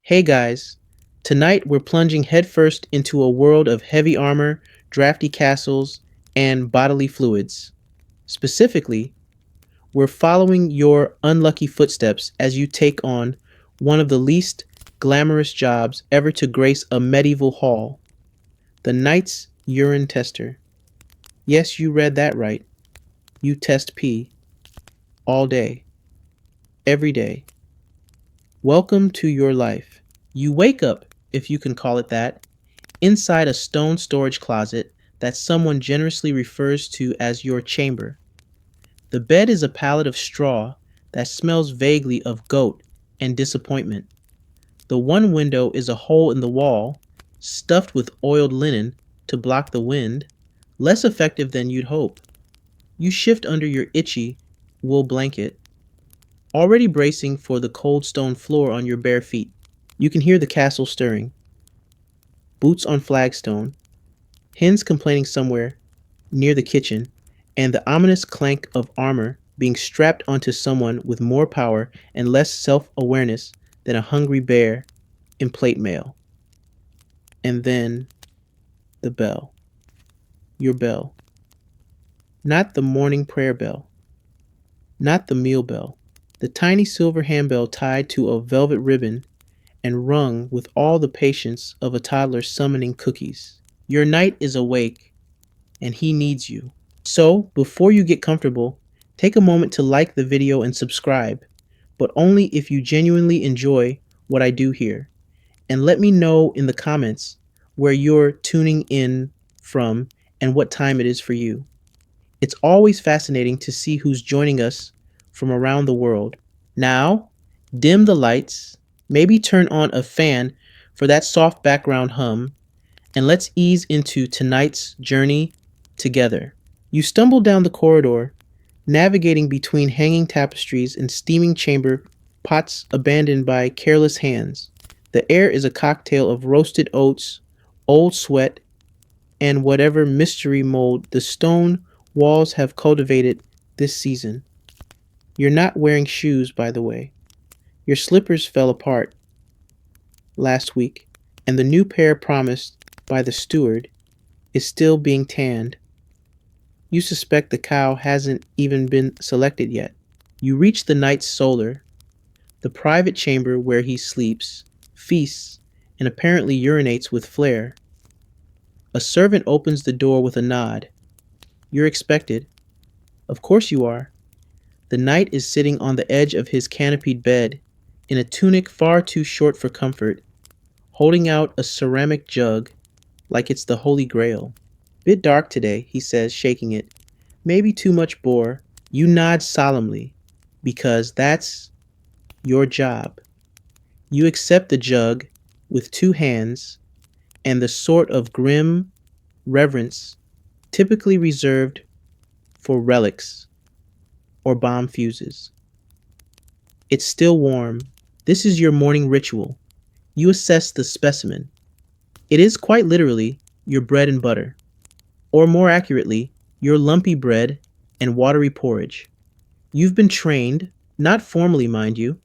Hey guys, tonight we're plunging headfirst into a world of heavy armor, drafty castles, and bodily fluids. Specifically, we're following your unlucky footsteps as you take on one of the least glamorous jobs ever to grace a medieval hall, the Knight's Urine Tester. Yes, you read that right. You test pee all day, every day. Welcome to your life. You wake up, if you can call it that, inside a stone storage closet that someone generously refers to as your chamber. The bed is a pallet of straw that smells vaguely of goat and disappointment. The one window is a hole in the wall, stuffed with oiled linen to block the wind, less effective than you'd hope. You shift under your itchy wool blanket, already bracing for the cold stone floor on your bare feet. You can hear the castle stirring, boots on flagstone, hens complaining somewhere near the kitchen, and the ominous clank of armor being strapped onto someone with more power and less self awareness than a hungry bear in plate mail. And then the bell. Your bell. Not the morning prayer bell. Not the meal bell. The tiny silver handbell tied to a velvet ribbon and rung with all the patience of a toddler summoning cookies. Your knight is awake and he needs you. So, before you get comfortable, take a moment to like the video and subscribe, but only if you genuinely enjoy what I do here. And let me know in the comments where you're tuning in from and what time it is for you. It's always fascinating to see who's joining us from around the world. Now, dim the lights, maybe turn on a fan for that soft background hum, and let's ease into tonight's journey together. You stumble down the corridor, navigating between hanging tapestries and steaming chamber pots abandoned by careless hands. The air is a cocktail of roasted oats, old sweat, and whatever mystery mold the stone walls have cultivated this season. You're not wearing shoes, by the way. Your slippers fell apart last week, and the new pair promised by the steward is still being tanned. You suspect the cow hasn't even been selected yet. You reach the knight's solar, the private chamber where he sleeps, feasts, and apparently urinates with flair. A servant opens the door with a nod. You're expected. Of course you are. The knight is sitting on the edge of his canopied bed, in a tunic far too short for comfort, holding out a ceramic jug like it's the Holy Grail. Bit dark today, he says, shaking it. Maybe too much bore. You nod solemnly, because that's your job. You accept the jug with two hands and the sort of grim reverence typically reserved for relics or bomb fuses. It's still warm. This is your morning ritual. You assess the specimen. It is quite literally your bread and butter, or more accurately, your lumpy bread and watery porridge. You've been trained, not formally mind you,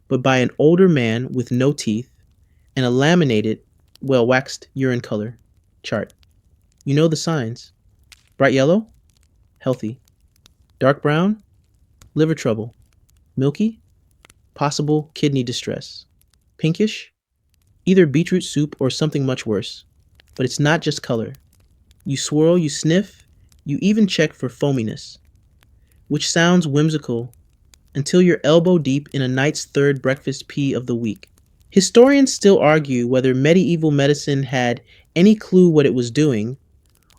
but by an older man with no teeth and a laminated, well, waxed urine color chart. You know the signs. Bright yellow? Healthy. Dark brown? Liver trouble. Milky? Possible kidney distress. Pinkish? Either beetroot soup or something much worse. But it's not just color. You swirl, you sniff, you even check for foaminess, which sounds whimsical until you're elbow deep in a knight's third breakfast pee of the week. Historians still argue whether medieval medicine had any clue what it was doing,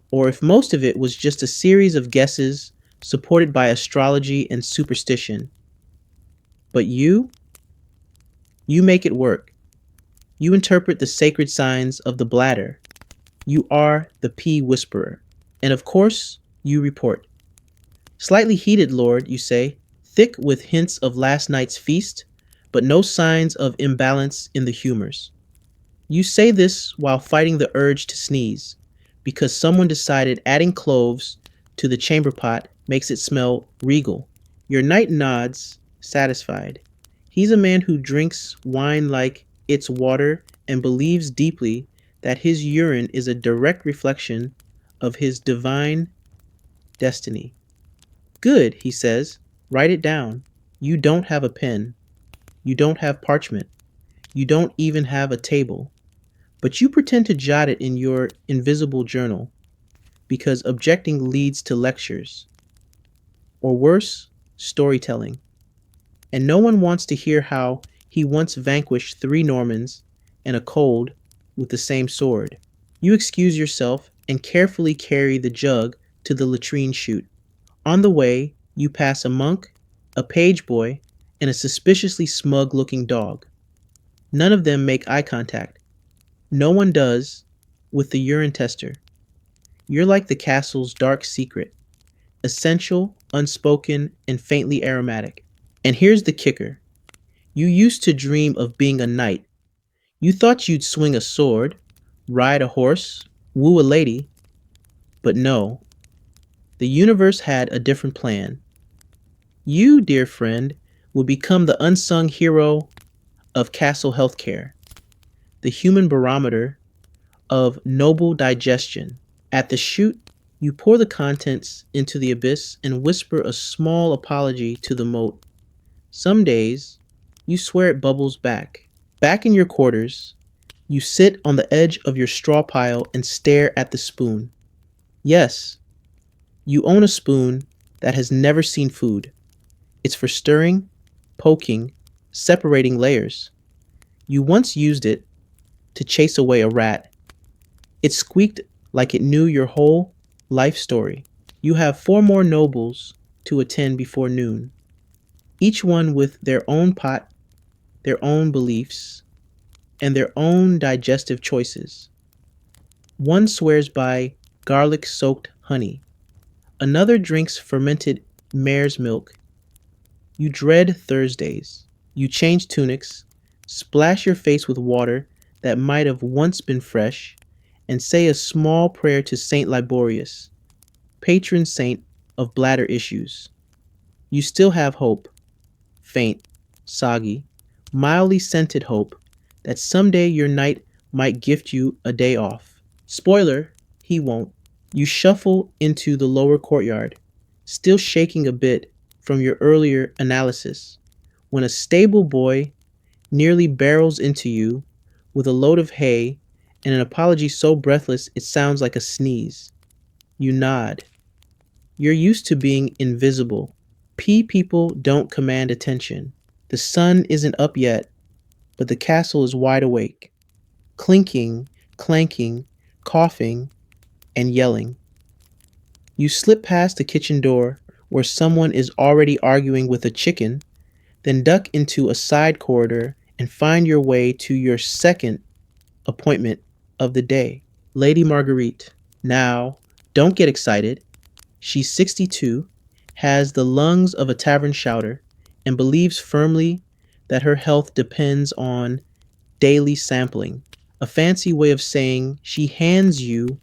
or if most of it was just a series of guesses supported by astrology and superstition. But you make it work. You interpret the sacred signs of the bladder. You are the pea whisperer. And of course, you report. Slightly heated, Lord, you say, thick with hints of last night's feast, but no signs of imbalance in the humors. You say this while fighting the urge to sneeze, because someone decided adding cloves to the chamber pot makes it smell regal. Your knight nods, satisfied. He's a man who drinks wine like its water and believes deeply that his urine is a direct reflection of his divine destiny. Good, he says. Write it down. You don't have a pen. You don't have parchment. You don't even have a table. But you pretend to jot it in your invisible journal because objecting leads to lectures, or worse, storytelling. And no one wants to hear how he once vanquished 3 Normans and a cold with the same sword. You excuse yourself and carefully carry the jug to the latrine chute. On the way, you pass a monk, a page boy, and a suspiciously smug looking dog. None of them make eye contact. No one does with the urine tester. You're like the castle's dark secret, essential, unspoken, and faintly aromatic. And here's the kicker. You used to dream of being a knight. You thought you'd swing a sword, ride a horse, woo a lady, but no. The universe had a different plan. You, dear friend, will become the unsung hero of castle healthcare, the human barometer of noble digestion. At the chute, you pour the contents into the abyss and whisper a small apology to the moat. Some days, you swear it bubbles back. Back in your quarters, you sit on the edge of your straw pile and stare at the spoon. Yes, you own a spoon that has never seen food. It's for stirring, poking, separating layers. You once used it to chase away a rat. It squeaked like it knew your whole life story. You have 4 more nobles to attend before noon, each one with their own pot, their own beliefs, and their own digestive choices. One swears by garlic soaked honey, another drinks fermented mare's milk. You dread Thursdays. You change tunics, splash your face with water that might have once been fresh, and say a small prayer to Saint Liborius, patron saint of bladder issues. You still have hope, faint, soggy, mildly scented hope that someday your knight might gift you a day off. Spoiler, he won't. You shuffle into the lower courtyard, still shaking a bit from your earlier analysis, when a stable boy nearly barrels into you with a load of hay and an apology so breathless it sounds like a sneeze. You nod. You're used to being invisible. Pea people don't command attention. The sun isn't up yet, but the castle is wide awake, clinking, clanking, coughing, and yelling. You slip past the kitchen door where someone is already arguing with a chicken, then duck into a side corridor and find your way to your second appointment of the day, Lady Marguerite. Now, don't get excited. She's 62, has the lungs of a tavern shouter, and believes firmly that her health depends on daily sampling. A fancy way of saying she hands you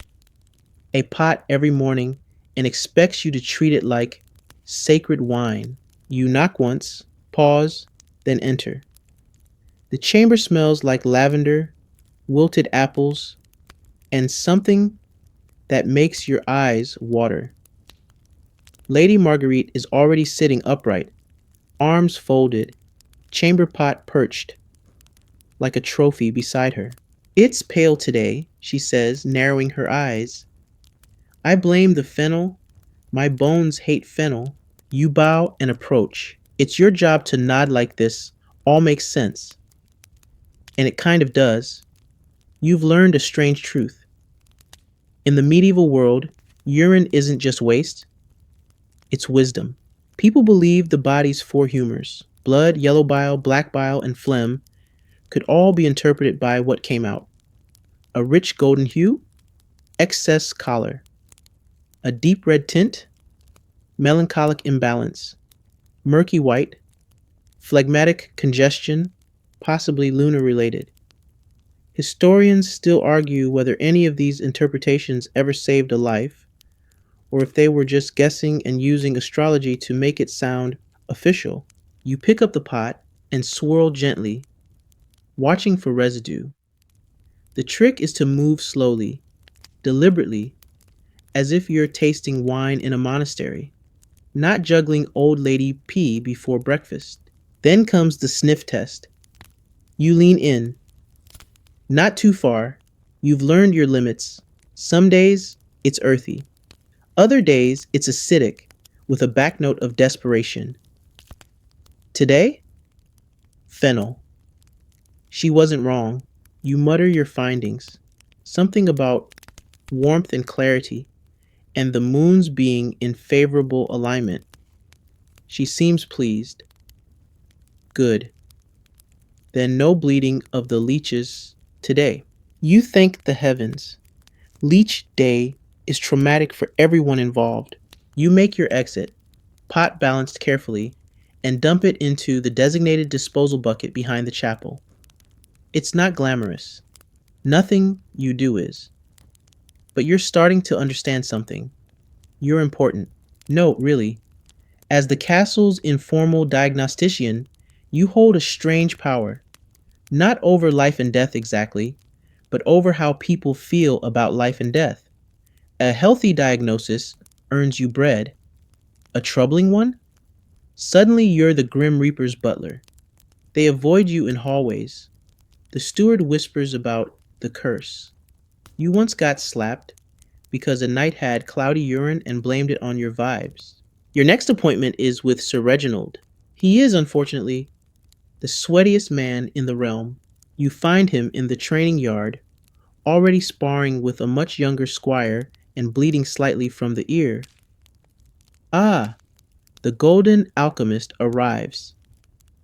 a pot every morning and expects you to treat it like sacred wine. You knock once, pause, then enter. The chamber smells like lavender, wilted apples, and something that makes your eyes water. Lady Marguerite is already sitting upright, arms folded, chamber pot perched like a trophy beside her. It's pale today, she says, narrowing her eyes. I blame the fennel. My bones hate fennel. You bow and approach. It's your job to nod like this. All makes sense. And it kind of does. You've learned a strange truth. In the medieval world, urine isn't just waste, it's wisdom. People believe the body's 4 humors, blood, yellow bile, black bile, and phlegm, could all be interpreted by what came out. A rich golden hue, excess color. A deep red tint, melancholic imbalance. Murky white, phlegmatic congestion, possibly lunar related. Historians still argue whether any of these interpretations ever saved a life, or if they were just guessing and using astrology to make it sound official. You pick up the pot and swirl gently, watching for residue. The trick is to move slowly, deliberately, as if you're tasting wine in a monastery, not juggling old lady pee before breakfast. Then comes the sniff test. You lean in, not too far. You've learned your limits. Some days, it's earthy. Other days, it's acidic, with a back note of desperation. Today, fennel. She wasn't wrong. You mutter your findings. Something about warmth and clarity, and the moons being in favorable alignment. She seems pleased. Good. Then no bleeding of the leeches today. You thank the heavens. Leech day is traumatic for everyone involved. You make your exit, pot balanced carefully, and dump it into the designated disposal bucket behind the chapel. It's not glamorous. Nothing you do is. But you're starting to understand something. You're important. No, really. As the castle's informal diagnostician, you hold a strange power. Not over life and death exactly, but over how people feel about life and death. A healthy diagnosis earns you bread. A troubling one? Suddenly you're the Grim Reaper's butler. They avoid you in hallways. The steward whispers about the curse. You once got slapped because a knight had cloudy urine and blamed it on your vibes. Your next appointment is with Sir Reginald. He is, unfortunately, the sweatiest man in the realm. You find him in the training yard, already sparring with a much younger squire and bleeding slightly from the ear. Ah, the golden alchemist arrives,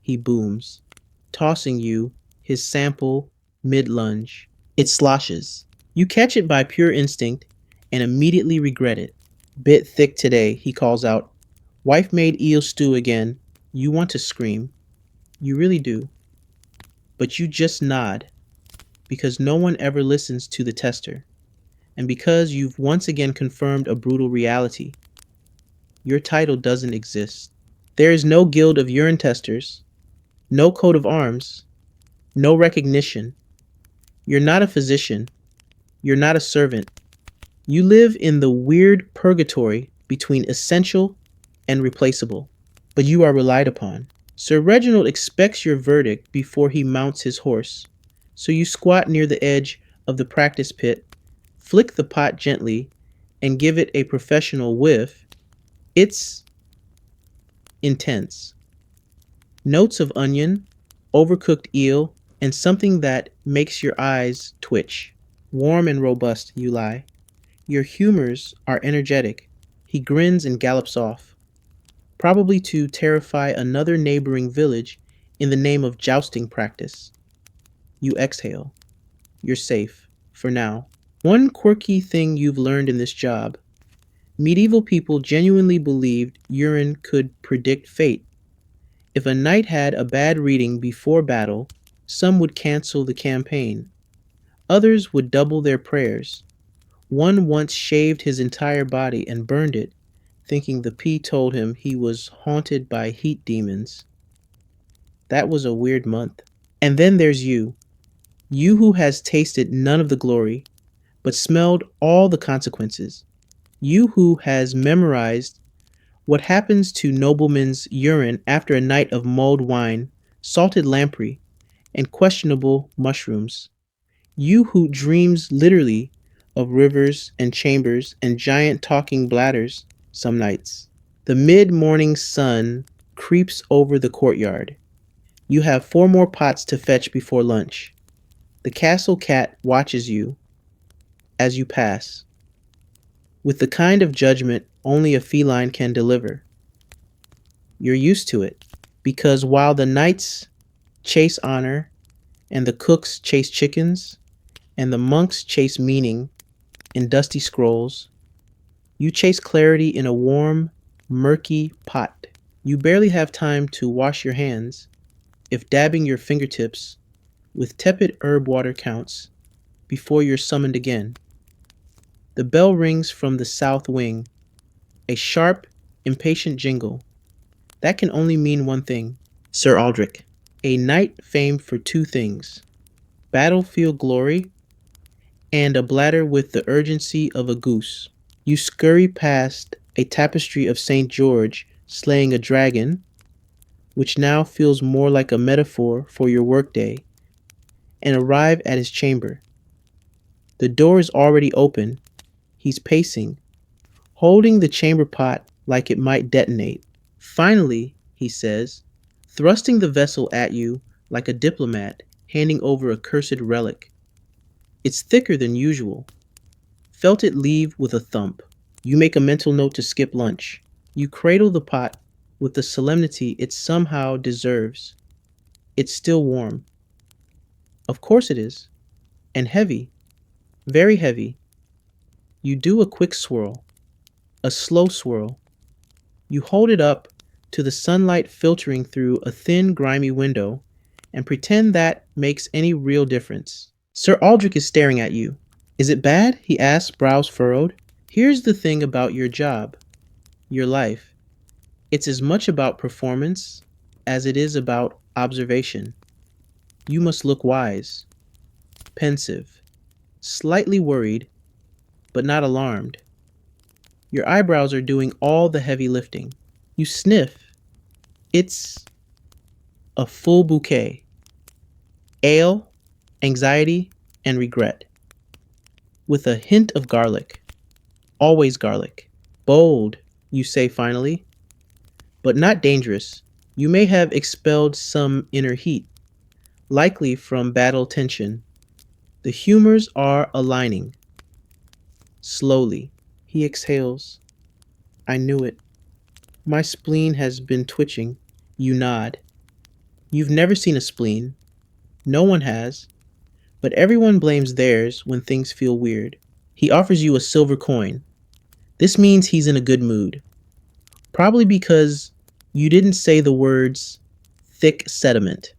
he booms, tossing you his sample mid-lunge. It sloshes. You catch it by pure instinct and immediately regret it. Bit thick today, he calls out. Wife made eel stew again. You want to scream. You really do. But you just nod, because no one ever listens to the tester, and because you've once again confirmed a brutal reality. Your title doesn't exist. There is no guild of urine testers, no coat of arms, no recognition. You're not a physician. You're not a servant. You live in the weird purgatory between essential and replaceable, but you are relied upon. Sir Reginald expects your verdict before he mounts his horse, so you squat near the edge of the practice pit, flick the pot gently, and give it a professional whiff. It's intense. Notes of onion, overcooked eel, and something that makes your eyes twitch. Warm and robust, you lie. Your humors are energetic. He grins and gallops off, probably to terrify another neighboring village in the name of jousting practice. You exhale. You're safe, for now. One quirky thing you've learned in this job. Medieval people genuinely believed urine could predict fate. If a knight had a bad reading before battle, some would cancel the campaign. Others would double their prayers. One once shaved his entire body and burned it, thinking the pea told him he was haunted by heat demons. That was a weird month. And then there's you. You who has tasted none of the glory, but smelled all the consequences. You who has memorized what happens to noblemen's urine after a night of mulled wine, salted lamprey, and questionable mushrooms. You who dreams literally of rivers and chambers and giant talking bladders some nights. The mid-morning sun creeps over the courtyard. You have 4 more pots to fetch before lunch. The castle cat watches you as you pass, with the kind of judgment only a feline can deliver. You're used to it, because while the knights chase honor, and the cooks chase chickens, and the monks chase meaning in dusty scrolls, you chase clarity in a warm, murky pot. You barely have time to wash your hands, if dabbing your fingertips with tepid herb water counts, before you're summoned again. The bell rings from the south wing, a sharp, impatient jingle. That can only mean one thing. Sir Aldrich. A night famed for two things: battlefield glory and a bladder with the urgency of a goose. You scurry past a tapestry of St. George slaying a dragon, which now feels more like a metaphor for your workday, and arrive at his chamber. The door is already open. He's pacing, holding the chamber pot like it might detonate. Finally, he says, thrusting the vessel at you like a diplomat handing over a cursed relic. It's thicker than usual. Felt it leave with a thump. You make a mental note to skip lunch. You cradle the pot with the solemnity it somehow deserves. It's still warm. Of course it is. And heavy. Very heavy. You do a quick swirl. A slow swirl. You hold it up to the sunlight filtering through a thin, grimy window and pretend that makes any real difference. Sir Aldrich is staring at you. Is it bad? He asks, brows furrowed. Here's the thing about your job, your life. It's as much about performance as it is about observation. You must look wise, pensive, slightly worried, but not alarmed. Your eyebrows are doing all the heavy lifting. You sniff. It's a full bouquet. Ale, anxiety, and regret. With a hint of garlic. Always garlic. Bold, you say finally, but not dangerous. You may have expelled some inner heat, likely from battle tension. The humors are aligning. Slowly, he exhales. I knew it. My spleen has been twitching. You nod. You've never seen a spleen. No one has. But everyone blames theirs when things feel weird. He offers you a silver coin. This means he's in a good mood. Probably because you didn't say the words thick sediment,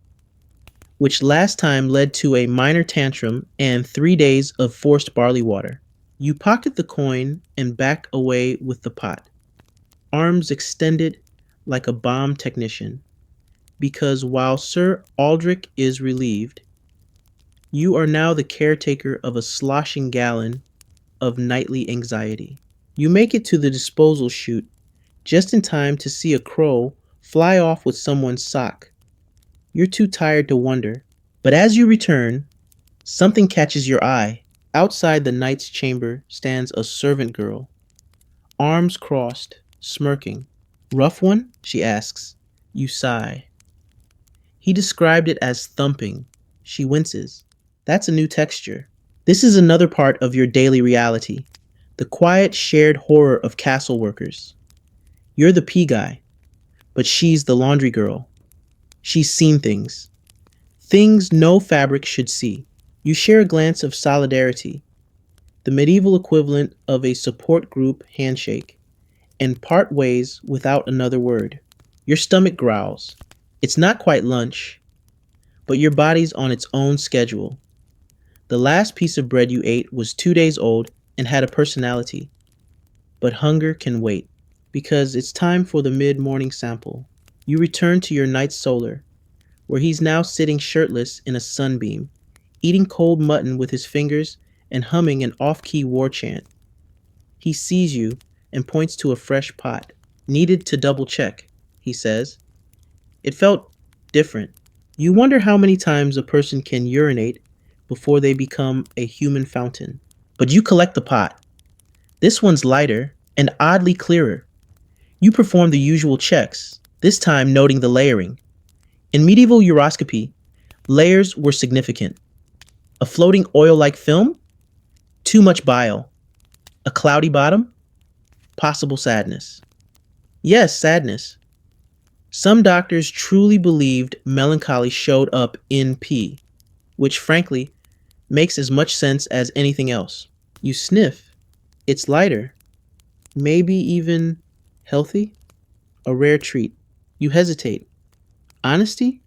which last time led to a minor tantrum and 3 days of forced barley water. You pocket the coin and back away with the pot, arms extended like a bomb technician, because while Sir Aldrich is relieved, you are now the caretaker of a sloshing gallon of nightly anxiety. You make it to the disposal chute just in time to see a crow fly off with someone's sock. You're too tired to wonder, but as you return, something catches your eye. Outside the knight's chamber stands a servant girl, arms crossed, smirking. Rough one? She asks. You sigh. He described it as thumping. She winces. That's a new texture. This is another part of your daily reality, the quiet shared horror of castle workers. You're the pea guy, but she's the laundry girl. She's seen things. Things no fabric should see. You share a glance of solidarity, the medieval equivalent of a support group handshake, and part ways without another word. Your stomach growls. It's not quite lunch, but your body's on its own schedule. The last piece of bread you ate was 2 days old and had a personality. But hunger can wait, because it's time for the mid-morning sample. You return to your night's solar, where he's now sitting shirtless in a sunbeam, eating cold mutton with his fingers and humming an off-key war chant. He sees you and points to a fresh pot. Needed to double check, he says. It felt different. You wonder how many times a person can urinate before they become a human fountain. But you collect the pot. This one's lighter and oddly clearer. You perform the usual checks, this time noting the layering. In medieval uroscopy, layers were significant. A floating oil-like film? Too much bile. A cloudy bottom? Possible sadness. Yes, sadness. Some doctors truly believed melancholy showed up in pee, which frankly makes as much sense as anything else. You sniff. It's lighter. Maybe even healthy? A rare treat. You hesitate. Honesty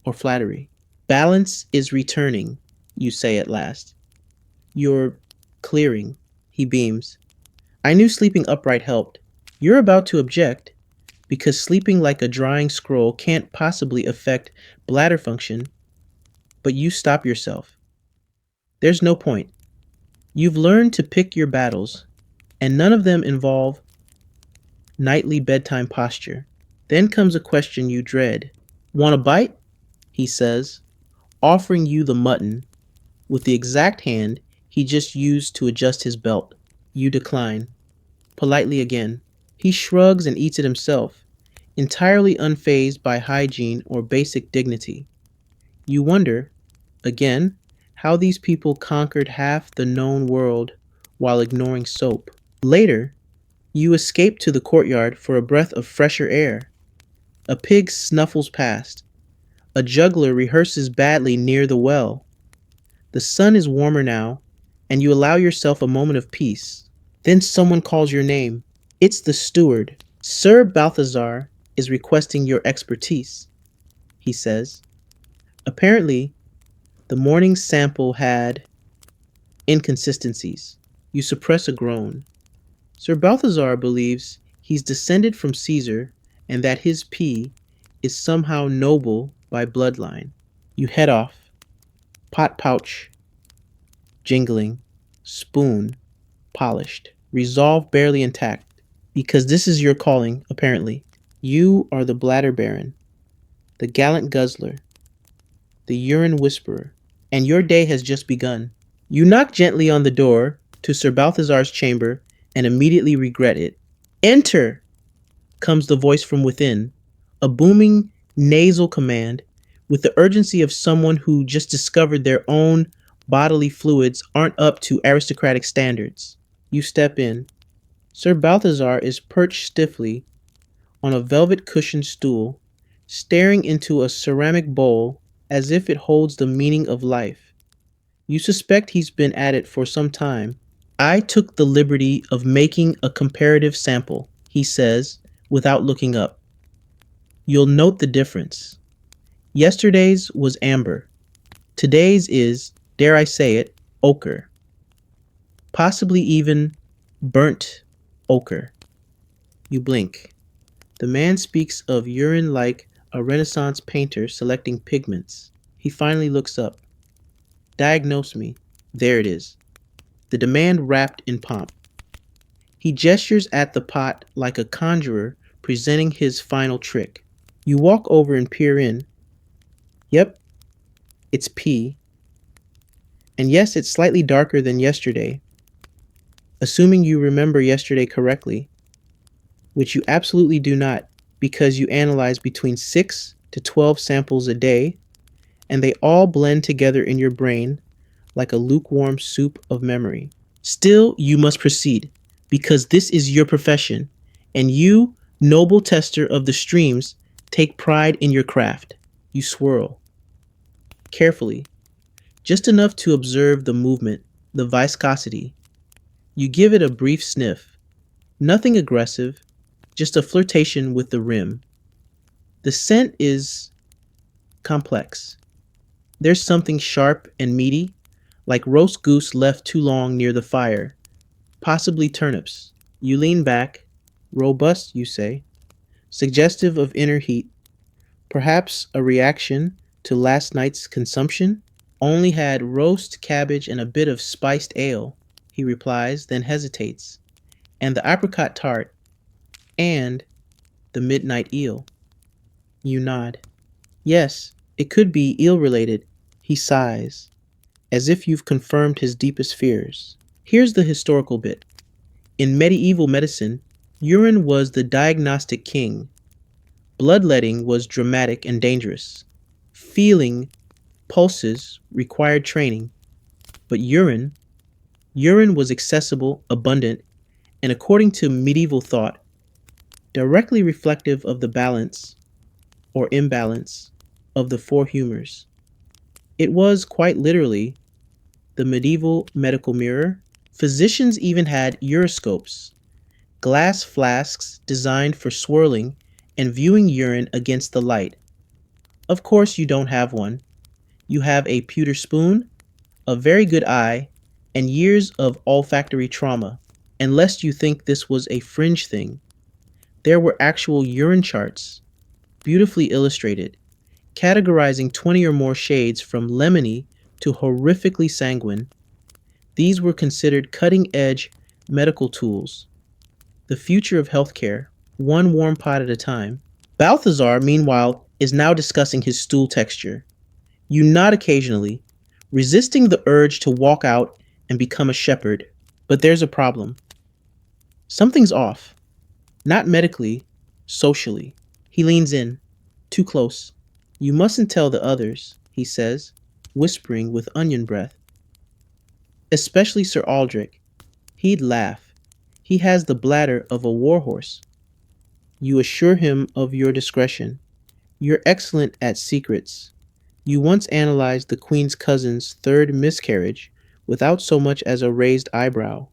or flattery? Balance is returning, you say at last. You're clearing. He beams. I knew sleeping upright helped. You're about to object, because sleeping like a drying scroll can't possibly affect bladder function, but you stop yourself. There's no point. You've learned to pick your battles, and none of them involve nightly bedtime posture. Then comes a question you dread. Want a bite? He says, offering you the mutton with the exact hand he just used to adjust his belt. You decline, politely again. He shrugs and eats it himself, entirely unfazed by hygiene or basic dignity. You wonder, again, how these people conquered half the known world while ignoring soap. Later, you escape to the courtyard for a breath of fresher air. A pig snuffles past. A juggler rehearses badly near the well. The sun is warmer now, and you allow yourself a moment of peace. Then someone calls your name. It's the steward. Sir Balthazar is requesting your expertise, he says. Apparently, the morning's sample had inconsistencies. You suppress a groan. Sir Balthazar believes he's descended from Caesar and that his pea is somehow noble by bloodline. You head off, pot pouch jingling, spoon polished, resolve barely intact, because this is your calling, apparently. You are the bladder baron, the gallant guzzler, the urine whisperer, and your day has just begun. You knock gently on the door to Sir Balthazar's chamber and immediately regret it. Enter! Comes the voice from within, a booming nasal command with the urgency of someone who just discovered their own bodily fluids aren't up to aristocratic standards. You step in. Sir Balthazar is perched stiffly on a velvet cushioned stool, staring into a ceramic bowl as if it holds the meaning of life. You suspect he's been at it for some time. I took the liberty of making a comparative sample, he says, without looking up. You'll note the difference. Yesterday's was amber. Today's is, dare I say it, ochre. Possibly even burnt ochre. You blink. The man speaks of urine like a Renaissance painter selecting pigments. He finally looks up. Diagnose me. There it is. The demand wrapped in pomp. He gestures at the pot like a conjurer presenting his final trick. You walk over and peer in. Yep, it's pea. And yes, it's slightly darker than yesterday. Assuming you remember yesterday correctly, which you absolutely do not, because you analyze between 6 to 12 samples a day, and they all blend together in your brain like a lukewarm soup of memory. Still, you must proceed, because this is your profession, and you, noble tester of the streams, take pride in your craft. You swirl. Carefully, just enough to observe the movement, the viscosity. You give it a brief sniff. Nothing aggressive, just a flirtation with the rim. The scent is complex. There's something sharp and meaty, like roast goose left too long near the fire, possibly turnips. You lean back, robust, you say, suggestive of inner heat, perhaps a reaction to last night's consumption. Only had roast cabbage and a bit of spiced ale, he replies, then hesitates, and the apricot tart, and the midnight eel. You nod. Yes, it could be eel-related, he sighs, as if you've confirmed his deepest fears. Here's the historical bit. In medieval medicine, urine was the diagnostic king. Bloodletting was dramatic and dangerous. Feeling pulses required training. But urine was accessible, abundant, and according to medieval thought, directly reflective of the balance or imbalance of the four humors. It was, quite literally, the medieval medical mirror. Physicians even had uroscopes, glass flasks designed for swirling and viewing urine against the light. Of course you don't have one. You have a pewter spoon, a very good eye, and years of olfactory trauma, unless you think this was a fringe thing. There were actual urine charts, beautifully illustrated, categorizing 20 or more shades from lemony to horrifically sanguine. These were considered cutting edge medical tools, the future of healthcare, one warm pot at a time. Balthazar, meanwhile, is now discussing his stool texture. You nod occasionally, resisting the urge to walk out and become a shepherd. But there's a problem. Something's off. Not medically, socially. He leans in, too close. You mustn't tell the others, he says, whispering with onion breath. Especially Sir Aldrich. He'd laugh. He has the bladder of a warhorse. You assure him of your discretion. You're excellent at secrets. You once analyzed the Queen's cousin's third miscarriage without so much as a raised eyebrow.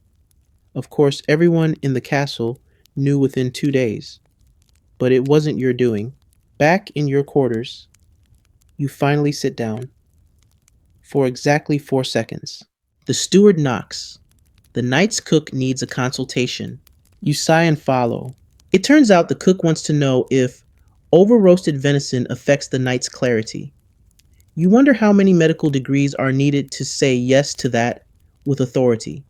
Of course, everyone in the castle knew within 2 days. But it wasn't your doing. Back in your quarters, you finally sit down. For exactly 4 seconds. The steward knocks. The night's cook needs a consultation. You sigh and follow. It turns out the cook wants to know if over-roasted venison affects the night's clarity. You wonder how many medical degrees are needed to say yes to that with authority.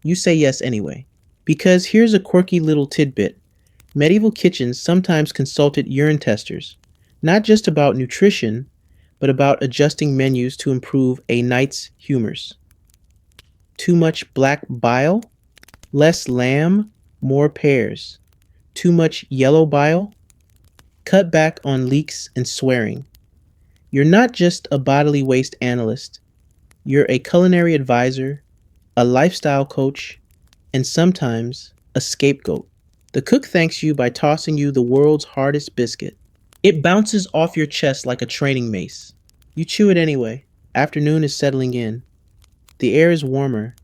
You say yes anyway. Because here's a quirky little tidbit. Medieval kitchens sometimes consulted urine testers, not just about nutrition, but about adjusting menus to improve a night's humors. Too much black bile? Less lamb, more pears. Too much yellow bile? Cut back on leeks and swearing. You're not just a bodily waste analyst. You're a culinary advisor, a lifestyle coach, and sometimes a scapegoat. The cook thanks you by tossing you the world's hardest biscuit. It bounces off your chest like a training mace. You chew it anyway. Afternoon is settling in. The air is warmer.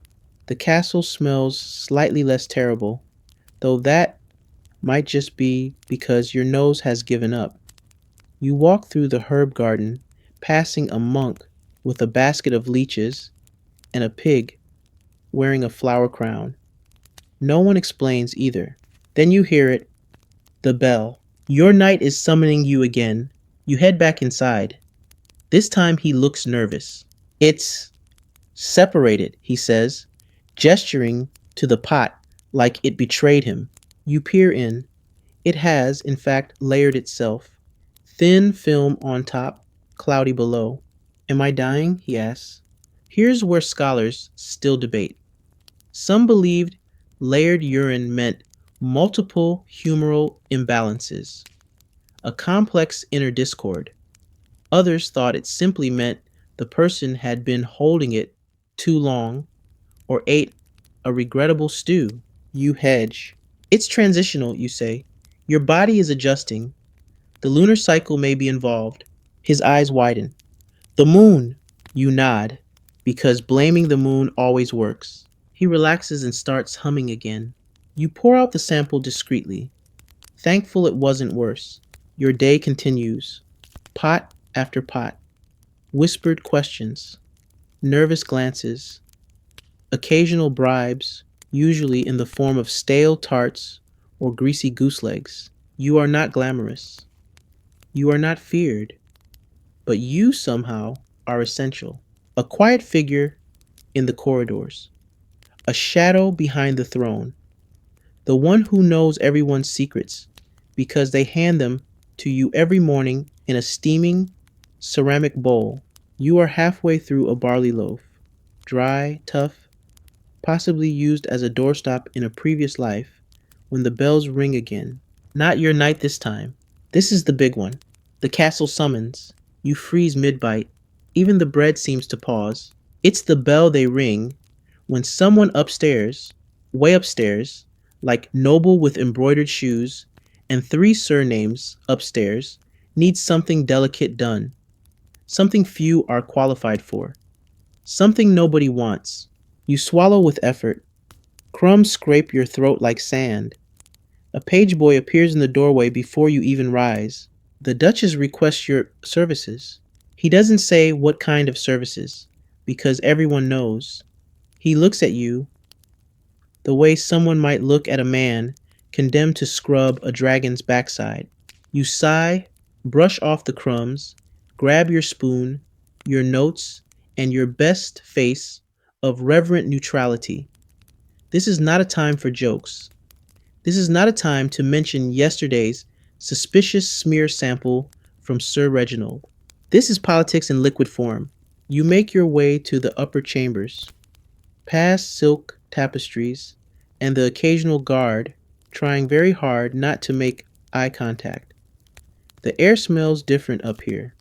The castle smells slightly less terrible, though that might just be because your nose has given up. You walk through the herb garden, passing a monk with a basket of leeches and a pig wearing a flower crown. No one explains either. Then you hear it, the bell. Your knight is summoning you again. You head back inside. This time he looks nervous. It's separated, he says, gesturing to the pot like it betrayed him. You peer in. It has, in fact, layered itself. Thin film on top, cloudy below. Am I dying? He asks. Here's where scholars still debate. Some believed layered urine meant multiple humoral imbalances, a complex inner discord. Others thought it simply meant the person had been holding it too long or ate a regrettable stew. You hedge. It's transitional, you say. Your body is adjusting. The lunar cycle may be involved. His eyes widen. The moon. You nod, because blaming the moon always works. He relaxes and starts humming again. You pour out the sample discreetly, thankful it wasn't worse. Your day continues. Pot after pot. Whispered questions. Nervous glances. Occasional bribes, usually in the form of stale tarts or greasy goose legs. You are not glamorous. You are not feared. But you somehow are essential. A quiet figure in the corridors. A shadow behind the throne. The one who knows everyone's secrets because they hand them to you every morning in a steaming ceramic bowl. You are halfway through a barley loaf. Dry, tough, possibly used as a doorstop in a previous life, when the bells ring again. Not your night this time. This is the big one. The castle summons. You freeze mid-bite. Even the bread seems to pause. It's the bell they ring when someone upstairs, way upstairs, like noble with embroidered shoes and 3 surnames upstairs, needs something delicate done. Something few are qualified for. Something nobody wants. You swallow with effort. Crumbs scrape your throat like sand. A page boy appears in the doorway before you even rise. The Duchess requests your services. He doesn't say what kind of services, because everyone knows. He looks at you the way someone might look at a man condemned to scrub a dragon's backside. You sigh, brush off the crumbs, grab your spoon, your notes, and your best face of reverent neutrality. This is not a time for jokes. This is not a time to mention yesterday's suspicious smear sample from Sir Reginald. This is politics in liquid form. You make your way to the upper chambers, past silk tapestries and the occasional guard trying very hard not to make eye contact. The air smells different up here.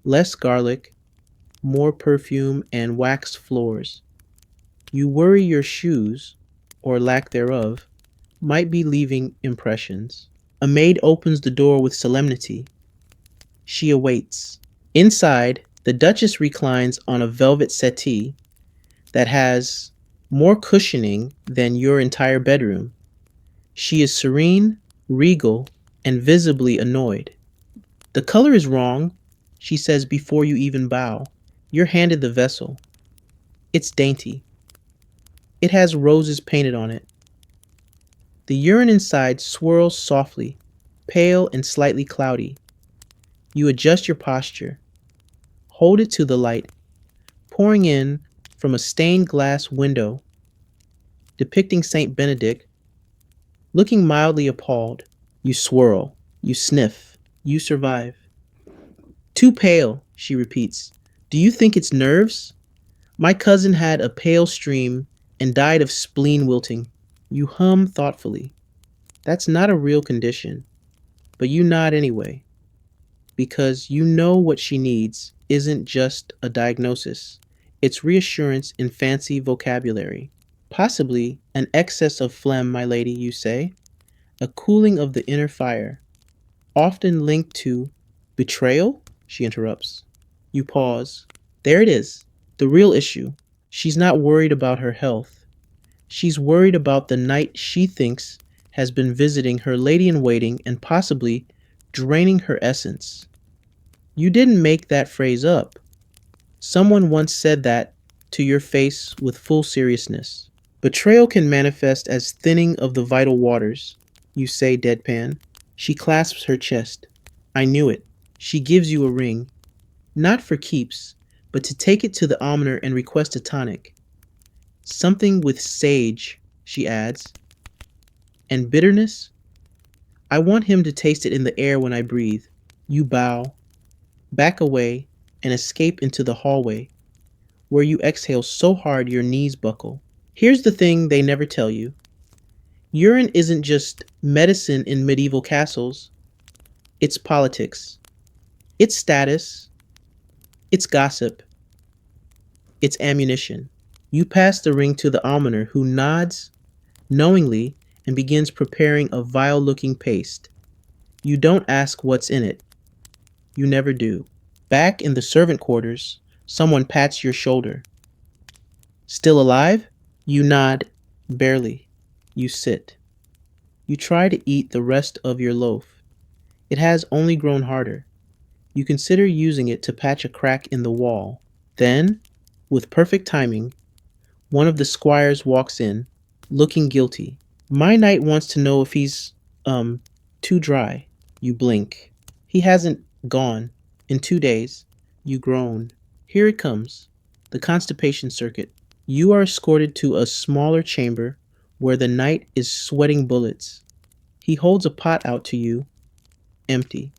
Less garlic, more perfume and waxed floors. You worry your shoes, or lack thereof, might be leaving impressions. A maid opens the door with solemnity. She awaits. Inside, the Duchess reclines on a velvet settee that has more cushioning than your entire bedroom. She is serene, regal, and visibly annoyed. The color is wrong, she says before you even bow. You're handed the vessel. It's dainty. It has roses painted on it. The urine inside swirls softly, pale and slightly cloudy. You adjust your posture. Hold it to the light, pouring in from a stained glass window depicting Saint Benedict, looking mildly appalled. You swirl, you sniff, you survive. Too pale, she repeats. Do you think it's nerves? My cousin had a pale stream and died of spleen wilting. You hum thoughtfully. That's not a real condition, but you nod anyway, because you know what she needs isn't just a diagnosis. It's reassurance in fancy vocabulary. Possibly an excess of phlegm, my lady, you say. A cooling of the inner fire, often linked to betrayal, she interrupts. You pause. There it is, the real issue. She's not worried about her health. She's worried about the knight she thinks has been visiting her lady-in-waiting and possibly draining her essence. You didn't make that phrase up. Someone once said that to your face with full seriousness. Betrayal can manifest as thinning of the vital waters, you say deadpan. She clasps her chest. I knew it. She gives you a ring. Not for keeps, but to take it to the almoner and request a tonic. Something with sage, she adds. And bitterness? I want him to taste it in the air when I breathe. You bow, back away, and escape into the hallway, where you exhale so hard your knees buckle. Here's the thing they never tell you. Urine isn't just medicine in medieval castles. It's politics. It's status. It's gossip. It's ammunition. You pass the ring to the almoner, who nods knowingly and begins preparing a vile-looking paste. You don't ask what's in it. You never do. Back in the servant quarters, someone pats your shoulder. Still alive? You nod, barely. You sit. You try to eat the rest of your loaf. It has only grown harder. You consider using it to patch a crack in the wall. Then, with perfect timing, one of the squires walks in, looking guilty. My knight wants to know if he's, too dry. You blink. He hasn't gone. In 2 days. You groan. Here it comes. The constipation circuit. You are escorted to a smaller chamber where the knight is sweating bullets. He holds a pot out to you, empty.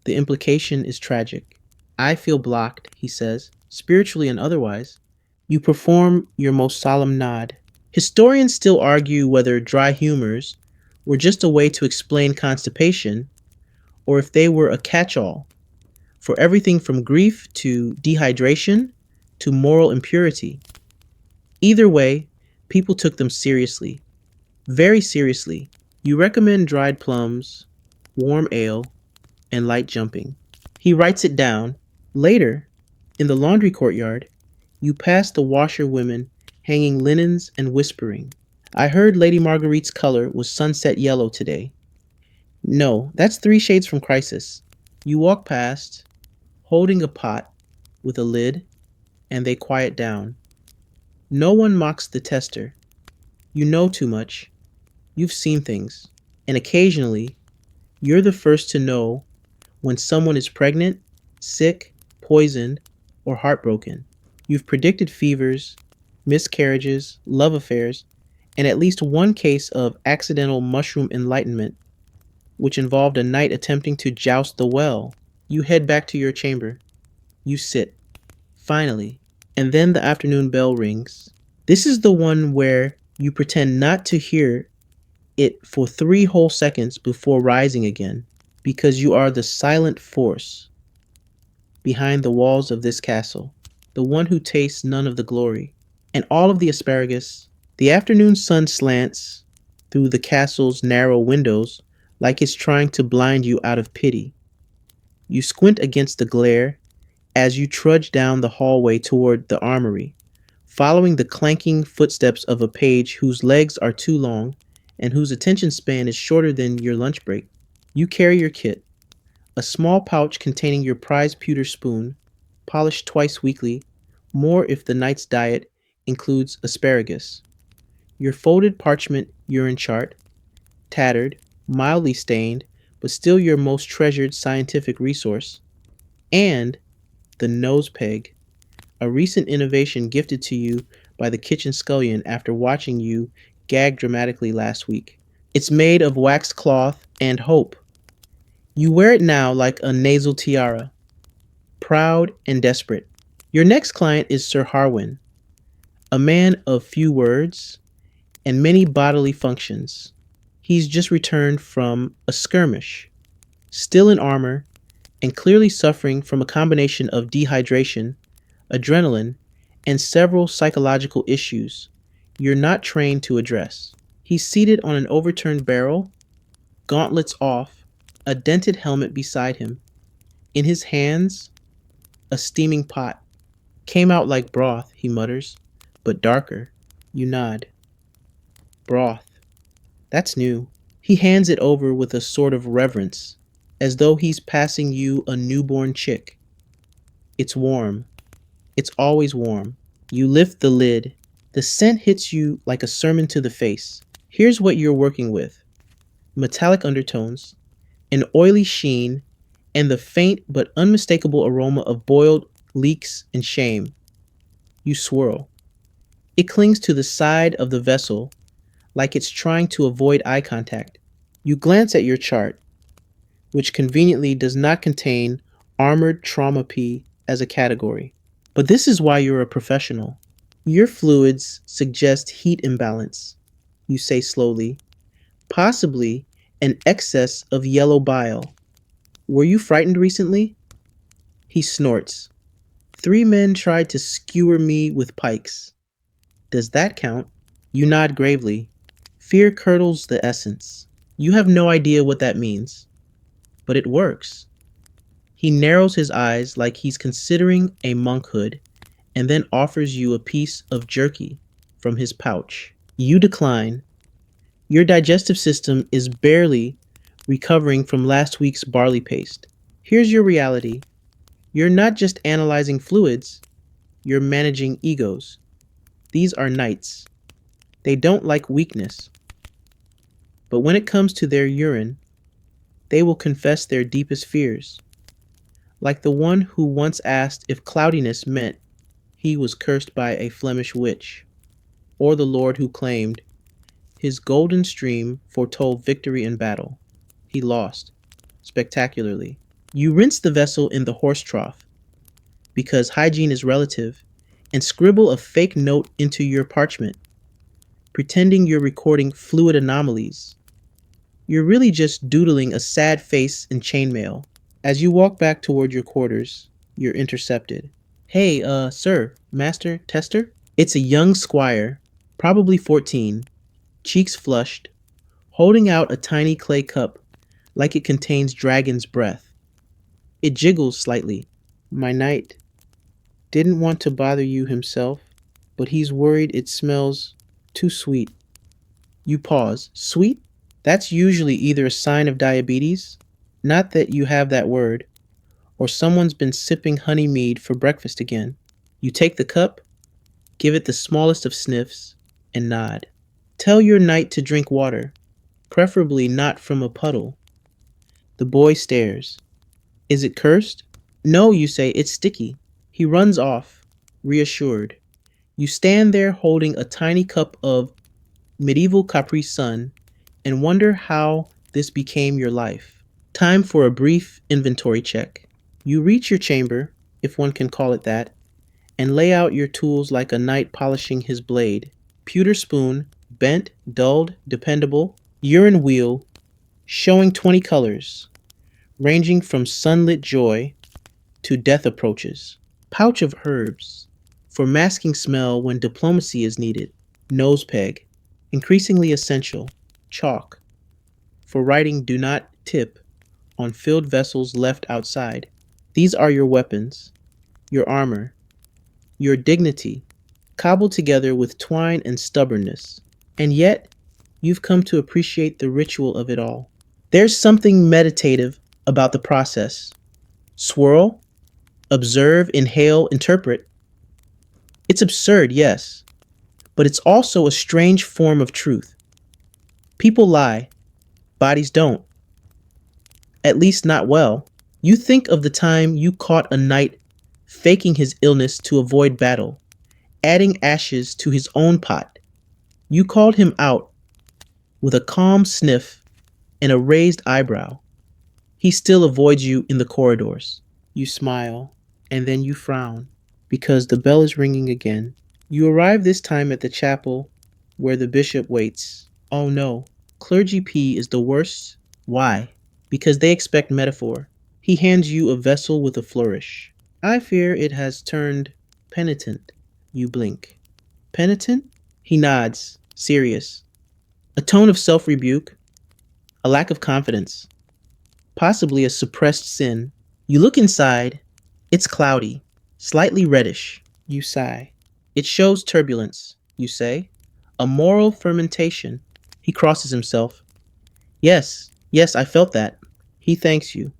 The implication is tragic. I feel blocked, he says, spiritually and otherwise. You perform your most solemn nod. Historians still argue whether dry humors were just a way to explain constipation or if they were a catch-all for everything from grief to dehydration to moral impurity. Either way, people took them seriously, very seriously. You recommend dried plums, warm ale, and light jumping. He writes it down. Later, in the laundry courtyard, you pass the washerwomen hanging linens and whispering. I heard Lady Marguerite's color was sunset yellow today. No, that's 3 shades from Crisis. You walk past, holding a pot with a lid, and they quiet down. No one mocks the tester. You know too much. You've seen things, and occasionally, you're the first to know when someone is pregnant, sick, poisoned, or heartbroken. You've predicted fevers, miscarriages, love affairs, and at least one case of accidental mushroom enlightenment, which involved a knight attempting to joust the well. You head back to your chamber. You sit, finally, and then the afternoon bell rings. This is the one where you pretend not to hear it for 3 whole seconds before rising again, because you are the silent force behind the walls of this castle, the one who tastes none of the glory and all of the asparagus. The afternoon sun slants through the castle's narrow windows like it's trying to blind you out of pity. You squint against the glare as you trudge down the hallway toward the armory, following the clanking footsteps of a page whose legs are too long and whose attention span is shorter than your lunch break. You carry your kit, a small pouch containing your prized pewter spoon, polished twice weekly, more if the night's diet includes asparagus, your folded parchment urine chart, tattered, mildly stained, but still your most treasured scientific resource, and the nose peg, a recent innovation gifted to you by the kitchen scullion after watching you gag dramatically last week. It's made of waxed cloth and hope. You wear it now like a nasal tiara, proud and desperate. Your next client is Sir Harwin, a man of few words and many bodily functions. He's just returned from a skirmish, still in armor, and clearly suffering from a combination of dehydration, adrenaline, and several psychological issues you're not trained to address. He's seated on an overturned barrel, gauntlets off, a dented helmet beside him. In his hands, a steaming pot. Came out like broth, he mutters, but darker. You nod. Broth. That's new. He hands it over with a sort of reverence, as though he's passing you a newborn chick. It's warm. It's always warm. You lift the lid. The scent hits you like a sermon to the face. Here's what you're working with: metallic undertones, an oily sheen, and the faint but unmistakable aroma of boiled leeks and shame. You swirl. It clings to the side of the vessel like it's trying to avoid eye contact. You glance at your chart, which conveniently does not contain armored trauma P as a category. But this is why you're a professional. Your fluids suggest heat imbalance, you say slowly, possibly an excess of yellow bile. Were you frightened recently? He snorts. 3 men tried to skewer me with pikes. Does that count? You nod gravely. Fear curdles the essence. You have no idea what that means, but it works. He narrows his eyes like he's considering a monkhood and then offers you a piece of jerky from his pouch. You decline. Your digestive system is barely recovering from last week's barley paste. Here's your reality. You're not just analyzing fluids, you're managing egos. These are knights. They don't like weakness. But when it comes to their urine, they will confess their deepest fears. Like the one who once asked if cloudiness meant he was cursed by a Flemish witch, or the lord who claimed his golden stream foretold victory in battle. He lost, spectacularly. You rinse the vessel in the horse trough, because hygiene is relative, and scribble a fake note into your parchment, pretending you're recording fluid anomalies. You're really just doodling a sad face in chainmail. As you walk back toward your quarters, you're intercepted. Hey, sir, master, tester? It's a young squire, probably 14, cheeks flushed, holding out a tiny clay cup like it contains dragon's breath. It jiggles slightly. My knight didn't want to bother you himself, but he's worried it smells too sweet. You pause. Sweet? That's usually either a sign of diabetes, not that you have that word, or someone's been sipping honey mead for breakfast again. You take the cup, give it the smallest of sniffs, and nod. Tell your knight to drink water. preferably not from a puddle. The boy stares. Is it cursed? No, you say, it's sticky. He runs off, reassured. You stand there holding a tiny cup of medieval Capri Sun and wonder how this became your life. Time for a brief inventory check. You reach your chamber, if one can call it that, and lay out your tools like a knight polishing his blade. Pewter spoon, bent, dulled, dependable. Urine wheel, showing 20 colors, ranging from sunlit joy to death approaches. Pouch of herbs, for masking smell when diplomacy is needed. Nose peg, increasingly essential. Chalk, for writing do not tip on filled vessels left outside. These are your weapons, your armor, your dignity, cobbled together with twine and stubbornness. And yet, you've come to appreciate the ritual of it all. There's something meditative about the process. Swirl, observe, inhale, interpret. It's absurd, yes, but it's also a strange form of truth. People lie, bodies don't. At least not well. You think of the time you caught a knight faking his illness to avoid battle, adding ashes to his own pot. You called him out with a calm sniff and a raised eyebrow. He still avoids you in the corridors. You smile, and then you frown, because the bell is ringing again. You arrive this time at the chapel where the bishop waits. Oh no, clergy P is the worst. Why? Because they expect metaphor. He hands you a vessel with a flourish. I fear it has turned penitent. You blink. Penitent? He nods, serious. A tone of self-rebuke, a lack of confidence, possibly a suppressed sin. You look inside. It's cloudy, slightly reddish. You sigh. It shows turbulence, you say. A moral fermentation. He crosses himself. Yes, yes, I felt that. He thanks you,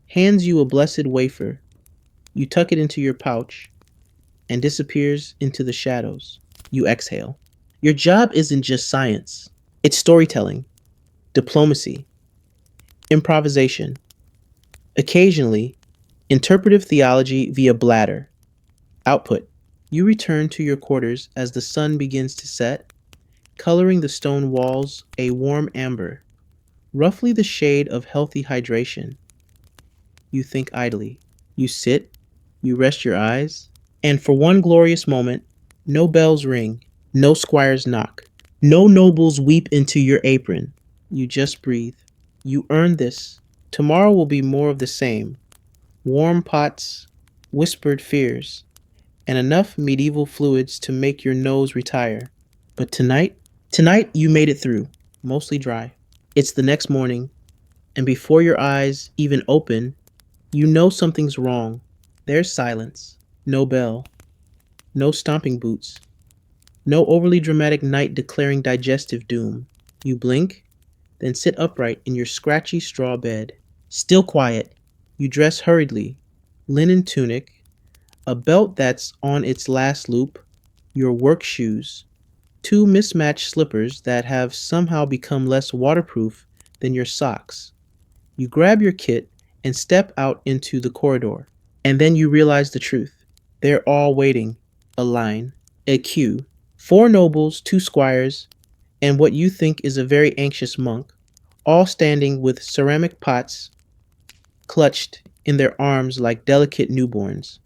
hands you a blessed wafer. You tuck it into your pouch and disappears into the shadows. You exhale. Your job isn't just science. It's storytelling, diplomacy, improvisation. Occasionally, interpretive theology via bladder. Output. You return to your quarters as the sun begins to set, coloring the stone walls a warm amber, roughly the shade of healthy hydration. You think idly. You sit, you rest your eyes, and for one glorious moment, no bells ring, no squires knock, no nobles weep into your apron. You just breathe. You earn this. Tomorrow will be more of the same. Warm pots, whispered fears, and enough medieval fluids to make your nose retire. But tonight you made it through, mostly dry. It's the next morning, and before your eyes even open, you know something's wrong. There's silence, no bell, no stomping boots, no overly dramatic knight declaring digestive doom. You blink, then sit upright in your scratchy straw bed. Still quiet, you dress hurriedly, linen tunic, a belt that's on its last loop, your work shoes, two mismatched slippers that have somehow become less waterproof than your socks. You grab your kit and step out into the corridor. And then you realize the truth. They're all waiting. A line, a queue. 4 nobles, 2 squires, and what you think is a very anxious monk, all standing with ceramic pots clutched in their arms like delicate newborns.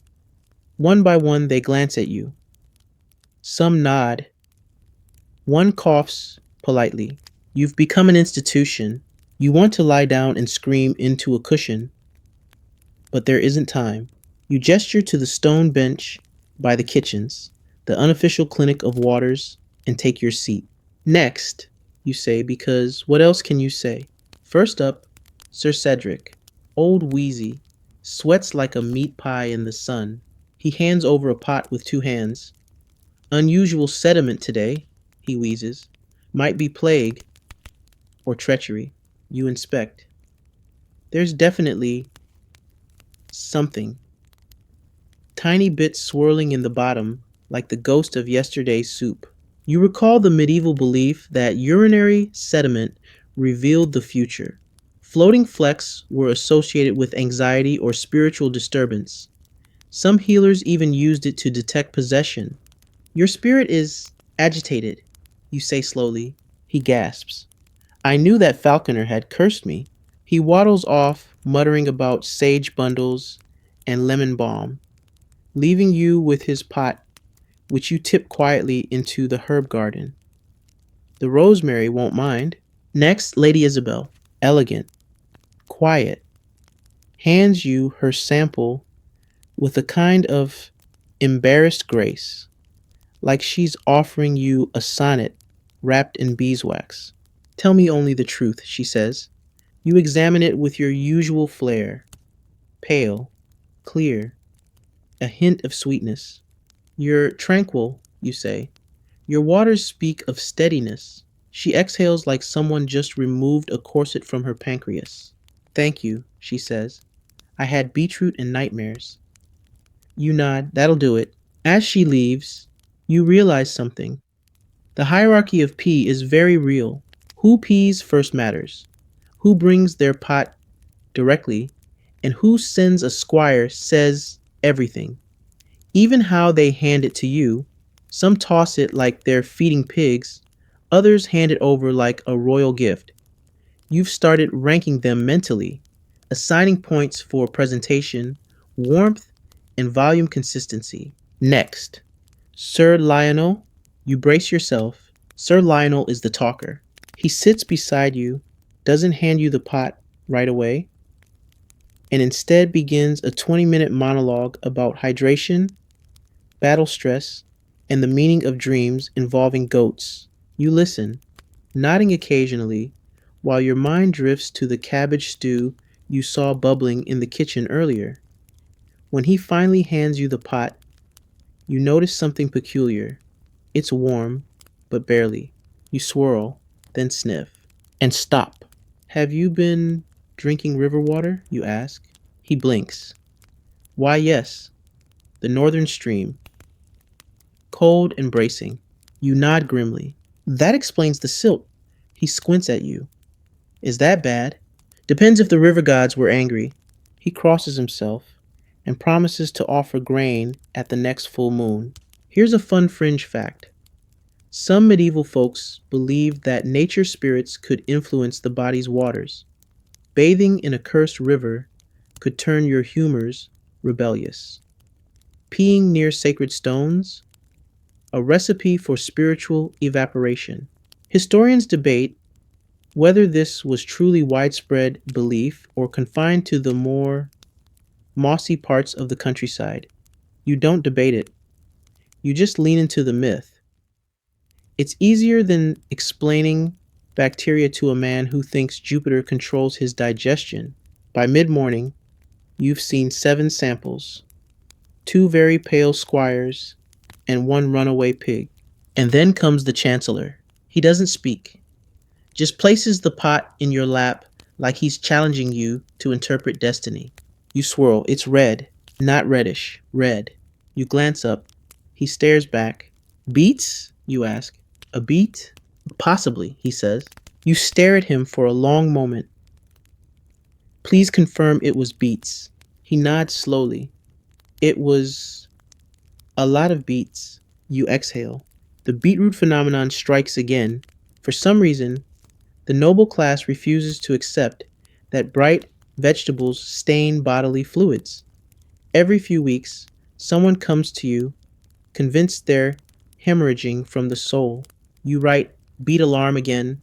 One by one, they glance at you. Some nod. One coughs politely. You've become an institution. You want to lie down and scream into a cushion, but there isn't time. You gesture to the stone bench by the kitchens, the unofficial clinic of waters, and take your seat. Next, you say, because what else can you say? First up, Sir Cedric, old wheezy, sweats like a meat pie in the sun. He hands over a pot with 2 hands. Unusual sediment today, he wheezes. Might be plague or treachery. You inspect. There's definitely something. Tiny bits swirling in the bottom like the ghost of yesterday's soup. You recall the medieval belief that urinary sediment revealed the future. Floating flecks were associated with anxiety or spiritual disturbance. Some healers even used it to detect possession. Your spirit is agitated, you say slowly. He gasps. I knew that falconer had cursed me. He waddles off, muttering about sage bundles and lemon balm, leaving you with his pot, which you tip quietly into the herb garden. The rosemary won't mind. Next, Lady Isabel, elegant, quiet, hands you her sample with a kind of embarrassed grace, like she's offering you a sonnet wrapped in beeswax. Tell me only the truth, she says. You examine it with your usual flair, pale, clear, a hint of sweetness. You're tranquil, you say. Your waters speak of steadiness. She exhales like someone just removed a corset from her pancreas. Thank you, she says. I had beetroot and nightmares. You nod, that'll do it. As she leaves, you realize something. The hierarchy of pee is very real. Who pees first matters. Who brings their pot directly, and who sends a squire says everything. Even how they hand it to you. Some toss it like they're feeding pigs, others hand it over like a royal gift. You've started ranking them mentally, assigning points for presentation, warmth, and volume consistency. Next, Sir Lionel, you brace yourself. Sir Lionel is the talker. He sits beside you, doesn't hand you the pot right away, and instead begins a 20-minute monologue about hydration, battle stress, and the meaning of dreams involving goats. You listen, nodding occasionally, while your mind drifts to the cabbage stew you saw bubbling in the kitchen earlier. When he finally hands you the pot, you notice something peculiar. It's warm, but barely. You swirl, then sniff, and stop. Have you been drinking river water? You ask. He blinks. Why, yes, the northern stream. Cold and bracing. You nod grimly. That explains the silt. He squints at you. Is that bad? Depends if the river gods were angry. He crosses himself and promises to offer grain at the next full moon. Here's a fun fringe fact. Some medieval folks believed that nature spirits could influence the body's waters. Bathing in a cursed river could turn your humors rebellious. Peeing near sacred stones, a recipe for spiritual evaporation. Historians debate whether this was truly widespread belief or confined to the more mossy parts of the countryside. You don't debate it. You just lean into the myth. It's easier than explaining bacteria to a man who thinks Jupiter controls his digestion. By mid-morning, you've seen 7 samples, 2 very pale squires, and 1 runaway pig. And then comes the Chancellor. He doesn't speak, just places the pot in your lap like he's challenging you to interpret destiny. You swirl. It's red, not reddish, red. You glance up. He stares back. Beets? You ask. A beet? Possibly, he says. You stare at him for a long moment. Please confirm it was beets. He nods slowly. It was a lot of beets. You exhale. The beetroot phenomenon strikes again. For some reason, the noble class refuses to accept that bright vegetables stain bodily fluids. Every few weeks, someone comes to you, convinced they're hemorrhaging from the soul. You write beat alarm again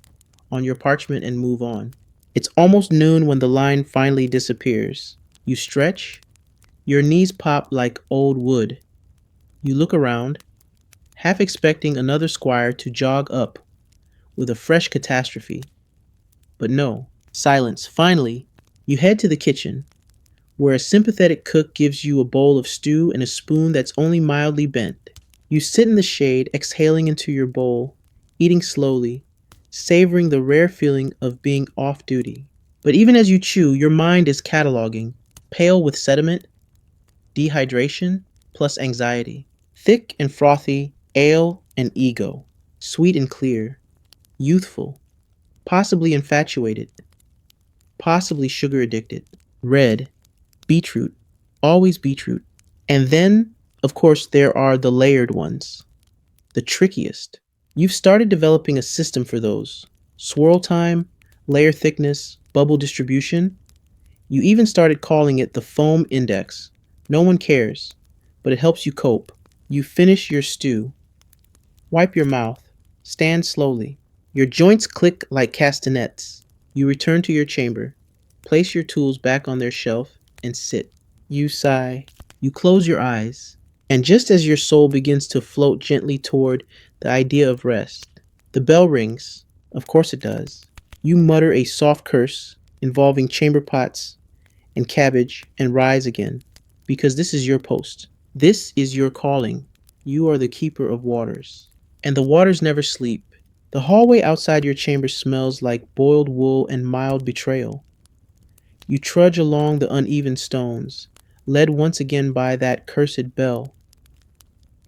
on your parchment and move on. It's almost noon when the line finally disappears. You stretch. Your knees pop like old wood. You look around, half expecting another squire to jog up with a fresh catastrophe. But no, silence. Finally, you head to the kitchen, where a sympathetic cook gives you a bowl of stew and a spoon that's only mildly bent. You sit in the shade, exhaling into your bowl, eating slowly, savoring the rare feeling of being off duty. But even as you chew, your mind is cataloging, pale with sediment, dehydration, plus anxiety. Thick and frothy, ale and ego. Sweet and clear, youthful, possibly infatuated, possibly sugar addicted. Red, beetroot, always beetroot. And then, of course, there are the layered ones, the trickiest. You've started developing a system for those: swirl time, layer thickness, bubble distribution. You even started calling it the foam index. No one cares, but it helps you cope. You finish your stew, wipe your mouth, stand slowly. Your joints click like castanets. You return to your chamber, place your tools back on their shelf, and sit. You sigh. You close your eyes. And just as your soul begins to float gently toward the idea of rest, the bell rings. Of course it does. You mutter a soft curse involving chamber pots and cabbage and rise again, because this is your post. This is your calling. You are the keeper of waters. And the waters never sleep. The hallway outside your chamber smells like boiled wool and mild betrayal. You trudge along the uneven stones, led once again by that cursed bell.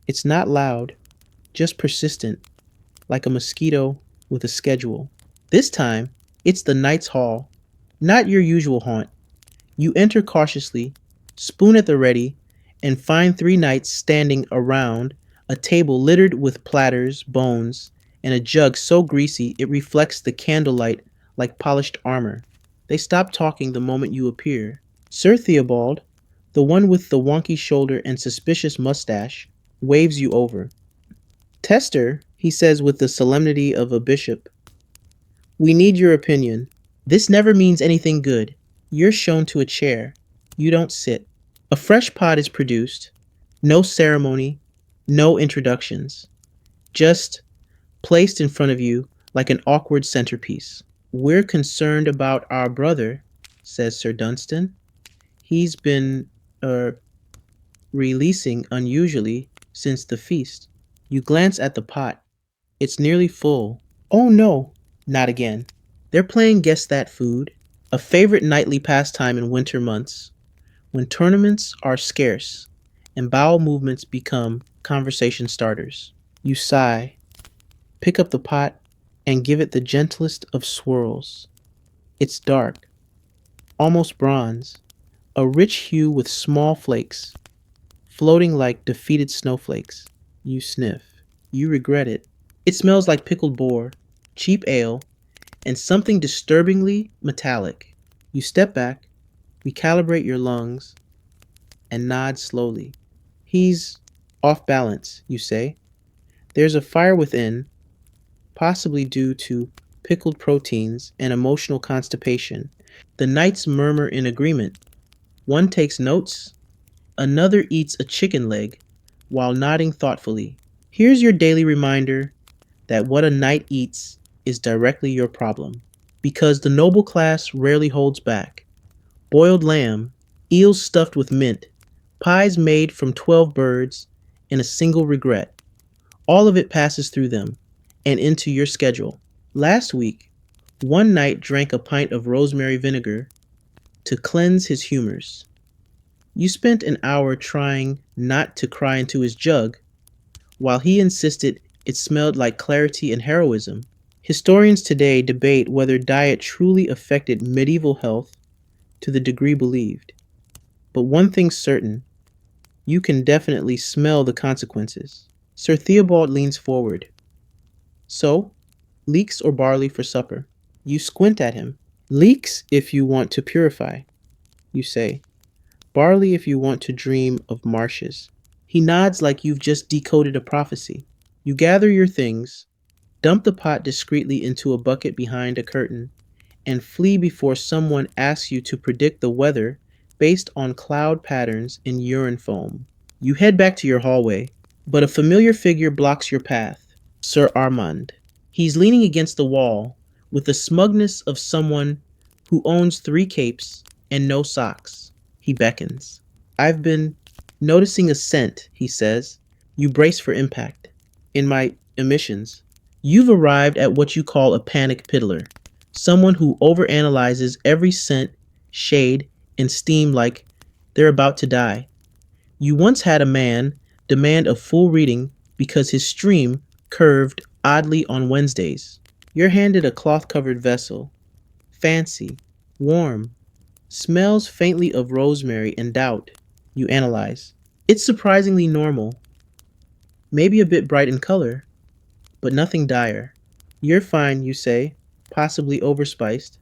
It's not loud, just persistent, like a mosquito with a schedule. This time, it's the knight's hall, not your usual haunt. You enter cautiously, spoon at the ready, and find three knights standing around a table littered with platters, bones, and a jug so greasy it reflects the candlelight like polished armor. They stop talking the moment you appear. Sir Theobald, the one with the wonky shoulder and suspicious mustache, waves you over. Tester, he says with the solemnity of a bishop, we need your opinion. This never means anything good. You're shown to a chair. You don't sit. A fresh pot is produced. No ceremony, no introductions. Just placed in front of you like an awkward centerpiece. We're concerned about our brother, says Sir Dunstan. He's been, releasing unusually since the feast. You glance at the pot. It's nearly full. Oh no, not again. They're playing Guess That Food, a favorite nightly pastime in winter months, when tournaments are scarce and bowel movements become conversation starters. You sigh, pick up the pot, and give it the gentlest of swirls. It's dark, almost bronze, a rich hue with small flakes, floating like defeated snowflakes. You sniff. You regret it. It smells like pickled boar, cheap ale, and something disturbingly metallic. You step back, recalibrate your lungs, and nod slowly. He's off balance, you say. There's a fire within, possibly due to pickled proteins and emotional constipation. The knights murmur in agreement. One takes notes, another eats a chicken leg while nodding thoughtfully. Here's your daily reminder that what a knight eats is directly your problem, because the noble class rarely holds back. Boiled lamb, eels stuffed with mint, pies made from 12 birds, and a single regret. All of it passes through them and into your schedule. Last week, one knight drank a pint of rosemary vinegar to cleanse his humors. You spent an hour trying not to cry into his jug, while he insisted it smelled like clarity and heroism. Historians today debate whether diet truly affected medieval health to the degree believed. But one thing's certain, you can definitely smell the consequences. Sir Theobald leans forward. So, leeks or barley for supper? You squint at him. Leeks if you want to purify, you say. Barley if you want to dream of marshes. He nods like you've just decoded a prophecy. You gather your things, dump the pot discreetly into a bucket behind a curtain, and flee before someone asks you to predict the weather based on cloud patterns in urine foam. You head back to your hallway, but a familiar figure blocks your path. Sir Armand. He's leaning against the wall with the smugness of someone who owns 3 capes and no socks. He beckons. I've been noticing a scent, he says. You brace for impact. In my emissions, you've arrived at what you call a panic piddler, someone who overanalyzes every scent, shade, and steam like they're about to die. You once had a man demand a full reading because his stream curved oddly on Wednesdays. You're handed a cloth-covered vessel. Fancy, warm, smells faintly of rosemary and doubt. You analyze. It's surprisingly normal, maybe a bit bright in color, but nothing dire. You're fine, you say, possibly overspiced,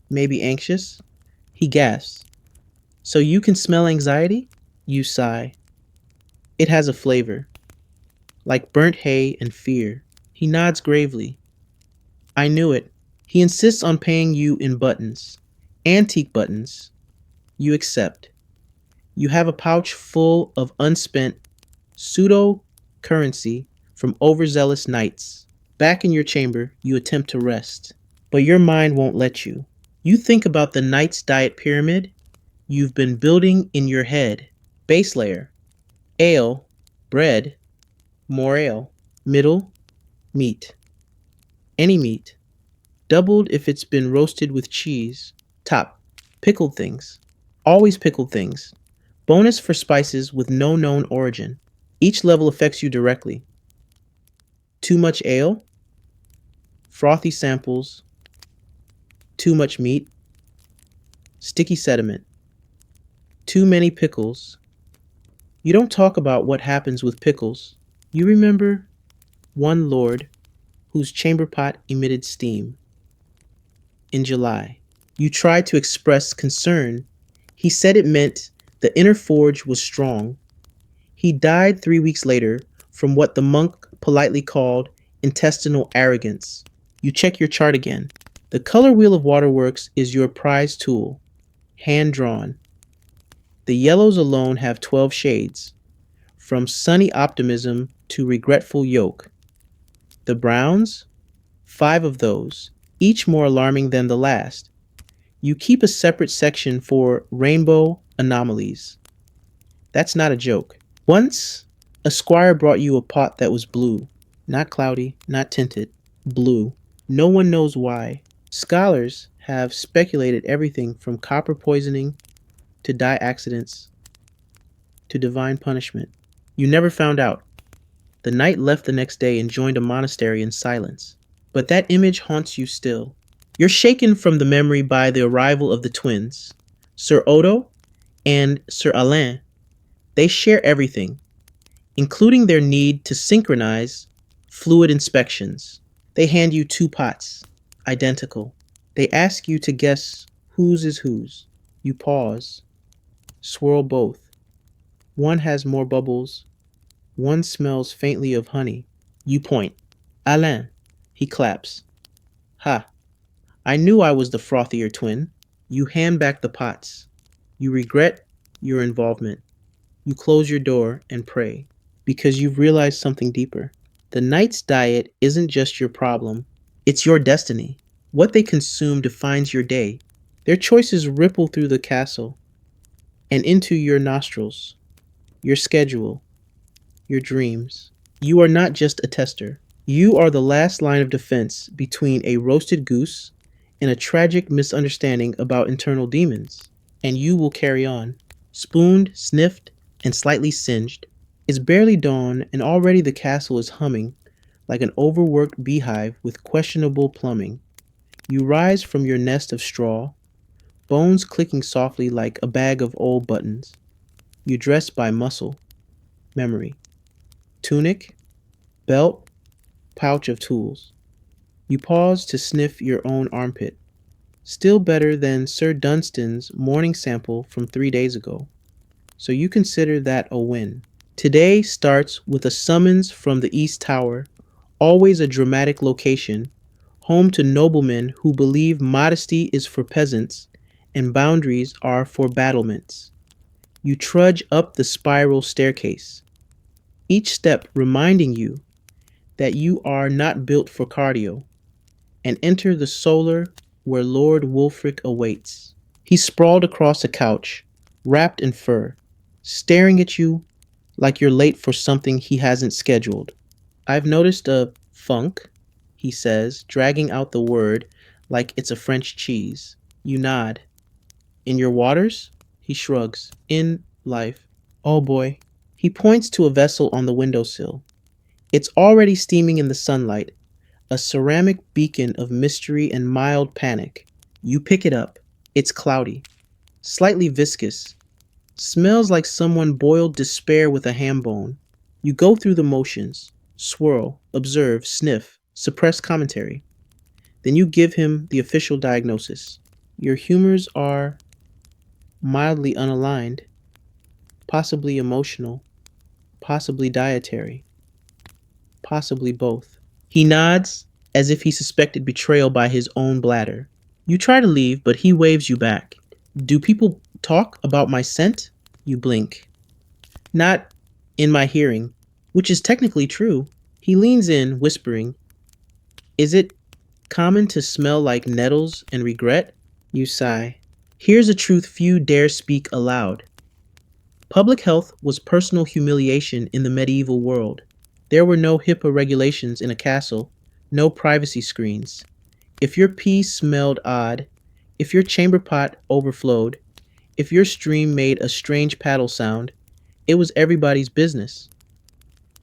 maybe anxious. He gasps. So you can smell anxiety? You sigh. It has a flavor, like burnt hay and fear. He nods gravely. I knew it. He insists on paying you in buttons. Antique buttons. You accept. You have a pouch full of unspent pseudo currency from overzealous knights. Back in your chamber, you attempt to rest, but your mind won't let you. You think about the knight's diet pyramid you've been building in your head. Base layer, ale, bread, more ale. Middle, meat. Any meat. Doubled if it's been roasted with cheese. Top, pickled things. Always pickled things. Bonus for spices with no known origin. Each level affects you directly. Too much ale, frothy samples, too much meat, sticky sediment, too many pickles. You don't talk about what happens with pickles. You remember one lord whose chamber pot emitted steam. In July, you tried to express concern. He said it meant the inner forge was strong. He died 3 weeks later from what the monk politely called intestinal arrogance. You check your chart again. The color wheel of waterworks is your prize tool, hand drawn. The yellows alone have 12 shades, from sunny optimism to regretful yoke. The browns, 5 of those, each more alarming than the last. You keep a separate section for rainbow anomalies. That's not a joke. Once, a squire brought you a pot that was blue, not cloudy, not tinted, blue. No one knows why. Scholars have speculated everything from copper poisoning to dye accidents to divine punishment. You never found out. The knight left the next day and joined a monastery in silence. But that image haunts you still. You're shaken from the memory by the arrival of the twins, Sir Odo and Sir Alain. They share everything, including their need to synchronize fluid inspections. They hand you 2 pots, identical. They ask you to guess whose is whose. You pause, swirl both. One has more bubbles. One smells faintly of honey. You point. Alain. He claps. Ha. I knew I was the frothier twin. You hand back the pots. You regret your involvement. You close your door and pray, because you've realized something deeper. The knight's diet isn't just your problem, it's your destiny. What they consume defines your day. Their choices ripple through the castle and into your nostrils, your schedule, your dreams. You are not just a tester. You are the last line of defense between a roasted goose and a tragic misunderstanding about internal demons. And you will carry on, spooned, sniffed, and slightly singed. It's barely dawn, and already the castle is humming like an overworked beehive with questionable plumbing. You rise from your nest of straw, bones clicking softly like a bag of old buttons. You dress by muscle, memory. Tunic, belt, pouch of tools. You pause to sniff your own armpit. Still better than Sir Dunstan's morning sample from 3 days ago. So you consider that a win. Today starts with a summons from the East Tower, always a dramatic location, home to noblemen who believe modesty is for peasants and boundaries are for battlements. You trudge up the spiral staircase, each step reminding you that you are not built for cardio, and enter the solar where Lord Wulfric awaits. He's sprawled across a couch, wrapped in fur, staring at you like you're late for something he hasn't scheduled. I've noticed a funk, he says, dragging out the word like it's a French cheese. You nod. In your waters? He shrugs. In life. Oh boy. He points to a vessel on the windowsill. It's already steaming in the sunlight, A ceramic beacon of mystery and mild panic. You pick it up. It's cloudy, slightly viscous, smells like someone boiled despair with a ham bone. You go through the motions, swirl, observe, sniff, suppress commentary. Then you give him the official diagnosis. Your humors are mildly unaligned, possibly emotional, possibly dietary, possibly both. He nods as if he suspected betrayal by his own bladder. You try to leave, but he waves you back. Do people talk about my scent? You blink. Not in my hearing, which is technically true. He leans in, whispering, is it common to smell like nettles and regret? You sigh. Here's a truth few dare speak aloud. Public health was personal humiliation in the medieval world. There were no HIPAA regulations in a castle, no privacy screens. If your pee smelled odd, if your chamber pot overflowed, if your stream made a strange paddle sound, it was everybody's business.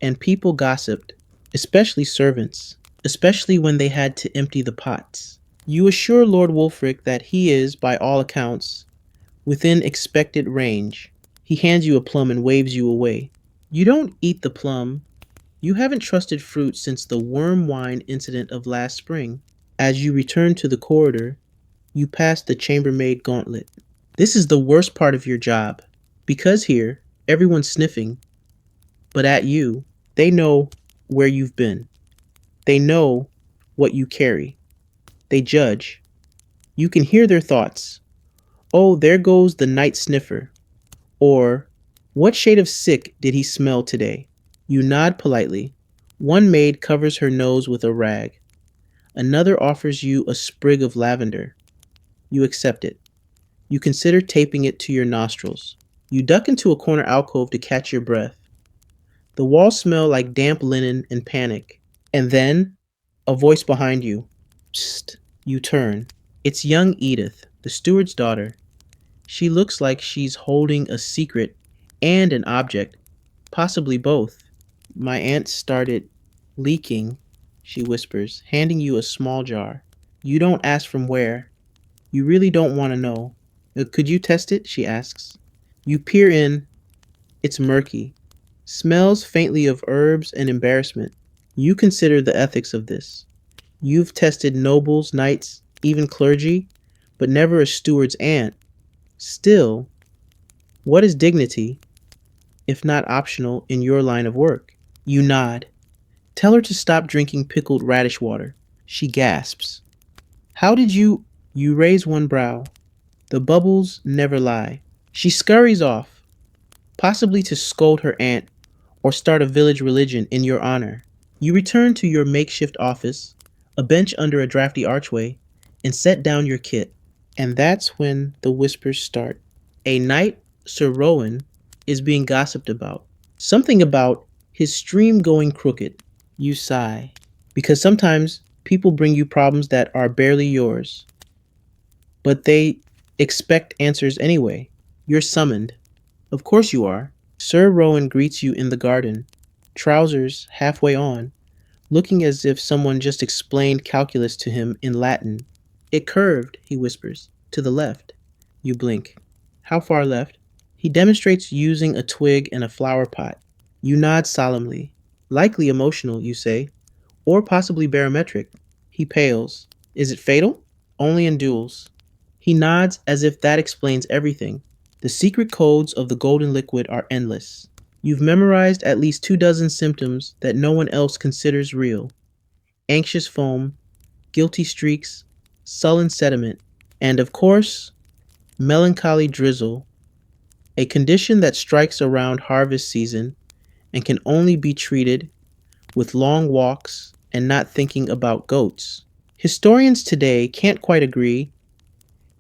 And people gossiped, especially servants, especially when they had to empty the pots. You assure Lord Wulfric that he is, by all accounts, within expected range. He hands you a plum and waves you away. You don't eat the plum. You haven't trusted fruit since the worm wine incident of last spring. As you return to the corridor, you pass the chambermaid gauntlet. This is the worst part of your job. Because here, everyone's sniffing, but at you, they know where you've been. They know what you carry. They judge. You can hear their thoughts. Oh, there goes the night sniffer. Or, what shade of sick did he smell today? You nod politely. One maid covers her nose with a rag. Another offers you a sprig of lavender. You accept it. You consider taping it to your nostrils. You duck into a corner alcove to catch your breath. The walls smell like damp linen and panic. And then, a voice behind you. Psst. You turn. It's young Edith, the steward's daughter. She looks like she's holding a secret and an object, possibly both. My aunt started leaking, she whispers, handing you a small jar. You don't ask from where. You really don't want to know. Could you test it? She asks. You peer in. It's murky. Smells faintly of herbs and embarrassment. You consider the ethics of this. You've tested nobles, knights, even clergy, but never a steward's aunt. Still, what is dignity, if not optional, in your line of work? You nod. Tell her to stop drinking pickled radish water. She gasps. How did you... You raise one brow. The bubbles never lie. She scurries off, possibly to scold her aunt or start a village religion in your honor. You return to your makeshift office, a bench under a drafty archway, and set down your kit. And that's when the whispers start. A knight, Sir Rowan, is being gossiped about. Something about his stream going crooked. You sigh. Because sometimes people bring you problems that are barely yours. But they expect answers anyway. You're summoned. Of course you are. Sir Rowan greets you in the garden, trousers halfway on, looking as if someone just explained calculus to him in Latin. It curved, he whispers, to the left. You blink. How far left? He demonstrates using a twig and a flower pot. You nod solemnly. Likely emotional, you say, or possibly barometric. He pales. Is it fatal? Only in duels. He nods as if that explains everything. The secret codes of the golden liquid are endless. You've memorized at least 24 symptoms that no one else considers real. Anxious foam, guilty streaks, sullen sediment, and of course, melancholy drizzle, a condition that strikes around harvest season and can only be treated with long walks and not thinking about goats. Historians today can't quite agree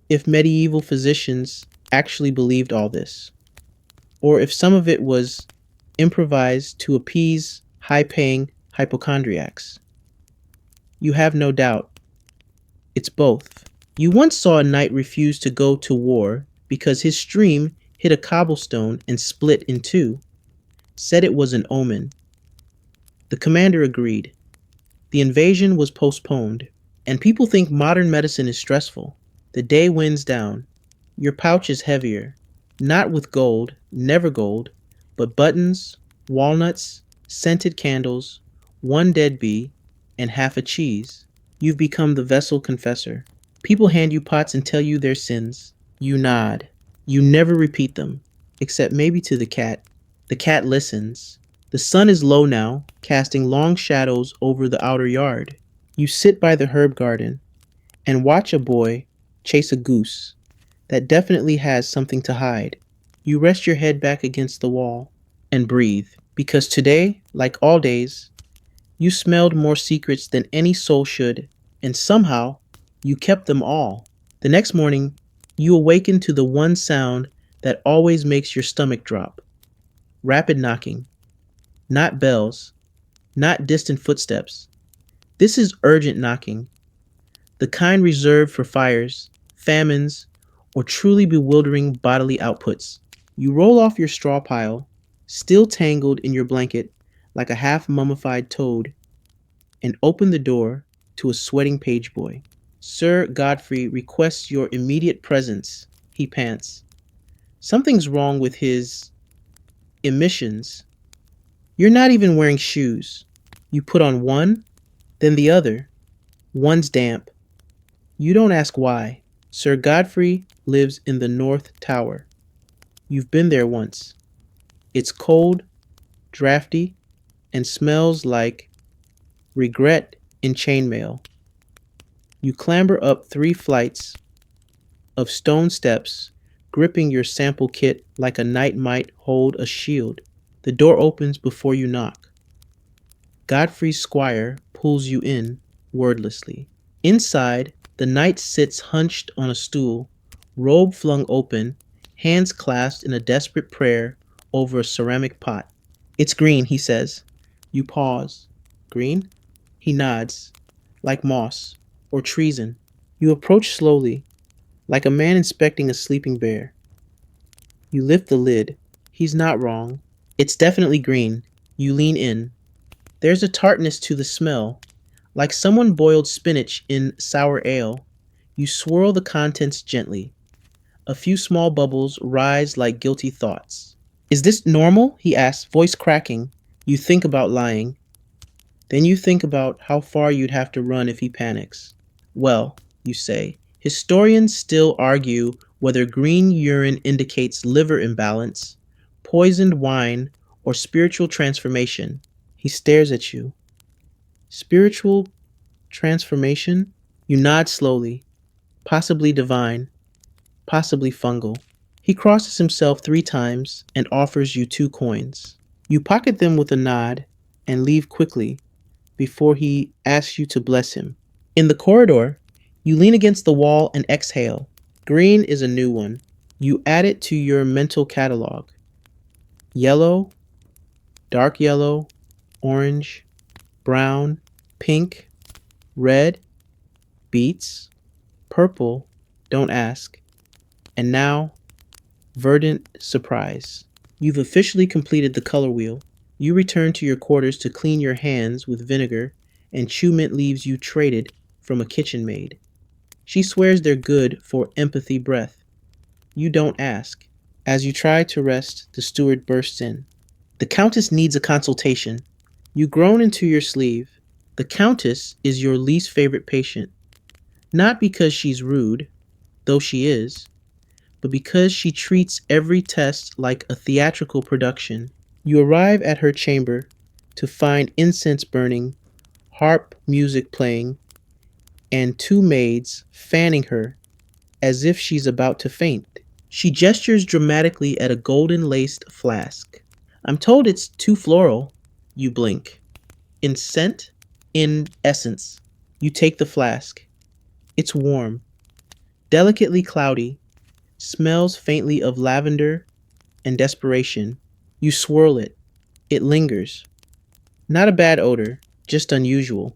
if medieval physicians actually believed all this, or if some of it was improvised to appease high-paying hypochondriacs. You have no doubt. It's both. You once saw a knight refuse to go to war because his stream hit a cobblestone and split in two. Said it was an omen. The commander agreed. The invasion was postponed, and people think modern medicine is stressful. The day winds down. Your pouch is heavier, not with gold, never gold, but buttons, walnuts, scented candles, one dead bee, and half a cheese. You've become the vessel confessor. People hand you pots and tell you their sins. You nod. You never repeat them, except maybe to the cat. The cat listens. The sun is low now, casting long shadows over the outer yard. You sit by the herb garden and watch a boy chase a goose that definitely has something to hide. You rest your head back against the wall and breathe, because today, like all days, you smelled more secrets than any soul should, and somehow you kept them all. The next morning, you awaken to the one sound that always makes your stomach drop: rapid knocking. Not bells, not distant footsteps. This is urgent knocking, the kind reserved for fires, famines, or truly bewildering bodily outputs. You roll off your straw pile, still tangled in your blanket like a half mummified toad, and open the door to a sweating page boy. Sir Godfrey requests your immediate presence, he pants. Something's wrong with his emissions. You're not even wearing shoes. You put on one, then the other. One's damp. You don't ask why. Sir Godfrey lives in the North Tower. You've been there once. It's cold, drafty, and smells like regret in chainmail. You clamber up 3 flights of stone steps, gripping your sample kit like a knight might hold a shield. The door opens before you knock. Godfrey's squire pulls you in wordlessly. Inside, the knight sits hunched on a stool, robe flung open, hands clasped in a desperate prayer over a ceramic pot. It's green, he says. You pause. Green? He nods. Like moss, or treason. You approach slowly, like a man inspecting a sleeping bear. You lift the lid. He's not wrong. It's definitely green. You lean in. There's a tartness to the smell, like someone boiled spinach in sour ale. You swirl the contents gently. A few small bubbles rise like guilty thoughts. Is this normal? He asks, voice cracking. You think about lying. Then you think about how far you'd have to run if he panics. Well, you say, historians still argue whether green urine indicates liver imbalance, poisoned wine, or spiritual transformation. He stares at you. Spiritual transformation? You nod slowly. Possibly divine, possibly fungal. He crosses himself 3 times and offers you 2 coins. You pocket them with a nod and leave quickly before he asks you to bless him. In the corridor, you lean against the wall and exhale. Green is a new one. You add it to your mental catalog. Yellow, dark yellow, orange, brown, pink, red, beets, purple, don't ask, and now, verdant surprise. You've officially completed the color wheel. You return to your quarters to clean your hands with vinegar, and chew mint leaves you traded from a kitchen maid. She swears they're good for empathy breath. You don't ask. As you try to rest, the steward bursts in. The Countess needs a consultation. You groan into your sleeve. The Countess is your least favorite patient. Not because she's rude, though she is, but because she treats every test like a theatrical production. You arrive at her chamber to find incense burning, harp music playing, and 2 maids fanning her as if she's about to faint. She gestures dramatically at a golden-laced flask. I'm told it's too floral. You blink. In scent? In essence. You take the flask. It's warm, delicately cloudy, smells faintly of lavender and desperation. You swirl it. It lingers. Not a bad odor, just unusual.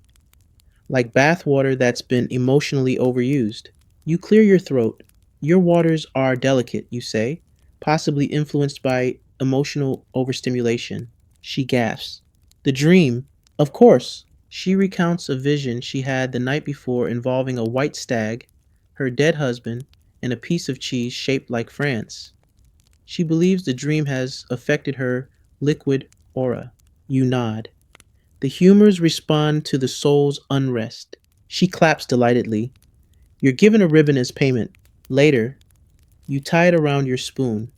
Like bath water that's been emotionally overused. You clear your throat. Your waters are delicate, you say, possibly influenced by emotional overstimulation. She gasps. The dream, of course. She recounts a vision she had the night before involving a white stag, her dead husband, and a piece of cheese shaped like France. She believes the dream has affected her liquid aura. You nod. The humors respond to the soul's unrest. She claps delightedly. You're given a ribbon as payment. Later, you tie it around your spoon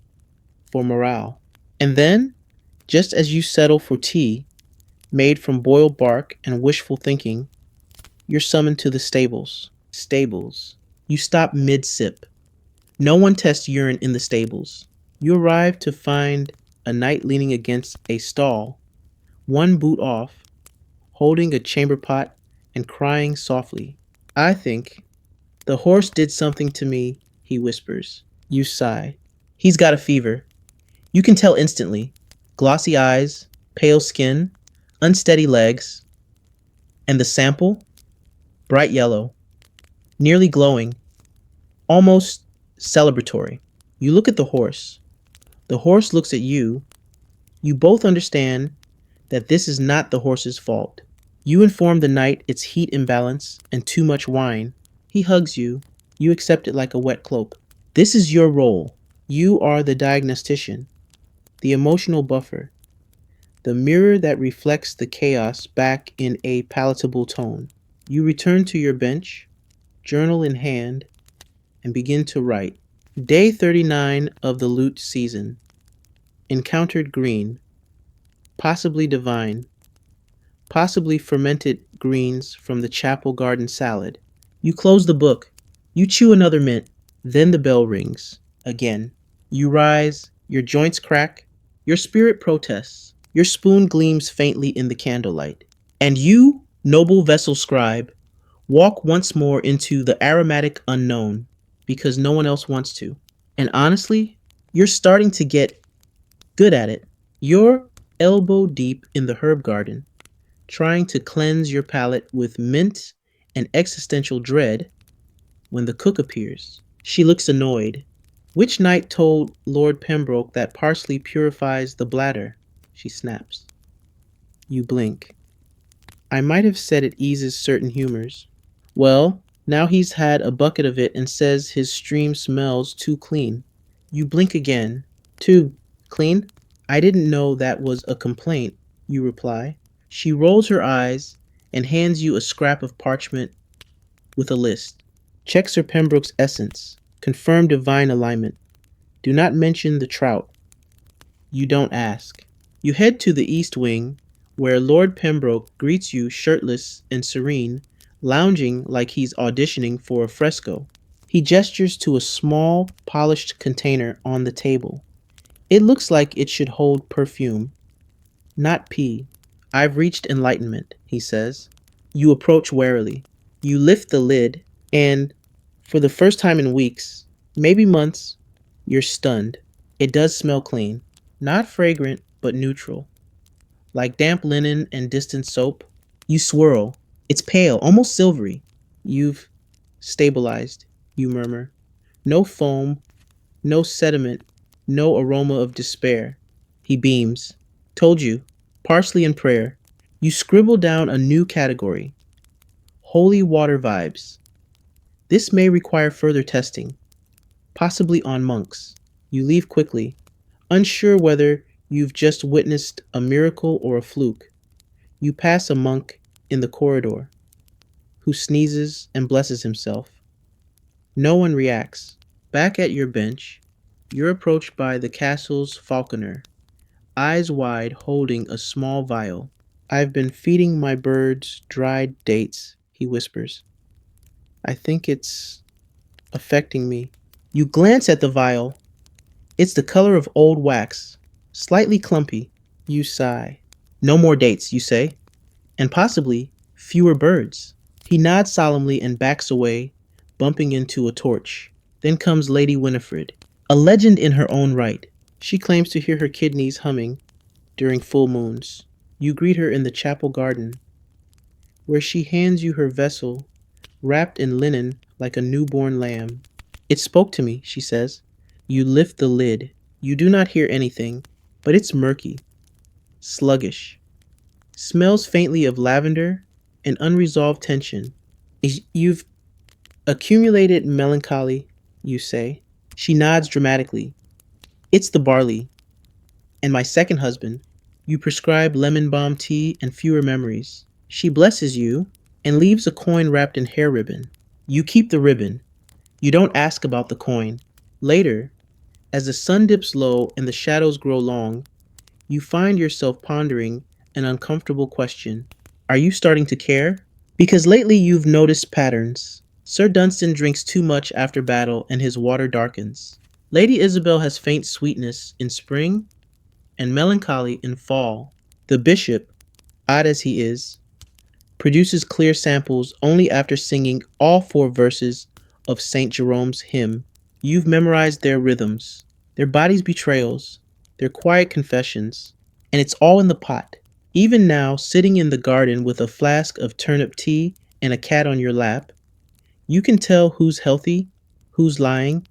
for morale. And then, just as you settle for tea, made from boiled bark and wishful thinking, you're summoned to the stables. Stables. You stop mid sip. No one tests urine in the stables. You arrive to find a knight leaning against a stall, one boot off, holding a chamber pot and crying softly. I think the horse did something to me, he whispers. You sigh. He's got a fever. You can tell instantly. Glossy eyes, pale skin, unsteady legs, and the sample? Bright yellow, nearly glowing, almost celebratory. You look at the horse. The horse looks at you. You both understand that this is not the horse's fault. You inform the knight it's heat imbalance and too much wine. He hugs you. You accept it like a wet cloak. This is your role. You are the diagnostician, the emotional buffer, the mirror that reflects the chaos back in a palatable tone. You return to your bench, journal in hand, and begin to write. Day 39 of the lute season. Encountered green, possibly divine, possibly fermented greens from the chapel garden salad. You close the book. You chew another mint. Then the bell rings. Again. You rise. Your joints crack. Your spirit protests. Your spoon gleams faintly in the candlelight. And you, noble vessel scribe, walk once more into the aromatic unknown because no one else wants to. And honestly, you're starting to get good at it. You're elbow deep in the herb garden, trying to cleanse your palate with mint and existential dread when the cook appears. She looks annoyed. Which knight told Lord Pembroke that parsley purifies the bladder? She snaps. You blink. I might have said it eases certain humors. Well, now he's had a bucket of it and says his stream smells too clean. You blink again. Too clean? I didn't know that was a complaint, you reply. She rolls her eyes and hands you a scrap of parchment with a list. Check Sir Pembroke's essence. Confirm divine alignment. Do not mention the trout. You don't ask. You head to the east wing, where Lord Pembroke greets you shirtless and serene, lounging like he's auditioning for a fresco. He gestures to a small, polished container on the table. It looks like it should hold perfume. Not pee. I've reached enlightenment, he says. You approach warily. You lift the lid, and for the first time in weeks, maybe months, you're stunned. It does smell clean. Not fragrant, but neutral. Like damp linen and distant soap. You swirl. It's pale, almost silvery. You've stabilized, you murmur. No foam, no sediment, no aroma of despair. He beams. Told you. Parsley and prayer. You scribble down a new category. Holy water vibes. This may require further testing, possibly on monks. You leave quickly, unsure whether you've just witnessed a miracle or a fluke. You pass a monk in the corridor who sneezes and blesses himself. No one reacts. Back at your bench, you're approached by the castle's falconer, eyes wide, holding a small vial. I've been feeding my birds dried dates, he whispers. I think it's affecting me. You glance at the vial. It's the color of old wax, slightly clumpy. You sigh. No more dates, you say, and possibly fewer birds. He nods solemnly and backs away, bumping into a torch. Then comes Lady Winifred, a legend in her own right. She claims to hear her kidneys humming during full moons. You greet her in the chapel garden, where she hands you her vessel, wrapped in linen like a newborn lamb. It spoke to me, she says. You lift the lid. You do not hear anything, but it's murky, sluggish. Smells faintly of lavender an unresolved tension. You've accumulated melancholy, you say. She nods dramatically. It's the barley. And my second husband. You prescribe lemon balm tea and fewer memories. She blesses you and leaves a coin wrapped in hair ribbon. You keep the ribbon. You don't ask about the coin. Later, as the sun dips low and the shadows grow long, you find yourself pondering an uncomfortable question. Are you starting to care? Because lately you've noticed patterns. Sir Dunstan drinks too much after battle and his water darkens. Lady Isabel has faint sweetness in spring and melancholy in fall. The bishop, odd as he is, produces clear samples only after singing all four verses of St. Jerome's hymn. You've memorized their rhythms, their bodies' betrayals, their quiet confessions, and it's all in the pot. Even now, sitting in the garden with a flask of turnip tea and a cat on your lap, you can tell who's healthy, who's lying,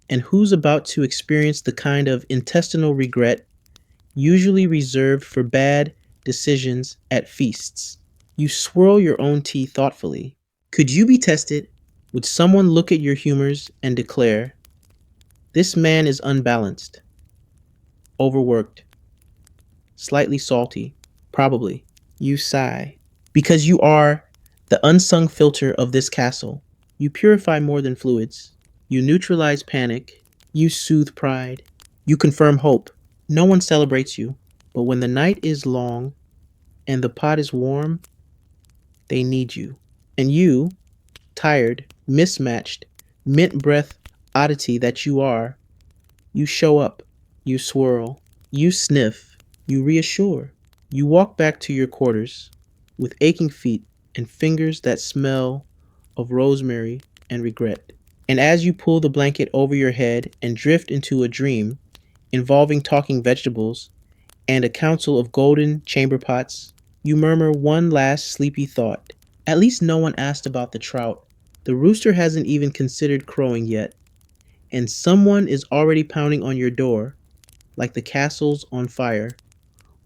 and who's about to experience the kind of intestinal regret usually reserved for bad decisions at feasts. You swirl your own tea thoughtfully. Could you be tested? Would someone look at your humors and declare, this man is unbalanced, overworked, slightly salty? Probably. You sigh. Because you are the unsung filter of this castle. You purify more than fluids. You neutralize panic. You soothe pride. You confirm hope. No one celebrates you. But when the night is long and the pot is warm, they need you. And you, tired, mismatched, mint breath oddity that you are, you show up. You swirl. You sniff. You reassure. You walk back to your quarters with aching feet and fingers that smell of rosemary and regret. And as you pull the blanket over your head and drift into a dream involving talking vegetables and a council of golden chamber pots, you murmur one last sleepy thought. At least no one asked about the trout. The rooster hasn't even considered crowing yet, and someone is already pounding on your door like the castle's on fire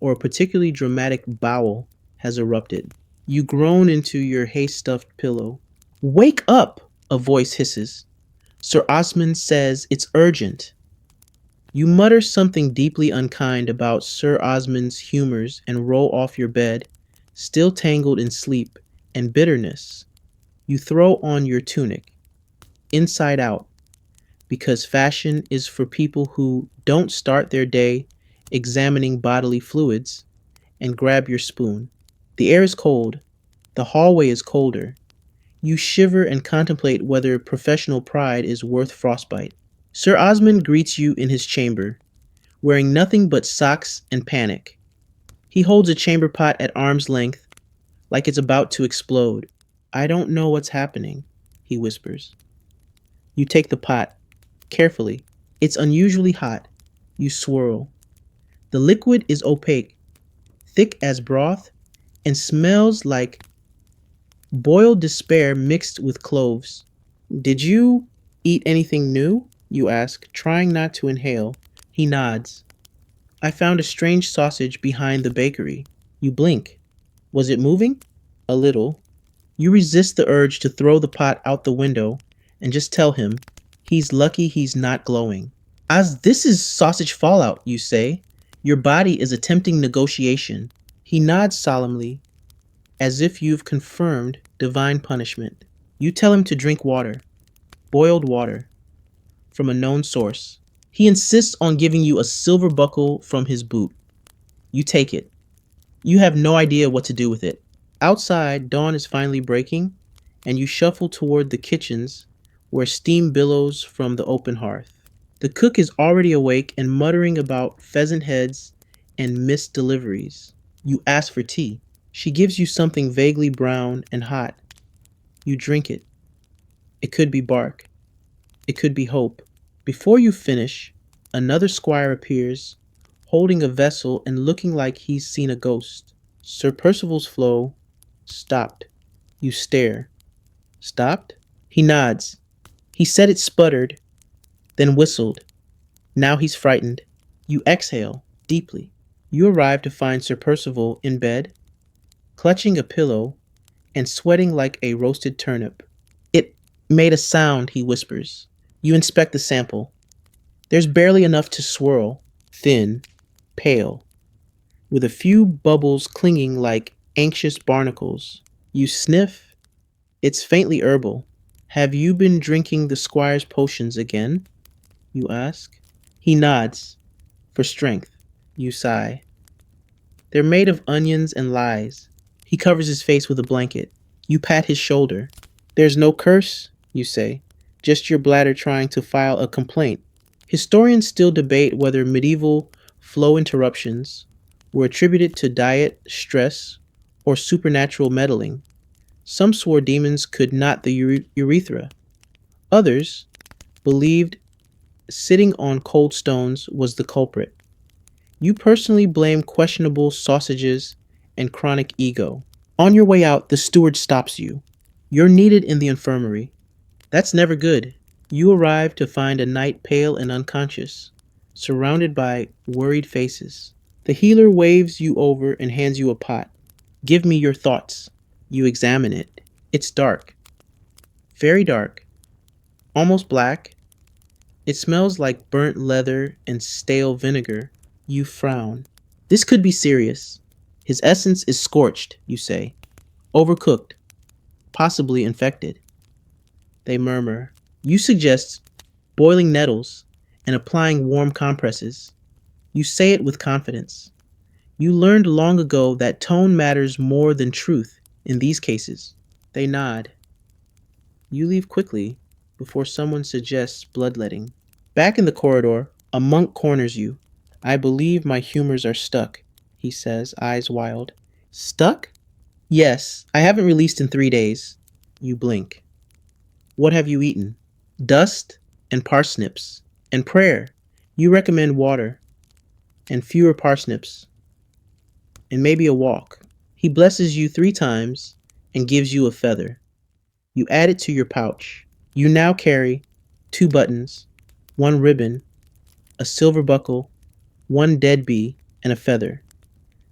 or a particularly dramatic bowel has erupted. You groan into your hay-stuffed pillow. Wake up! A voice hisses. Sir Osmond says it's urgent. You mutter something deeply unkind about Sir Osmond's humors and roll off your bed, still tangled in sleep and bitterness. You throw on your tunic, inside out, because fashion is for people who don't start their day examining bodily fluids, and grab your spoon. The air is cold. The hallway is colder. You shiver and contemplate whether professional pride is worth frostbite. Sir Osmond greets you in his chamber, wearing nothing but socks and panic. He holds a chamber pot at arm's length, like it's about to explode. I don't know what's happening, he whispers. You take the pot, carefully. It's unusually hot. You swirl. The liquid is opaque, thick as broth, and smells like boiled despair mixed with cloves. Did you eat anything new? You ask, trying not to inhale. He nods. I found a strange sausage behind the bakery. You blink. Was it moving? A little. You resist the urge to throw the pot out the window and just tell him he's lucky he's not glowing. As this is sausage fallout, you say. Your body is attempting negotiation. He nods solemnly, as if you've confirmed divine punishment. You tell him to drink water, boiled water, from a known source. He insists on giving you a silver buckle from his boot. You take it. You have no idea what to do with it. Outside, dawn is finally breaking, and you shuffle toward the kitchens where steam billows from the open hearth. The cook is already awake and muttering about pheasant heads and missed deliveries. You ask for tea. She gives you something vaguely brown and hot. You drink it. It could be bark. It could be hope. Before you finish, another squire appears, holding a vessel and looking like he's seen a ghost. Sir Percival's flow stopped. You stare. Stopped? He nods. He said it sputtered, then whistled. Now he's frightened. You exhale deeply. You arrive to find Sir Percival in bed, clutching a pillow and sweating like a roasted turnip. It made a sound, he whispers. You inspect the sample. There's barely enough to swirl, thin, pale, with a few bubbles clinging like anxious barnacles. You sniff. It's faintly herbal. Have you been drinking the squire's potions again? You ask. He nods. For strength. You sigh. They're made of onions and lies. He covers his face with a blanket. You pat his shoulder. There's no curse, you say. Just your bladder trying to file a complaint. Historians still debate whether medieval flow interruptions were attributed to diet, stress, or supernatural meddling. Some swore demons could knot the urethra. Others believed sitting on cold stones was the culprit. You personally blame questionable sausages and chronic ego. On your way out, the steward stops you. You're needed in the infirmary. That's never good. You arrive to find a knight pale and unconscious, surrounded by worried faces. The healer waves you over and hands you a pot. Give me your thoughts. You examine it. It's dark. Very dark. Almost black. It smells like burnt leather and stale vinegar. You frown. This could be serious. His essence is scorched, you say. Overcooked. Possibly infected. They murmur. You suggest boiling nettles and applying warm compresses. You say it with confidence. You learned long ago that tone matters more than truth in these cases. They nod. You leave quickly before someone suggests bloodletting. Back in the corridor, a monk corners you. I believe my humors are stuck, he says, eyes wild. Stuck? Yes, I haven't released in 3 days. You blink. What have you eaten? Dust and parsnips and prayer. You recommend water and fewer parsnips and maybe a walk. He blesses you 3 times and gives you a feather. You add it to your pouch. You now carry 2 buttons, 1 ribbon, a silver buckle, 1 dead bee, and a feather.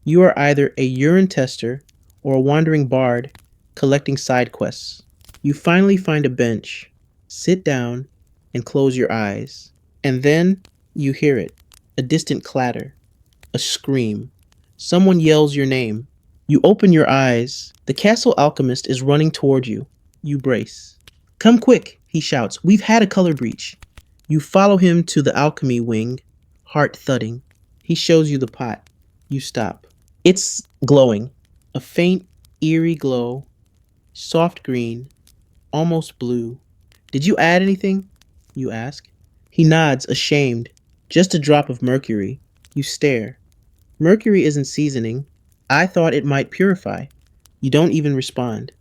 You are either a urine tester or a wandering bard collecting side quests. You finally find a bench, sit down, and close your eyes. And then you hear it, a distant clatter, a scream. Someone yells your name. You open your eyes. The castle alchemist is running toward you. You brace. Come quick, he shouts. We've had a color breach. You follow him to the alchemy wing, heart thudding. He shows you the pot. You stop. It's glowing. A faint, eerie glow. Soft green. Almost blue. Did you add anything? You ask. He nods, ashamed. Just a drop of mercury. You stare. Mercury isn't seasoning. I thought it might purify. You don't even respond.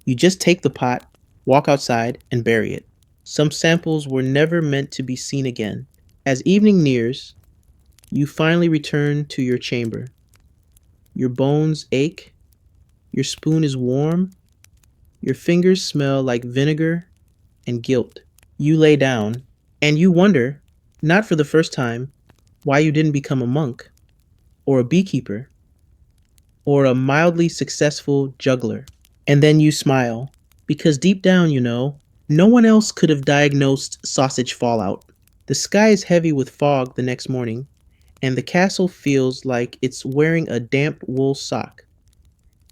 You just take the pot, walk outside, and bury it. Some samples were never meant to be seen again. As evening nears, you finally return to your chamber. Your bones ache. Your spoon is warm. Your fingers smell like vinegar and guilt. You lay down, and you wonder, not for the first time, why you didn't become a monk, or a beekeeper, or a mildly successful juggler. And then you smile, because deep down you know, no one else could have diagnosed sausage fallout. The sky is heavy with fog the next morning, and the castle feels like it's wearing a damp wool sock.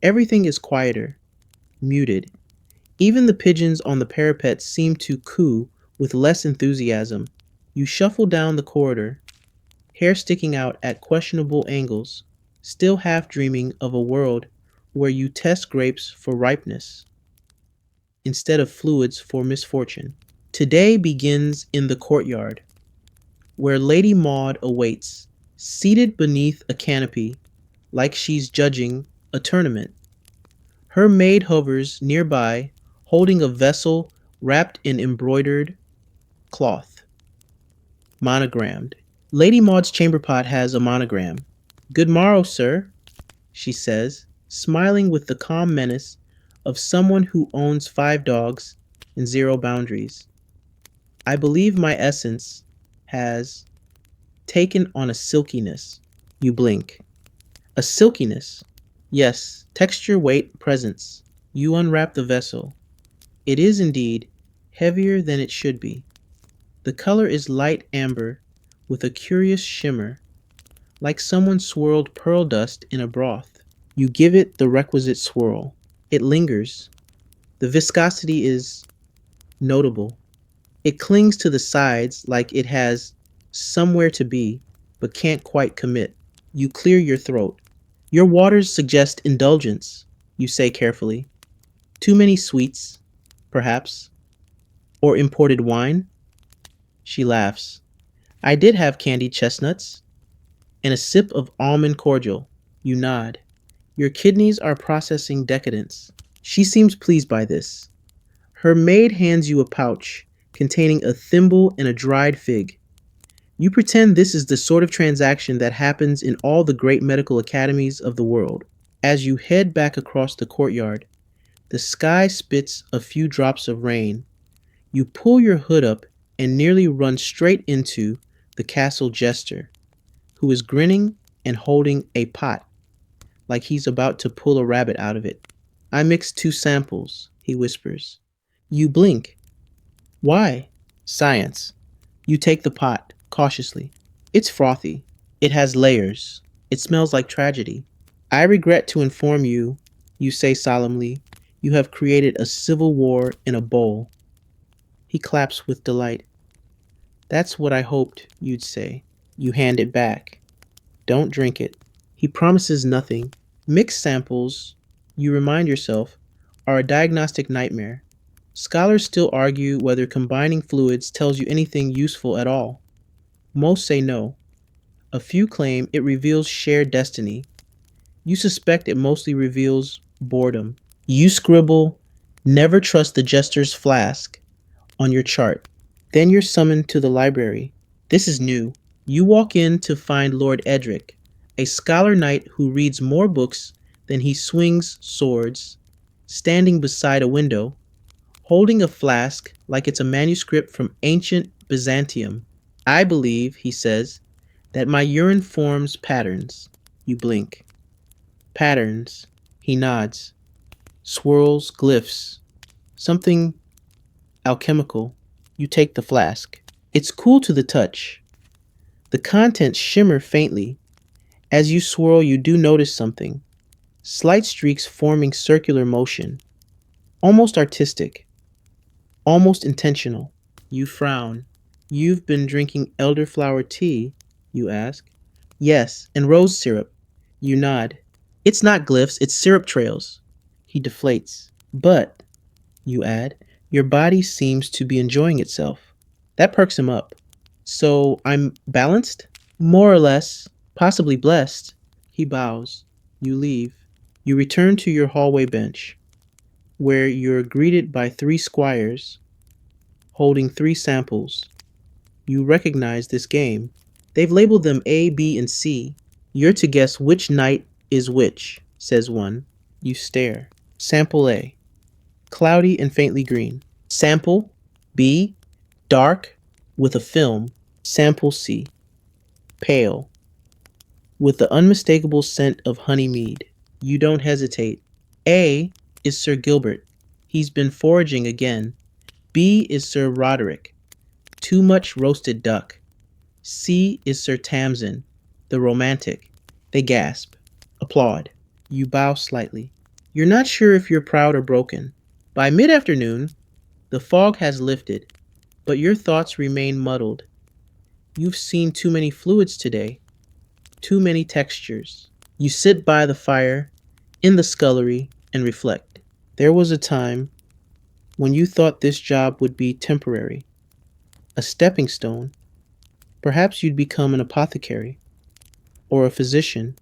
Everything is quieter, muted. Even the pigeons on the parapet seem to coo with less enthusiasm. You shuffle down the corridor, hair sticking out at questionable angles, still half dreaming of a world where you test grapes for ripeness instead of fluids for misfortune. Today begins in the courtyard, where Lady Maud awaits, seated beneath a canopy, like she's judging a tournament. Her maid hovers nearby, holding a vessel wrapped in embroidered cloth, monogrammed. Lady Maud's chamber pot has a monogram. Good morrow, sir, she says, smiling with the calm menace of someone who owns 5 dogs and 0 boundaries. I believe my essence has taken on a silkiness. You blink. A silkiness. Yes, texture, weight, presence. You unwrap the vessel. It is indeed heavier than it should be. The color is light amber with a curious shimmer, like someone swirled pearl dust in a broth. You give it the requisite swirl. It lingers. The viscosity is notable. It clings to the sides like it has somewhere to be, but can't quite commit. You clear your throat. Your waters suggest indulgence, you say carefully. Too many sweets, perhaps, or imported wine? She laughs. I did have candied chestnuts and a sip of almond cordial. You nod. Your kidneys are processing decadence. She seems pleased by this. Her maid hands you a pouch containing a thimble and a dried fig. You pretend this is the sort of transaction that happens in all the great medical academies of the world. As you head back across the courtyard, the sky spits a few drops of rain. You pull your hood up and nearly run straight into the castle jester, who is grinning and holding a pot like he's about to pull a rabbit out of it. I mixed two samples, he whispers. You blink. Why? Science. You take the pot, cautiously. It's frothy. It has layers. It smells like tragedy. I regret to inform you, you say solemnly, you have created a civil war in a bowl. He claps with delight. That's what I hoped you'd say. You hand it back. Don't drink it. He promises nothing. Mixed samples, you remind yourself, are a diagnostic nightmare. Scholars still argue whether combining fluids tells you anything useful at all. Most say no. A few claim it reveals shared destiny. You suspect it mostly reveals boredom. You scribble, never trust the jester's flask, on your chart. Then you're summoned to the library. This is new. You walk in to find Lord Edric, a scholar knight who reads more books than he swings swords, standing beside a window, holding a flask like it's a manuscript from ancient Byzantium. I believe, he says, that my urine forms patterns. You blink. Patterns. He nods. Swirls, glyphs. Something alchemical. You take the flask. It's cool to the touch. The contents shimmer faintly. As you swirl, you do notice something. Slight streaks forming circular motion. Almost artistic. Almost intentional. You frown. You've been drinking elderflower tea, you ask. Yes, and rose syrup. You nod. It's not glyphs, it's syrup trails. He deflates. But, you add, your body seems to be enjoying itself. That perks him up. So I'm balanced? More or less. Possibly blessed. He bows. You leave. You return to your hallway bench, where you're greeted by three squires holding three samples. You recognize this game. They've labeled them A, B, and C. You're to guess which knight is which, says one. You stare. Sample A. Cloudy and faintly green. Sample B. Dark with a film. Sample C. Pale with the unmistakable scent of honey mead. You don't hesitate. A is Sir Gilbert. He's been foraging again. B is Sir Roderick. Too much roasted duck. C is Sir Tamsin, the romantic. They gasp. Applaud. You bow slightly. You're not sure if you're proud or broken. By mid-afternoon, the fog has lifted, but your thoughts remain muddled. You've seen too many fluids today. Too many textures. You sit by the fire, in the scullery, and reflect. There was a time when you thought this job would be temporary, a stepping stone. Perhaps you'd become an apothecary, or a physician,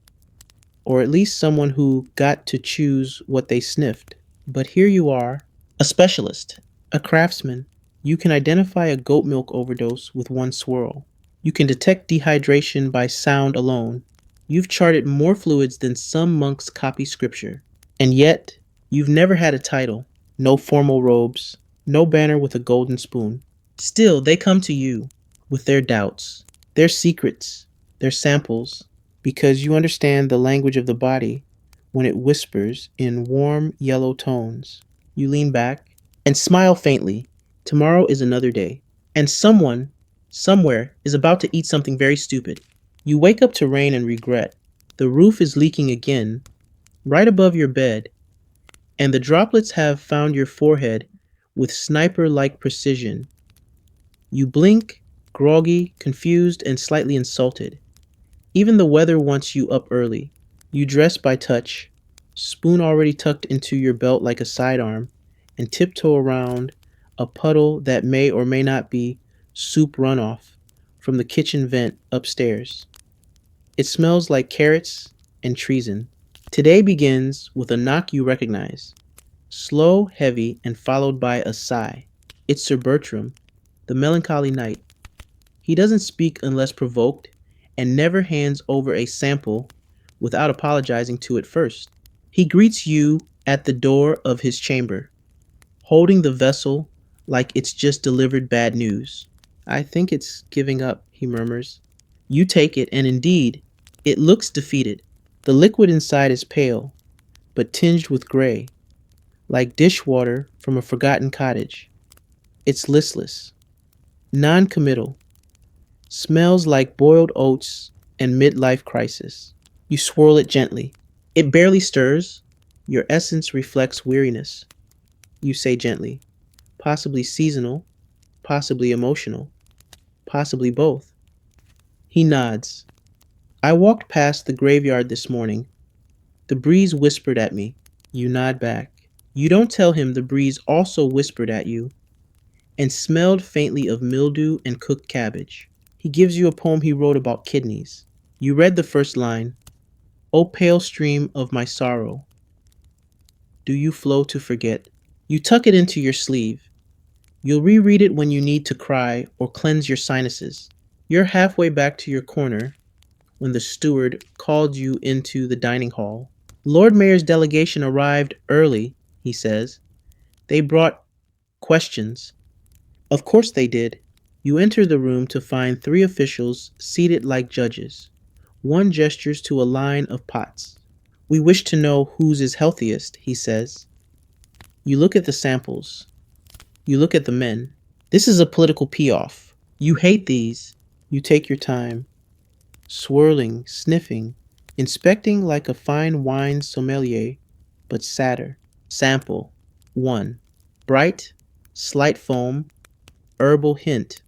or at least someone who got to choose what they sniffed. But here you are, a specialist, a craftsman. You can identify a goat milk overdose with one swirl. You can detect dehydration by sound alone. You've charted more fluids than some monks copy scripture. And yet, you've never had a title, no formal robes, no banner with a golden spoon. Still, they come to you with their doubts, their secrets, their samples, because you understand the language of the body, when it whispers in warm yellow tones. You lean back and smile faintly. Tomorrow is another day. And someone, somewhere, is about to eat something very stupid. You wake up to rain and regret. The roof is leaking again, right above your bed, and the droplets have found your forehead with sniper like precision. You blink, groggy, confused, and slightly insulted. Even the weather wants you up early. You dress by touch, spoon already tucked into your belt like a sidearm, and tiptoe around a puddle that may or may not be soup runoff from the kitchen vent upstairs. It smells like carrots and treason. Today begins with a knock you recognize, slow, heavy, and followed by a sigh. It's Sir Bertram, the melancholy knight. He doesn't speak unless provoked and never hands over a sample without apologizing to it first. He greets you at the door of his chamber, holding the vessel like it's just delivered bad news. I think it's giving up, he murmurs. You take it, and indeed, it looks defeated. The liquid inside is pale, but tinged with gray, like dishwater from a forgotten cottage. It's listless, non committal, smells like boiled oats and midlife crisis. You swirl it gently. It barely stirs. Your essence reflects weariness. You say gently, possibly seasonal, possibly emotional, possibly both. He nods. I walked past the graveyard this morning. The breeze whispered at me. You nod back. You don't tell him the breeze also whispered at you and smelled faintly of mildew and cooked cabbage. He gives you a poem he wrote about kidneys. You read the first line, O pale stream of my sorrow, do you flow to forget? You tuck it into your sleeve. You'll reread it when you need to cry or cleanse your sinuses. You're halfway back to your corner when the steward called you into the dining hall. Lord Mayor's delegation arrived early, he says. They brought questions. Of course they did. You enter the room to find three officials seated like judges. One gestures to a line of pots. We wish to know whose is healthiest, he says. You look at the samples. You look at the men. This is a political pee-off. You hate these. You take your time, swirling, sniffing, inspecting like a fine wine sommelier, but sadder. Sample 1. Bright, slight foam, herbal hint.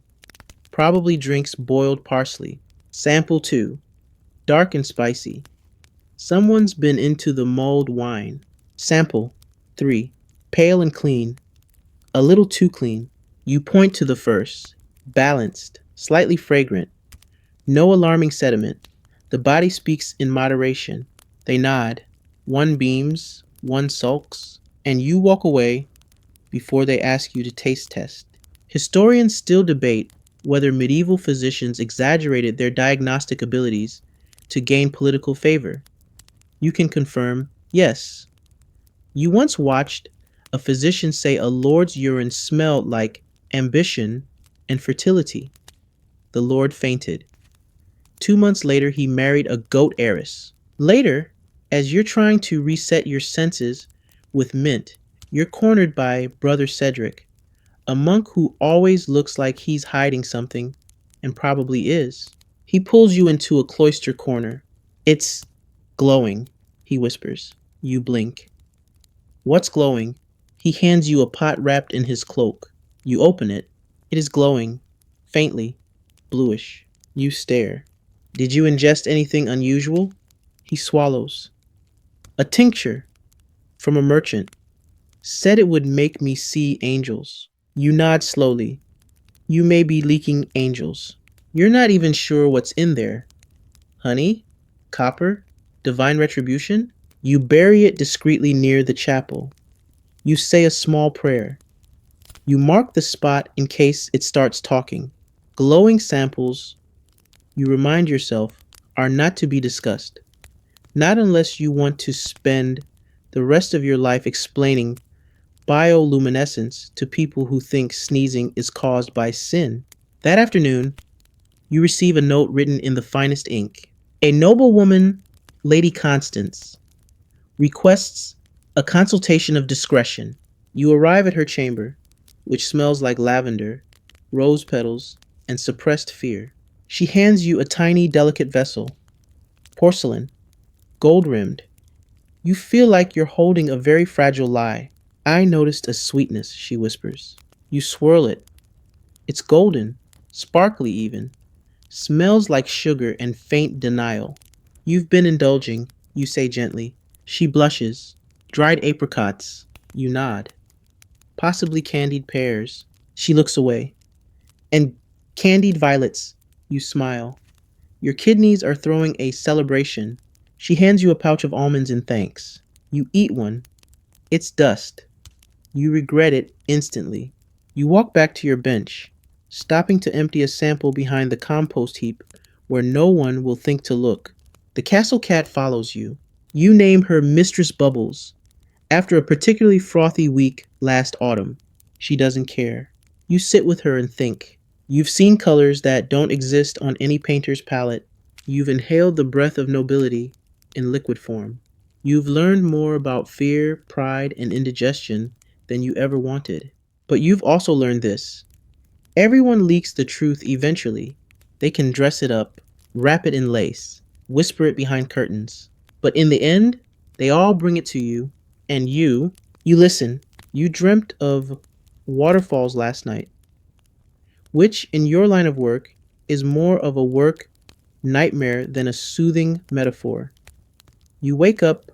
Probably drinks boiled parsley. Sample 2. Dark and spicy. Someone's been into the mulled wine. Sample 3. Pale and clean. A little too clean. You point to the first. Balanced, slightly fragrant. No alarming sediment. The body speaks in moderation. They nod. One beams, one sulks, and you walk away before they ask you to taste test. Historians still debate whether medieval physicians exaggerated their diagnostic abilities to gain political favor. You can confirm, yes. You once watched a physician say a lord's urine smelled like ambition and fertility. The lord fainted. 2 months later, he married a goat heiress. Later, as you're trying to reset your senses with mint, you're cornered by Brother Cedric, a monk who always looks like he's hiding something, and probably is. He pulls you into a cloister corner. It's glowing, he whispers. You blink. What's glowing? He hands you a pot wrapped in his cloak. You open it. It is glowing, faintly, bluish. You stare. Did you ingest anything unusual? He swallows. A tincture from a merchant. Said it would make me see angels. You nod slowly. You may be leaking angels. You're not even sure what's in there. Honey? Copper? Divine retribution? You bury it discreetly near the chapel. You say a small prayer. You mark the spot in case it starts talking. Glowing samples, you remind yourself, are not to be discussed. Not unless you want to spend the rest of your life explaining bioluminescence to people who think sneezing is caused by sin. That afternoon, you receive a note written in the finest ink. A noble woman, Lady Constance, requests a consultation of discretion. You arrive at her chamber, which smells like lavender, rose petals, and suppressed fear. She hands you a tiny, delicate vessel, porcelain, gold rimmed. You feel like you're holding a very fragile lie. I noticed a sweetness, she whispers. You swirl it. It's golden, sparkly even, smells like sugar and faint denial. You've been indulging, you say gently. She blushes. Dried apricots. You nod. Possibly candied pears. She looks away. And candied violets. You smile. Your kidneys are throwing a celebration. She hands you a pouch of almonds in thanks. You eat one. It's dust. You regret it instantly. You walk back to your bench, stopping to empty a sample behind the compost heap where no one will think to look. The castle cat follows you. You name her Mistress Bubbles after a particularly frothy week last autumn. She doesn't care. You sit with her and think. You've seen colors that don't exist on any painter's palette. You've inhaled the breath of nobility in liquid form. You've learned more about fear, pride, and indigestion than you ever wanted. But you've also learned this. Everyone leaks the truth eventually. They can dress it up, wrap it in lace, whisper it behind curtains. But in the end, they all bring it to you, and you listen. You dreamt of waterfalls last night, which in your line of work is more of a work nightmare than a soothing metaphor. You wake up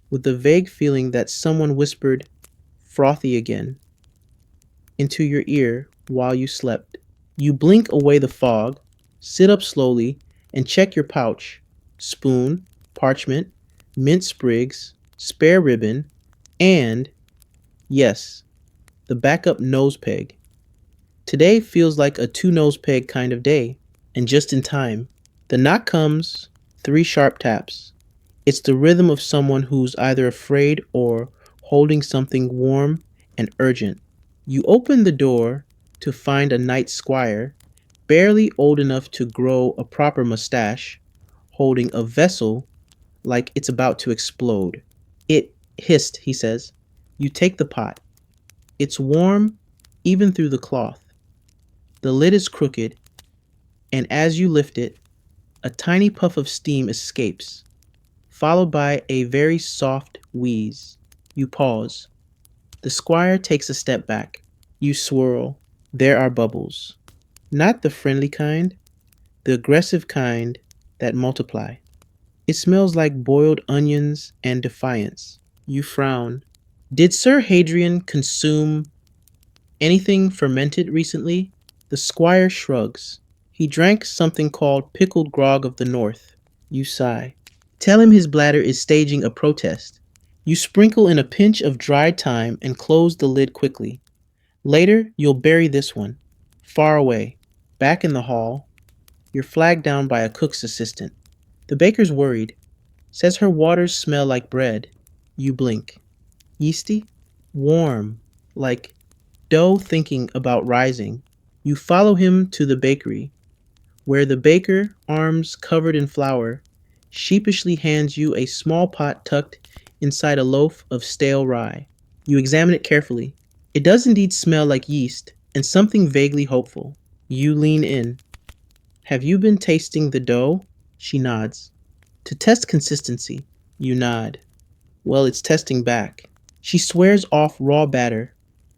with the vague feeling that someone whispered, frothy again, into your ear while you slept. You blink away the fog, sit up slowly, and check your pouch. Spoon, parchment, mint sprigs, spare ribbon, and, yes, the backup nose peg. Today feels like a two nose peg kind of day, and just in time. The knock comes, three sharp taps. It's the rhythm of someone who's either afraid or holding something warm and urgent. You open the door to find a night squire, barely old enough to grow a proper mustache, holding a vessel like it's about to explode. It hissed, he says. You take the pot. It's warm, even through the cloth. The lid is crooked, and as you lift it, a tiny puff of steam escapes, followed by a very soft wheeze. You pause. The squire takes a step back. You swirl. There are bubbles. Not the friendly kind, the aggressive kind that multiply. It smells like boiled onions and defiance. You frown. Did Sir Hadrian consume anything fermented recently? The squire shrugs. He drank something called pickled grog of the north. You sigh. Tell him his bladder is staging a protest. You sprinkle in a pinch of dried thyme and close the lid quickly. Later, you'll bury this one. Far away. Back in the hall, you're flagged down by a cook's assistant. The baker's worried. Says her waters smell like bread. You blink. Yeasty? Warm. Like dough thinking about rising. You follow him to the bakery, where the baker, arms covered in flour, sheepishly hands you a small pot tucked inside a loaf of stale rye. You examine it carefully. It does indeed smell like yeast and something vaguely hopeful. You lean in. Have you been tasting the dough? She nods. To test consistency. You nod. Well, it's testing back. She swears off raw batter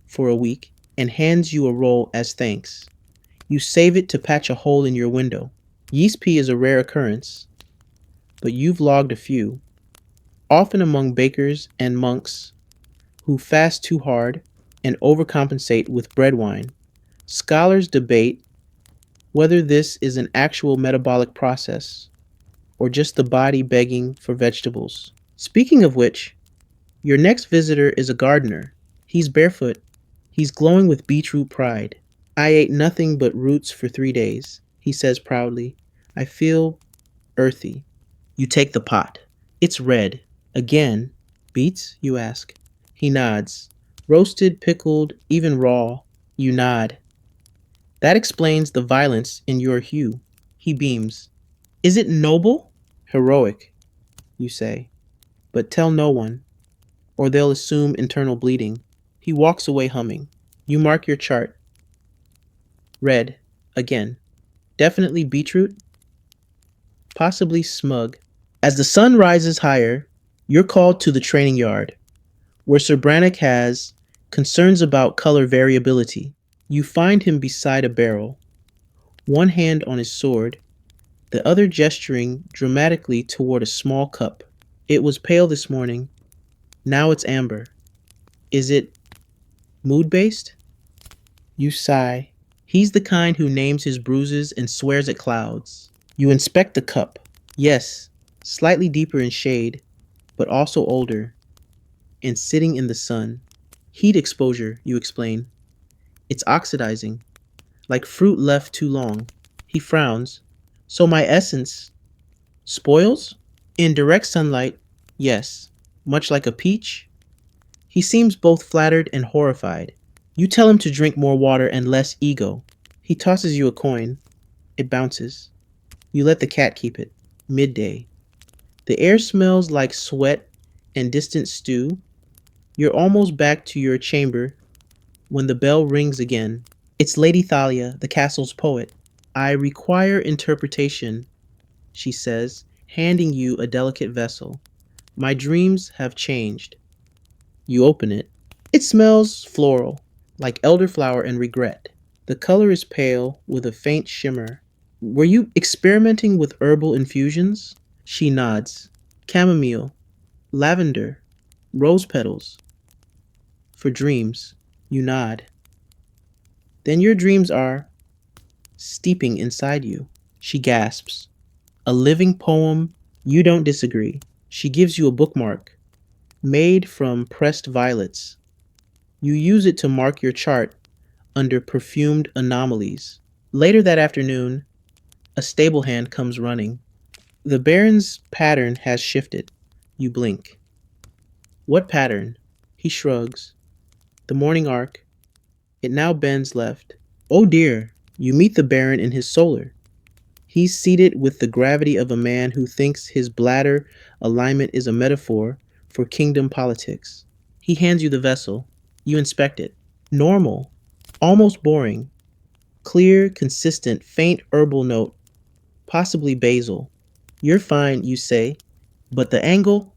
for a week and hands you a roll as thanks. You save it to patch a hole in your window. Yeast pea is a rare occurrence, but you've logged a few, often among bakers and monks who fast too hard and overcompensate with bread wine. Scholars debate whether this is an actual metabolic process or just the body begging for vegetables. Speaking of which, your next visitor is a gardener. He's barefoot. He's glowing with beetroot pride. I ate nothing but roots for 3 days, he says proudly. I feel earthy. You take the pot. It's red. Again. Beets, you ask. He nods. Roasted, pickled, even raw. You nod. That explains the violence in your hue. He beams. Is it noble? Heroic, you say. but tell no one, or they'll assume internal bleeding. He walks away humming. You mark your chart. Red. Again. Definitely beetroot, possibly smug. As the sun rises higher, you're called to the training yard, where Sir Brannock has concerns about color variability. You find him beside a barrel, one hand on his sword, the other gesturing dramatically toward a small cup. It was pale this morning, now it's amber. Is it mood based? You sigh. He's the kind who names his bruises and swears at clouds. You inspect the cup. Yes, slightly deeper in shade, but also older, and sitting in the sun. Heat exposure, you explain. It's oxidizing, like fruit left too long. He frowns. So my essence spoils? In direct sunlight, yes, much like a peach. He seems both flattered and horrified. You tell him to drink more water and less ego. He tosses you a coin. It bounces. You let the cat keep it. Midday. The air smells like sweat and distant stew. You're almost back to your chamber when the bell rings again. It's Lady Thalia, the castle's poet. I require interpretation, she says, handing you a delicate vessel. My dreams have changed. You open it. It smells floral, like elderflower and regret. The color is pale with a faint shimmer. Were you experimenting with herbal infusions? She nods. Chamomile, lavender, rose petals. For dreams, you nod. Then your dreams are steeping inside you. She gasps. A living poem. You don't disagree. She gives you a bookmark, made from pressed violets. You use it to mark your chart under perfumed anomalies. Later that afternoon, a stable hand comes running. The Baron's pattern has shifted. You blink. What pattern? He shrugs. The morning arc. It now bends left. Oh dear, you meet the Baron in his solar. He's seated with the gravity of a man who thinks his bladder alignment is a metaphor for kingdom politics. He hands you the vessel. You inspect it. Normal. Almost boring. Clear, consistent, faint herbal note. Possibly basil. You're fine, you say. But the angle?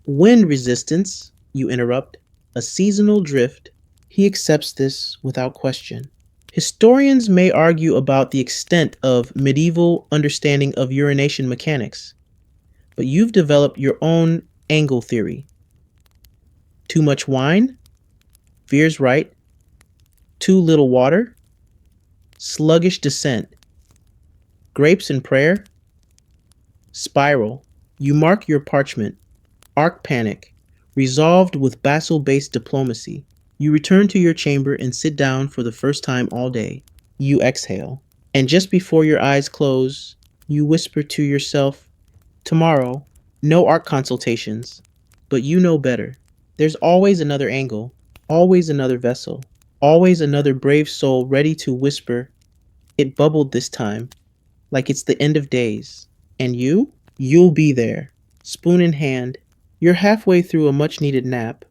Wind resistance, you interrupt. A seasonal drift. He accepts this without question. Historians may argue about the extent of medieval understanding of urination mechanics, but you've developed your own angle theory. Too much wine? Veer's right. Too little water? Sluggish descent. Grapes and prayer? Spiral. You mark your parchment. Arc panic. Resolved with Basil-based diplomacy. You return to your chamber and sit down for the first time all day. You exhale. And just before your eyes close, you whisper to yourself, tomorrow, no art consultations, but you know better. There's always another angle, always another vessel, always another brave soul ready to whisper, it bubbled this time, like it's the end of days. And you? You'll be there, spoon in hand. You're halfway through a much-needed nap,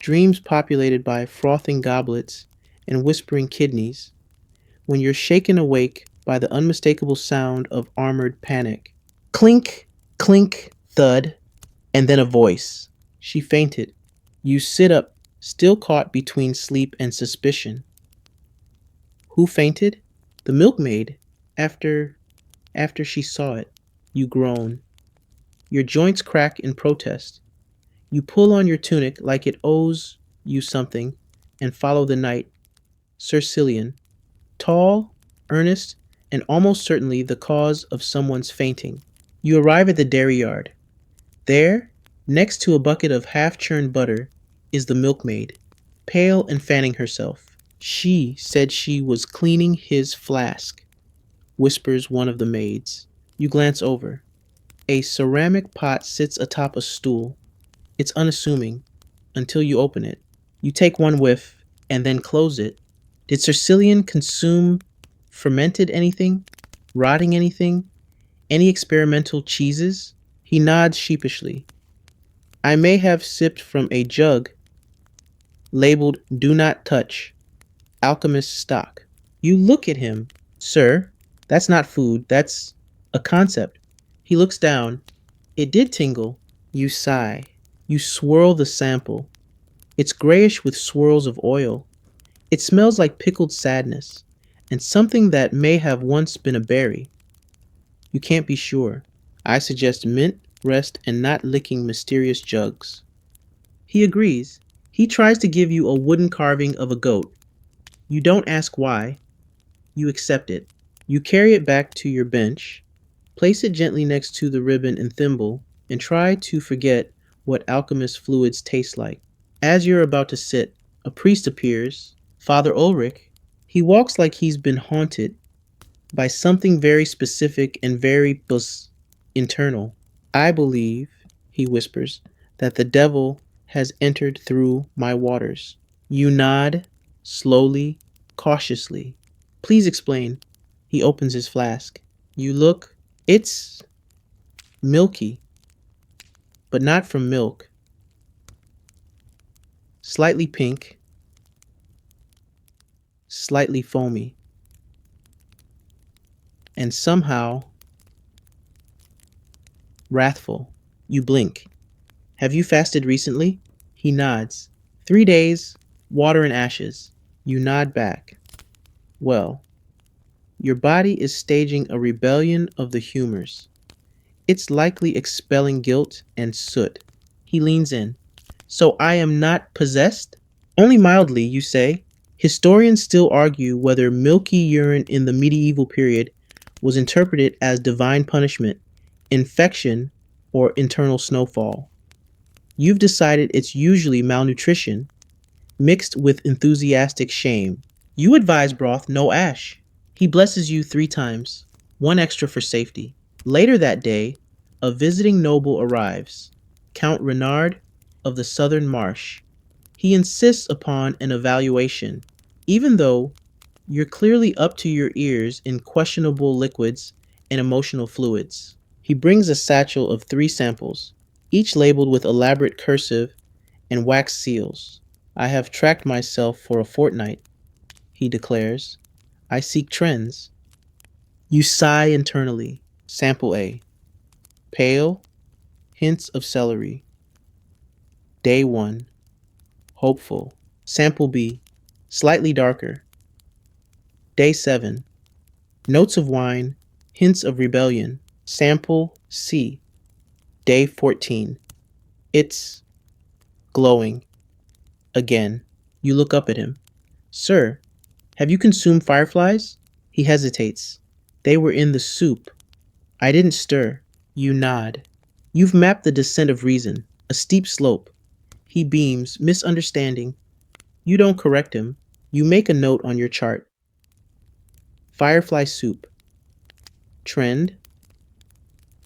dreams populated by frothing goblets and whispering kidneys, when you're shaken awake by the unmistakable sound of armored panic. Clink, clink, thud, and then a voice. She fainted. You sit up, still caught between sleep and suspicion. Who fainted? The milkmaid. After she saw it. You groan. Your joints crack in protest. You pull on your tunic like it owes you something and follow the knight, Sir Cillian, tall, earnest, and almost certainly the cause of someone's fainting. You arrive at the dairy yard. There, next to a bucket of half-churned butter, is the milkmaid, pale and fanning herself. She said she was cleaning his flask, whispers one of the maids. You glance over. A ceramic pot sits atop a stool. It's unassuming, until you open it. You take one whiff, and then close it. Did Sir Cillian consume fermented anything? Rotting anything? Any experimental cheeses? He nods sheepishly. I may have sipped from a jug labeled "Do Not Touch," alchemist stock. You look at him. Sir, that's not food, that's a concept. He looks down. It did tingle. You sigh. You swirl the sample. It's grayish with swirls of oil. It smells like pickled sadness and something that may have once been a berry. You can't be sure. I suggest mint, rest, and not licking mysterious jugs. He agrees. He tries to give you a wooden carving of a goat. You don't ask why. You accept it. You carry it back to your bench, place it gently next to the ribbon and thimble, and try to forget what alchemist fluids taste like. As you're about to sit, a priest appears, Father Ulrich. He walks like he's been haunted by something very specific and very internal. I believe, he whispers, that the devil has entered through my waters. You nod, slowly, cautiously. Please explain. He opens his flask. You look. It's milky, but not from milk. Slightly pink, slightly foamy, and somehow wrathful. You blink. Have you fasted recently? He nods. 3 days, water and ashes. You nod back. Well, your body is staging a rebellion of the humors. It's likely expelling guilt and soot. He leans in. So I am not possessed? Only mildly, you say. Historians still argue whether milky urine in the medieval period was interpreted as divine punishment, infection, or internal snowfall. You've decided it's usually malnutrition, mixed with enthusiastic shame. You advise broth, no ash. He blesses you 3 times, one extra for safety. Later that day, a visiting noble arrives, Count Renard of the Southern Marsh. He insists upon an evaluation, even though you're clearly up to your ears in questionable liquids and emotional fluids. He brings a satchel of 3 samples, each labeled with elaborate cursive and wax seals. I have tracked myself for a fortnight, he declares. I seek trends. You sigh internally. Sample A. Pale, hints of celery. Day 1. Hopeful. Sample B. Slightly darker. Day 7. Notes of wine, hints of rebellion. Sample C. Day 14. It's glowing. Again. You look up at him. Sir, have you consumed fireflies? He hesitates. They were in the soup. I didn't stir. You nod. You've mapped the descent of reason, a steep slope. He beams, misunderstanding. You don't correct him. You make a note on your chart. Firefly soup. Trend.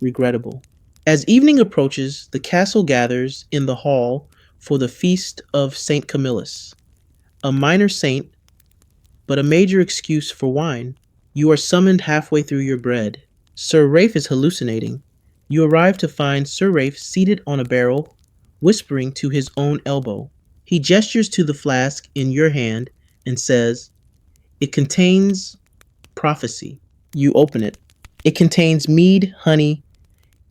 Regrettable. As evening approaches, the castle gathers in the hall for the feast of St. Camillus, a minor saint, but a major excuse for wine. You are summoned halfway through your bread. Sir Rafe is hallucinating. You arrive to find Sir Rafe seated on a barrel, whispering to his own elbow. He gestures to the flask in your hand and says, "It contains prophecy." You open it. It contains mead, honey,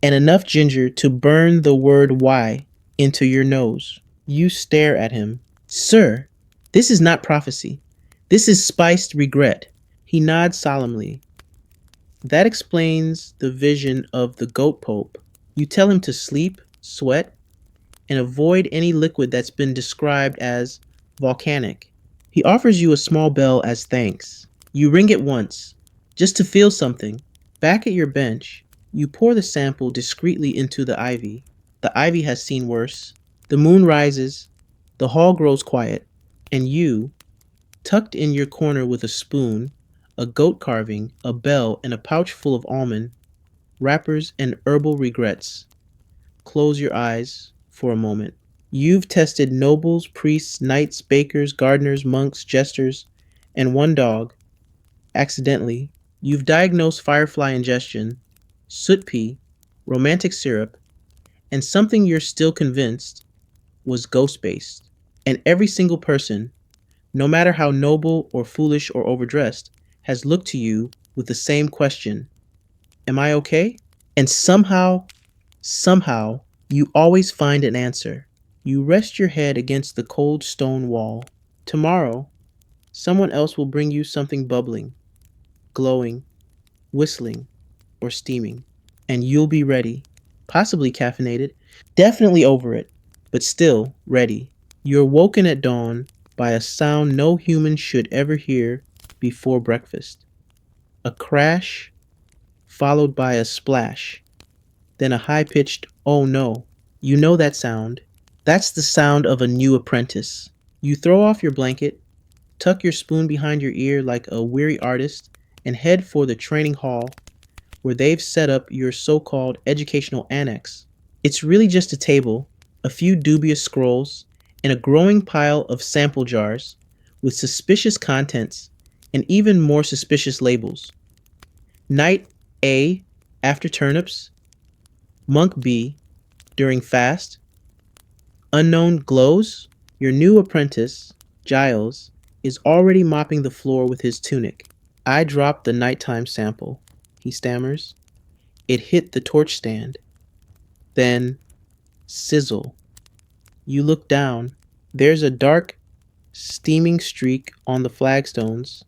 and enough ginger to burn the word "why" into your nose. You stare at him. Sir, this is not prophecy. This is spiced regret. He nods solemnly. That explains the vision of the goat pope. You tell him to sleep, sweat, and avoid any liquid that's been described as volcanic. He offers you a small bell as thanks. You ring it once, just to feel something. Back at your bench, you pour the sample discreetly into the ivy. The ivy has seen worse. The moon rises, the hall grows quiet, and you, tucked in your corner with a spoon, a goat carving, a bell, and a pouch full of almond wrappers and herbal regrets, close your eyes for a moment. You've tested nobles, priests, knights, bakers, gardeners, monks, jesters, and one dog. Accidentally, you've diagnosed firefly ingestion, soot pea, romantic syrup, and something you're still convinced was ghost based. And every single person, no matter how noble or foolish or overdressed, has looked to you with the same question: am I okay? And somehow, you always find an answer. You rest your head against the cold stone wall. Tomorrow, someone else will bring you something bubbling, glowing, whistling, or steaming, and you'll be ready. Possibly caffeinated, definitely over it, but still ready. You're woken at dawn by a sound no human should ever hear before breakfast. A crash, followed by a splash, then a high pitched, oh no. You know that sound. That's the sound of a new apprentice. You throw off your blanket, tuck your spoon behind your ear like a weary artist, and head for the training hall where they've set up your so called educational annex. It's really just a table, a few dubious scrolls, and a growing pile of sample jars with suspicious contents and even more suspicious labels. Night A, after turnips. Monk B, during fast. Unknown glows. Your new apprentice, Giles, is already mopping the floor with his tunic. I dropped the nighttime sample, he stammers. It hit the torch stand. Then, sizzle. You look down. There's a dark, steaming streak on the flagstones,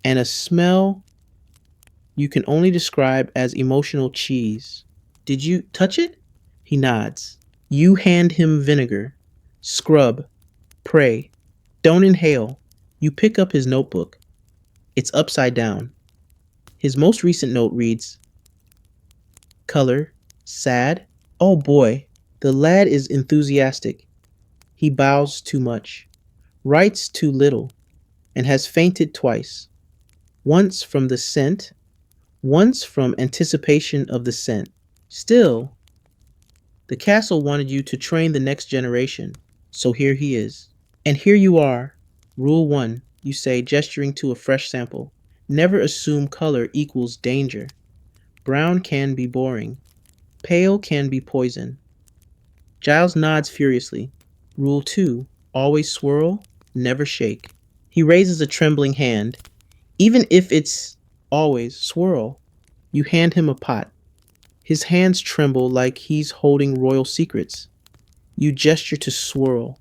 and a smell you can only describe as emotional cheese. Did you touch it? He nods. You hand him vinegar. Scrub. Pray. Don't inhale. You pick up his notebook. It's upside down. His most recent note reads, color, sad. Oh boy, the lad is enthusiastic. He bows too much, writes too little, and has fainted twice. Once from the scent, once from anticipation of the scent. Still, the castle wanted you to train the next generation, so here he is. And here you are. Rule 1, you say, gesturing to a fresh sample. Never assume color equals danger. Brown can be boring. Pale can be poison. Giles nods furiously. Rule 2, always swirl, never shake. He raises a trembling hand. Even if it's always swirl. You hand him a pot. His hands tremble like he's holding royal secrets. You gesture to swirl.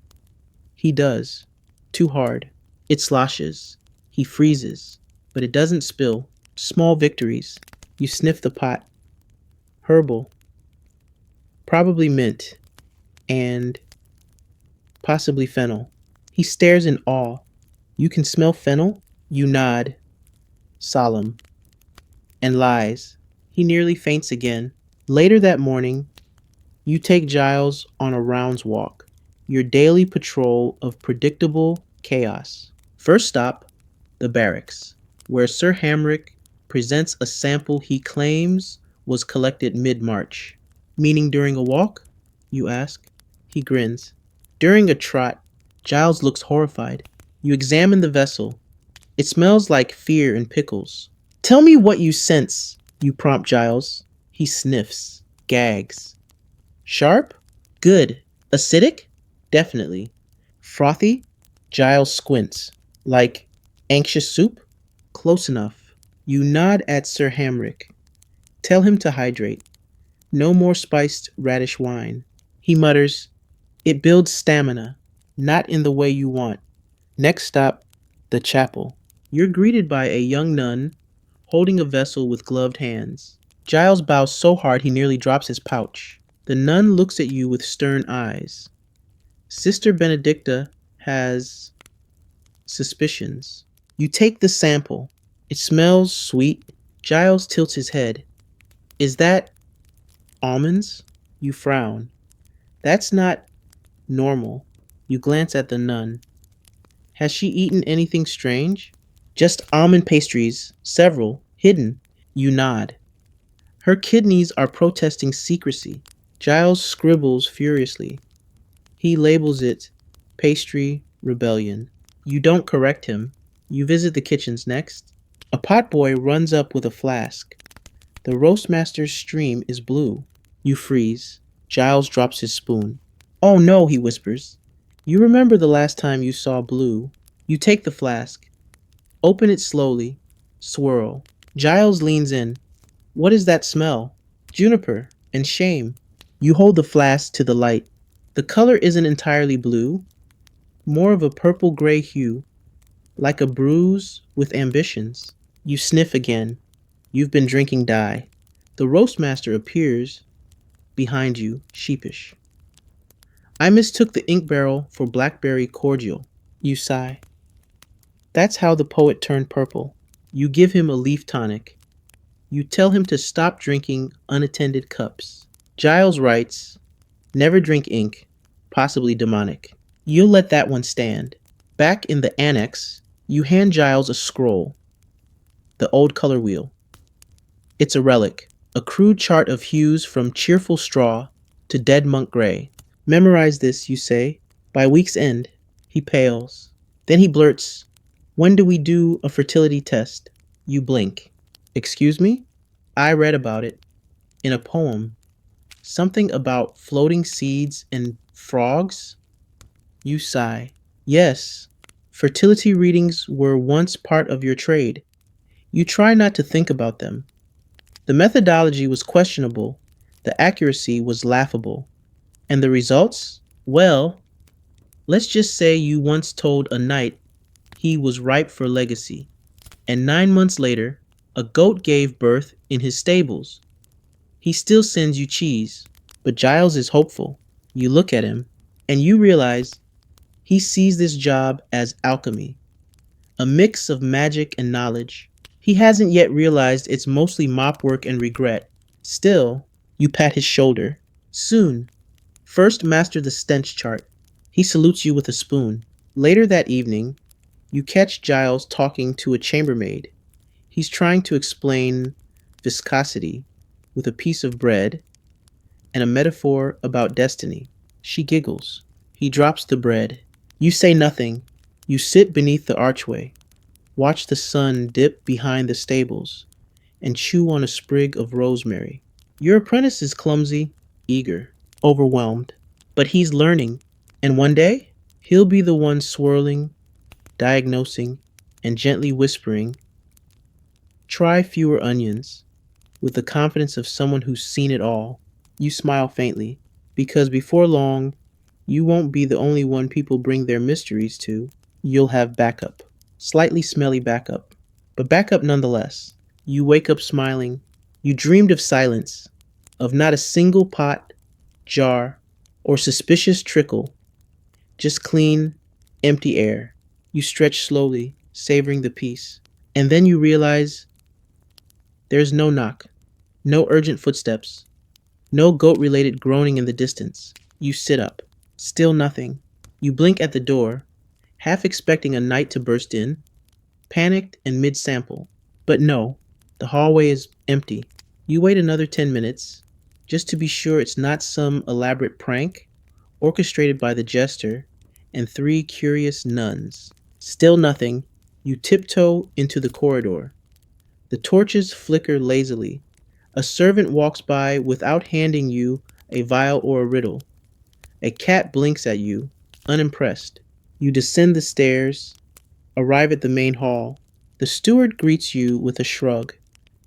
He does. Too hard. It sloshes. He freezes. But it doesn't spill. Small victories. You sniff the pot. Herbal. Probably mint. And possibly fennel. He stares in awe. You can smell fennel? You nod. Solemn. And lies. He nearly faints again. Later that morning, you take Giles on a rounds walk, your daily patrol of predictable chaos. First stop, the barracks, where Sir Hamrick presents a sample he claims was collected mid-March. Meaning during a walk? You ask. He grins. During a trot, Giles looks horrified. You examine the vessel. It smells like fear and pickles. Tell me what you sense, you prompt Giles. He sniffs, gags. Sharp? Good. Acidic? Definitely. Frothy? Giles squints. Like anxious soup? Close enough. You nod at Sir Hamrick. Tell him to hydrate. No more spiced radish wine. He mutters, it builds stamina, not in the way you want. Next stop, the chapel. You're greeted by a young nun holding a vessel with gloved hands. Giles bows so hard he nearly drops his pouch. The nun looks at you with stern eyes. Sister Benedicta has suspicions. You take the sample. It smells sweet. Giles tilts his head. Is that almonds? You frown. That's not normal. You glance at the nun. Has she eaten anything strange? Just almond pastries, several, hidden. You nod. Her kidneys are protesting secrecy. Giles scribbles furiously. He labels it pastry rebellion. You don't correct him. You visit the kitchens next. A potboy runs up with a flask. The roastmaster's stream is blue. You freeze. Giles drops his spoon. Oh no, he whispers. You remember the last time you saw blue. You take the flask, open it slowly, swirl. Giles leans in. What is that smell? Juniper and shame. You hold the flask to the light. The color isn't entirely blue, more of a purple gray hue, like a bruise with ambitions. You sniff again. You've been drinking dye. The roastmaster appears behind you, sheepish. I mistook the ink barrel for blackberry cordial. You sigh. That's how the poet turned purple. You give him a leaf tonic. You tell him to stop drinking unattended cups. Giles writes, never drink ink, possibly demonic. You'll let that one stand. Back in the annex, you hand Giles a scroll, the old color wheel. It's a relic, a crude chart of hues from cheerful straw to dead monk gray. Memorize this, you say. By week's end, he pales. Then he blurts, when do we do a fertility test? You blink. Excuse me? I read about it in a poem. Something about floating seeds and frogs? You sigh. Yes, fertility readings were once part of your trade. You try not to think about them. The methodology was questionable, the accuracy was laughable. And the results? Well, let's just say you once told a knight he was ripe for legacy, and 9 months later, a goat gave birth in his stables. He still sends you cheese, but Giles is hopeful. You look at him, and you realize he sees this job as alchemy, a mix of magic and knowledge. He hasn't yet realized it's mostly mop work and regret. Still, you pat his shoulder. Soon. First master the stench chart. He salutes you with a spoon. Later that evening, you catch Giles talking to a chambermaid. He's trying to explain viscosity with a piece of bread and a metaphor about destiny. She giggles. He drops the bread. You say nothing. You sit beneath the archway, watch the sun dip behind the stables, and chew on a sprig of rosemary. Your apprentice is clumsy, eager, overwhelmed, but he's learning, and one day, he'll be the one swirling, diagnosing, and gently whispering, try fewer onions, with the confidence of someone who's seen it all. You smile faintly, because before long, you won't be the only one people bring their mysteries to. You'll have backup. Slightly smelly backup, but backup nonetheless. You wake up smiling. You dreamed of silence, of not a single pot, jar, or suspicious trickle, just clean, empty air. You stretch slowly, savoring the peace, and then you realize there's no knock, no urgent footsteps, no goat-related groaning in the distance. You sit up. Still nothing. You blink at the door, half expecting a knight to burst in, panicked and mid-sample. But no, the hallway is empty. You wait another 10 minutes, just to be sure it's not some elaborate prank orchestrated by the jester and 3 curious nuns. Still nothing. You tiptoe into the corridor. The torches flicker lazily. A servant walks by without handing you a vial or a riddle. A cat blinks at you, unimpressed. You descend the stairs, arrive at the main hall. The steward greets you with a shrug.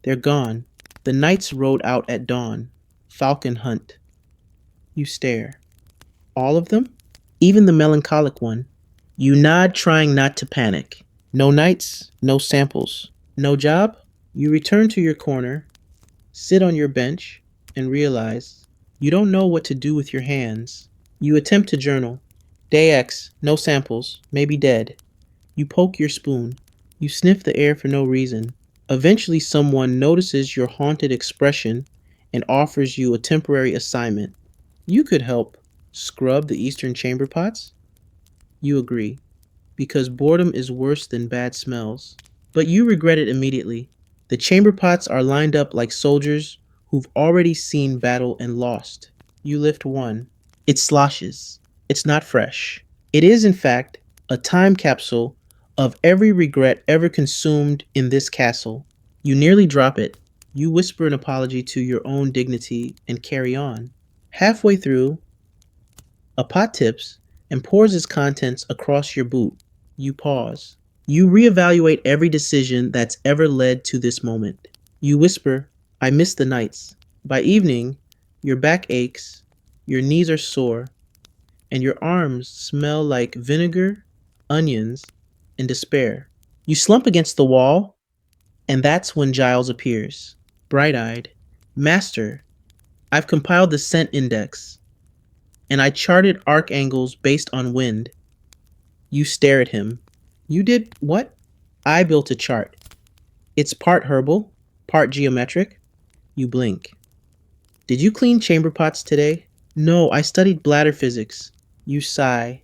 They're gone. The knights rode out at dawn. Falcon hunt. You stare. All of them? Even the melancholic one. You nod, trying not to panic. No knights, no samples. No job? You return to your corner, sit on your bench, and realize you don't know what to do with your hands. You attempt to journal. Day X, no samples, maybe dead. You poke your spoon. You sniff the air for no reason. Eventually, someone notices your haunted expression and offers you a temporary assignment. You could help scrub the eastern chamber pots. You agree, because boredom is worse than bad smells. But you regret it immediately. The chamber pots are lined up like soldiers who've already seen battle and lost. You lift one. It sloshes. It's not fresh. It is, in fact, a time capsule of every regret ever consumed in this castle. You nearly drop it. You whisper an apology to your own dignity and carry on. Halfway through, a pot tips and pours its contents across your boot. You pause. You reevaluate every decision that's ever led to this moment. You whisper, I miss the nights. By evening, your back aches, your knees are sore, and your arms smell like vinegar, onions, and despair. You slump against the wall, and that's when Giles appears, bright eyed. Master, I've compiled the scent index, and I charted arc angles based on wind. You stare at him. You did what? I built a chart. It's part herbal, part geometric. You blink. Did you clean chamber pots today? No, I studied bladder physics. You sigh,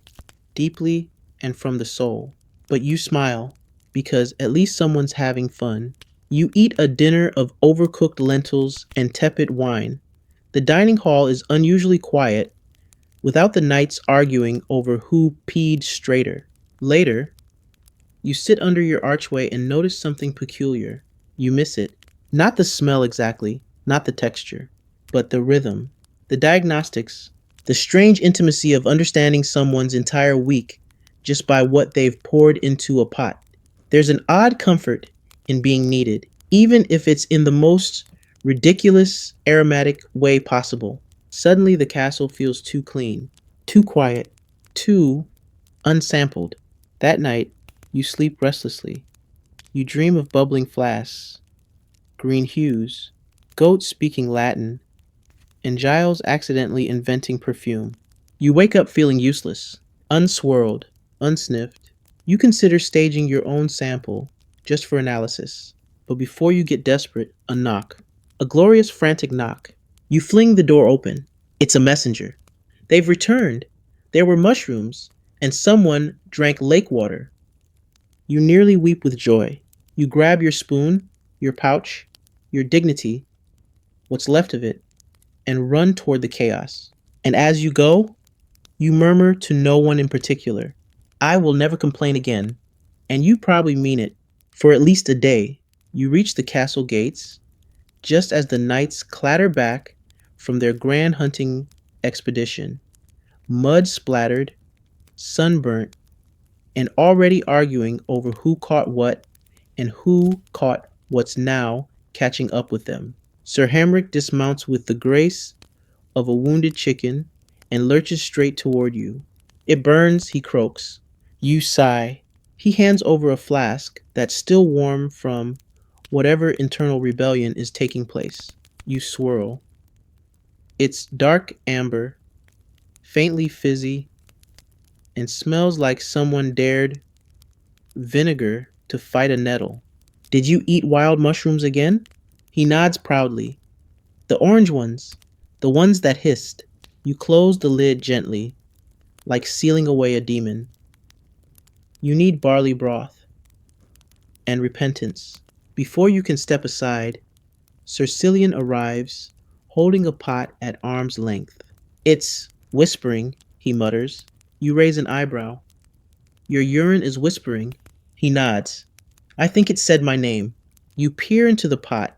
deeply and from the soul. But you smile, because at least someone's having fun. You eat a dinner of overcooked lentils and tepid wine. The dining hall is unusually quiet, without the knights arguing over who peed straighter. Later, you sit under your archway and notice something peculiar. You miss it. Not the smell exactly, not the texture, but the rhythm, the diagnostics, the strange intimacy of understanding someone's entire week just by what they've poured into a pot. There's an odd comfort in being needed, even if it's in the most ridiculous, aromatic way possible. Suddenly, the castle feels too clean, too quiet, too unsampled. That night, you sleep restlessly. You dream of bubbling flasks, green hues, goats speaking Latin, and Giles accidentally inventing perfume. You wake up feeling useless, unswirled, unsniffed. You consider staging your own sample just for analysis. But before you get desperate, a knock. A glorious, frantic knock. You fling the door open. It's a messenger. They've returned. There were mushrooms, and someone drank lake water. You nearly weep with joy. You grab your spoon, your pouch, your dignity, what's left of it, and run toward the chaos. And as you go, you murmur to no one in particular, I will never complain again. And you probably mean it. For at least a day, you reach the castle gates just as the knights clatter back from their grand hunting expedition, mud splattered, sunburnt, and already arguing over who caught what and who caught what's now catching up with them. Sir Hamrick dismounts with the grace of a wounded chicken and lurches straight toward you. It burns, he croaks. You sigh. He hands over a flask that's still warm from whatever internal rebellion is taking place. You swirl. It's dark amber, faintly fizzy, and smells like someone dared vinegar to fight a nettle. Did you eat wild mushrooms again? He nods proudly. The orange ones, the ones that hissed. You close the lid gently, like sealing away a demon. You need barley broth and repentance. Before you can step aside, Sir Cillian arrives, holding a pot at arm's length. It's whispering, he mutters. You raise an eyebrow. Your urine is whispering. He nods. I think it said my name. You peer into the pot.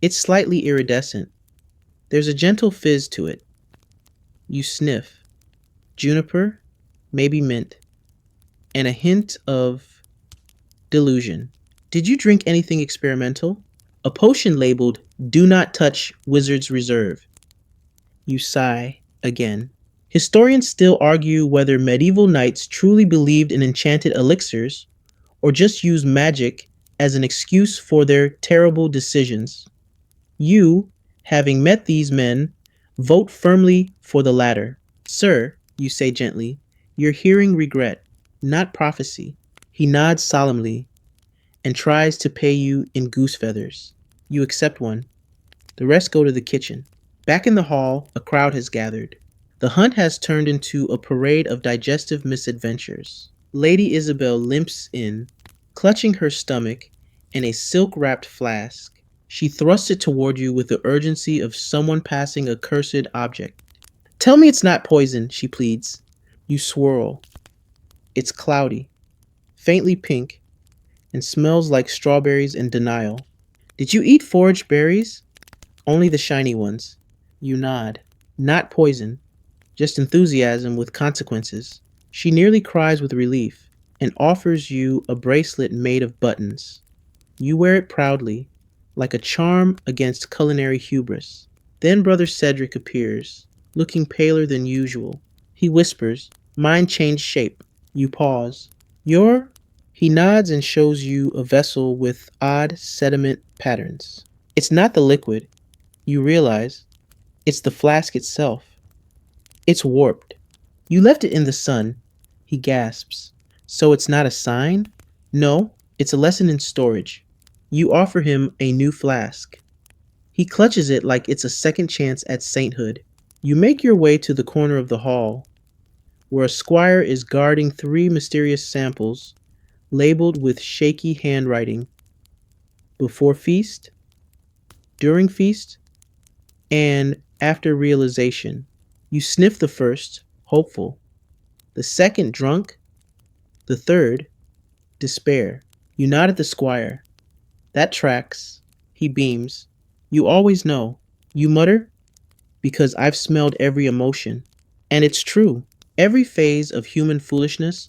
It's slightly iridescent. There's a gentle fizz to it. You sniff. Juniper, maybe mint, and a hint of delusion. Did you drink anything experimental? A potion labeled, Do Not Touch Wizard's Reserve. You sigh again. Historians still argue whether medieval knights truly believed in enchanted elixirs or just used magic as an excuse for their terrible decisions. You, having met these men, vote firmly for the latter. Sir, you say gently, you're hearing regret, not prophecy. He nods solemnly and tries to pay you in goose feathers. You accept one. The rest go to the kitchen. Back in the hall, a crowd has gathered. The hunt has turned into a parade of digestive misadventures. Lady Isabel limps in, clutching her stomach and a silk-wrapped flask. She thrusts it toward you with the urgency of someone passing a cursed object. Tell me it's not poison, she pleads. You swirl. It's cloudy, faintly pink, and smells like strawberries in denial. Did you eat foraged berries? Only the shiny ones. You nod. Not poison, just enthusiasm with consequences. She nearly cries with relief and offers you a bracelet made of buttons. You wear it proudly, like a charm against culinary hubris. Then Brother Cedric appears, looking paler than usual. He whispers, "Mine changed shape." You pause. "Your?" He nods and shows you a vessel with odd sediment patterns. It's not the liquid, you realize. It's the flask itself. It's warped. "You left it in the sun." He gasps. "So it's not a sign?" "No, it's a lesson in storage." You offer him a new flask. He clutches it like it's a second chance at sainthood. You make your way to the corner of the hall, where a squire is guarding three mysterious samples labeled with shaky handwriting: before feast, during feast, and after realization. You sniff the first, hopeful; the second, drunk; the third, despair. You nod at the squire. "That tracks." He beams. "You always know." You mutter, "Because I've smelled every emotion." And it's true. Every phase of human foolishness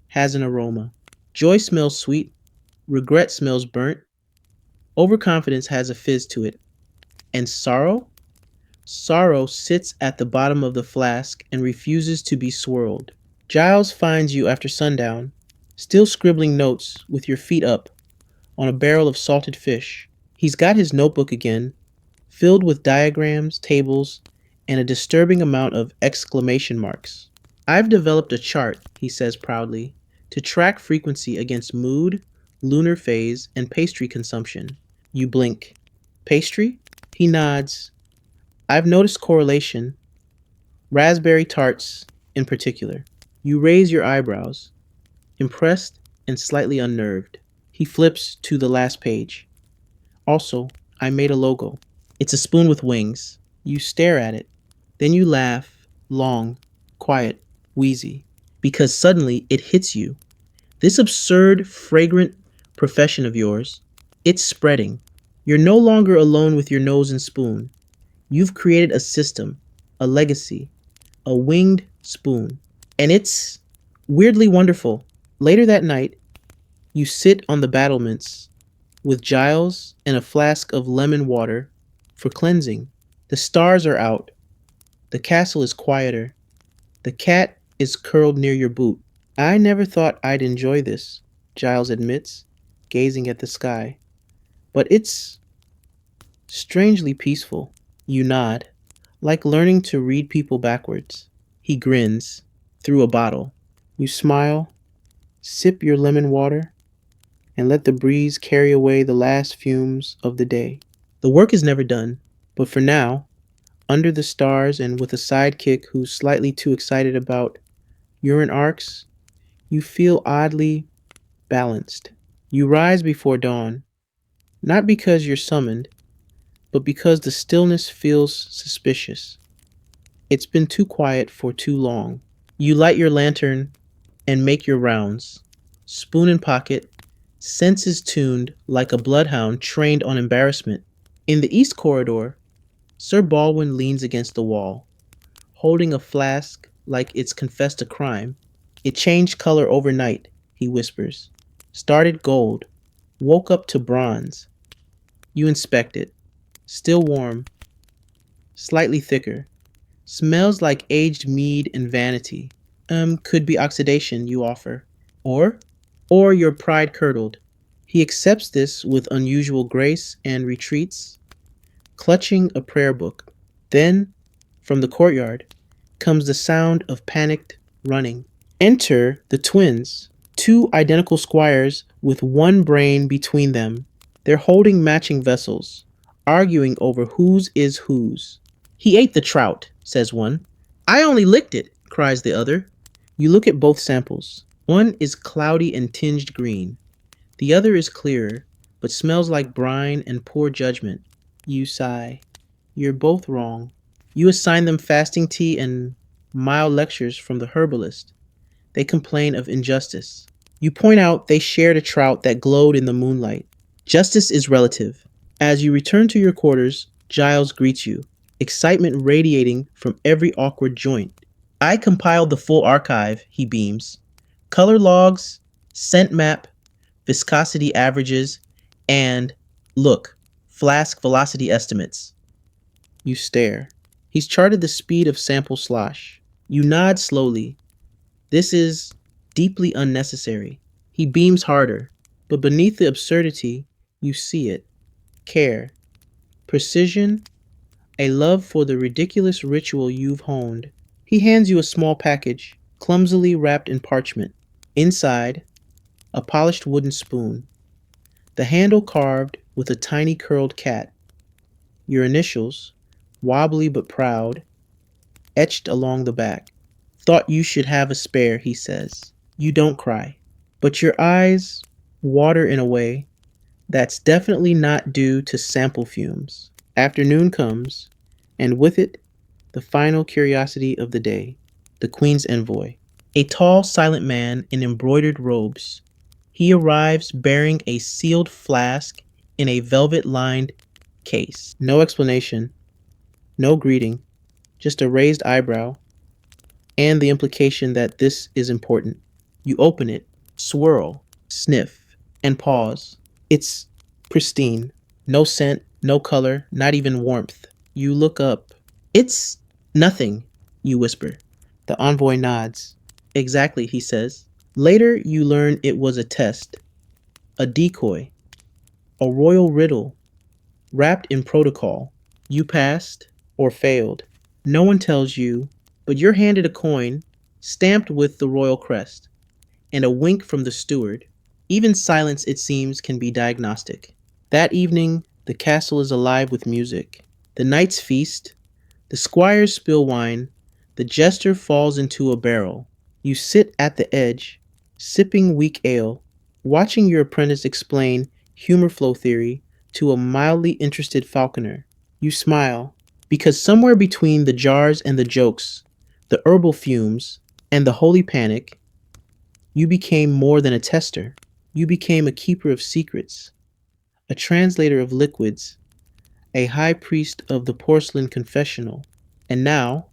has an aroma. Joy smells sweet, regret smells burnt, overconfidence has a fizz to it. And sorrow? Sorrow sits at the bottom of the flask and refuses to be swirled. Giles finds you after sundown, still scribbling notes with your feet up on a barrel of salted fish. He's got his notebook again, filled with diagrams, tables, and a disturbing amount of exclamation marks. "I've developed a chart," he says proudly, "to track frequency against mood, lunar phase, and pastry consumption." You blink. "Pastry?" He nods. "I've noticed correlation, raspberry tarts in particular." You raise your eyebrows, impressed and slightly unnerved. He flips to the last page. "Also, I made a logo. It's a spoon with wings." You stare at it. Then you laugh, long, quiet, wheezy, because suddenly it hits you. This absurd, fragrant profession of yours, it's spreading. You're no longer alone with your nose and spoon. You've created a system, a legacy, a winged spoon. And it's weirdly wonderful. Later that night, you sit on the battlements with Giles and a flask of lemon water for cleansing. The stars are out. The castle is quieter. The cat is curled near your boot. "I never thought I'd enjoy this," Giles admits, gazing at the sky. "But it's strangely peaceful." You nod, "like learning to read people backwards." He grins, through a bottle. You smile, sip your lemon water, and let the breeze carry away the last fumes of the day. The work is never done, but for now, under the stars and with a sidekick who's slightly too excited about urine arcs, you feel oddly balanced. You rise before dawn, not because you're summoned, but because the stillness feels suspicious. It's been too quiet for too long. You light your lantern and make your rounds, spoon in pocket, senses tuned like a bloodhound trained on embarrassment. In the east corridor, Sir Baldwin leans against the wall, holding a flask like it's confessed a crime. "It changed color overnight," he whispers. "Started gold, woke up to bronze." You inspect it. Still warm, slightly thicker. Smells like aged mead and vanity. Could be oxidation, you offer. Or? Or your pride curdled. He accepts this with unusual grace and retreats, clutching a prayer book. Then, from the courtyard, comes the sound of panicked running. Enter the twins, two identical squires with one brain between them. They're holding matching vessels, arguing over whose is whose. "He ate the trout," says one. "I only licked it," cries the other. You look at both samples. One is cloudy and tinged green. The other is clearer, but smells like brine and poor judgment. You sigh. You're both wrong. You assign them fasting tea and mild lectures from the herbalist. They complain of injustice. You point out they shared a trout that glowed in the moonlight. Justice is relative. As you return to your quarters, Giles greets you. excitement radiating from every awkward joint. I compiled the full archive, he beams. Color logs, scent map, viscosity averages, and, look, flask velocity estimates. You stare. He's charted the speed of sample slosh. You nod slowly. This is deeply unnecessary. He beams harder, but beneath the absurdity, you see it. Care, precision, a love for the ridiculous ritual you've honed. He hands you a small package, clumsily wrapped in parchment. Inside, a polished wooden spoon, the handle carved with a tiny curled cat. Your initials, wobbly but proud, etched along the back. Thought you should have a spare, he says. You don't cry, but your eyes water in a way that's definitely not due to sample fumes. Afternoon comes, and with it, the final curiosity of the day, the Queen's envoy. A tall, silent man in embroidered robes. He arrives bearing a sealed flask in a velvet-lined case. No explanation, no greeting, just a raised eyebrow, and the implication that this is important. You open it, swirl, sniff, and pause. It's pristine. No scent, no color, not even warmth. You look up. It's nothing, you whisper. The envoy nods. Exactly, he says. Later, you learn it was a test, a decoy, a royal riddle, wrapped in protocol. You passed or failed. No one tells you, but you're handed a coin stamped with the royal crest and a wink from the steward. Even silence, it seems, can be diagnostic. That evening, the castle is alive with music. The knights feast, the squires spill wine, the jester falls into a barrel. You sit at the edge, sipping weak ale, watching your apprentice explain humor flow theory to a mildly interested falconer. You smile, because somewhere between the jars and the jokes, the herbal fumes, and the holy panic, you became more than a tester. You became a keeper of secrets, a translator of liquids, a high priest of the porcelain confessional. And now,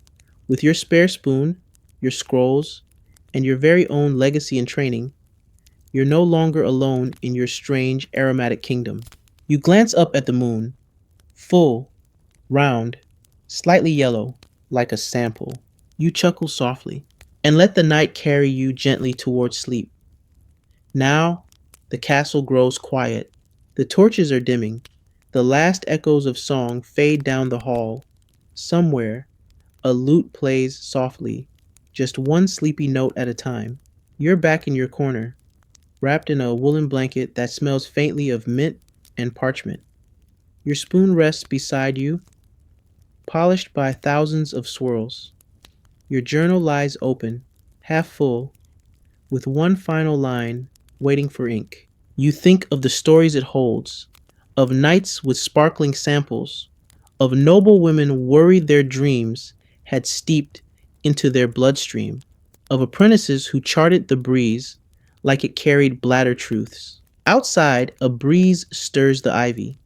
with your spare spoon, your scrolls, and your very own legacy and training, you're no longer alone in your strange aromatic kingdom. You glance up at the moon, full, round, slightly yellow, like a sample. You chuckle softly, and let the night carry you gently towards sleep. Now, the castle grows quiet. The torches are dimming. The last echoes of song fade down the hall. Somewhere, a lute plays softly, just one sleepy note at a time. You're back in your corner, wrapped in a woolen blanket that smells faintly of mint and parchment. Your spoon rests beside you, polished by thousands of swirls. Your journal lies open, half full, with one final line waiting for ink. You think of the stories it holds, of knights with sparkling samples, of noble women worried their dreams had steeped into their bloodstream, of apprentices who charted the breeze like it carried bladder truths. Outside, a breeze stirs the ivy.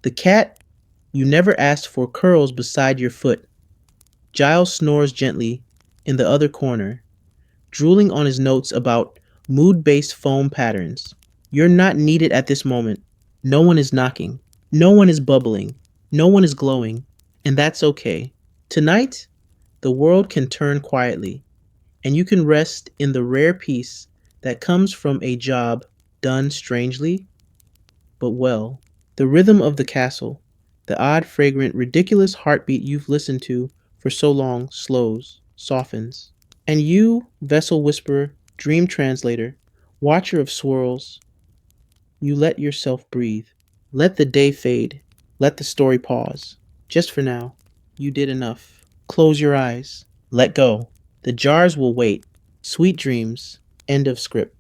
The cat you never asked for curls beside your foot. Giles snores gently in the other corner, drooling on his notes about mood-based foam patterns. You're not needed at this moment. No one is knocking. No one is bubbling. No one is glowing. And that's okay. Tonight, the world can turn quietly, and you can rest in the rare peace that comes from a job done strangely, but well. The rhythm of the castle, the odd, fragrant, ridiculous heartbeat you've listened to for so long slows, softens. And you, vessel whisperer, dream translator, watcher of swirls, you let yourself breathe. Let the day fade. Let the story pause. Just for now, you did enough. Close your eyes. Let go. The jars will wait. Sweet dreams. End of script.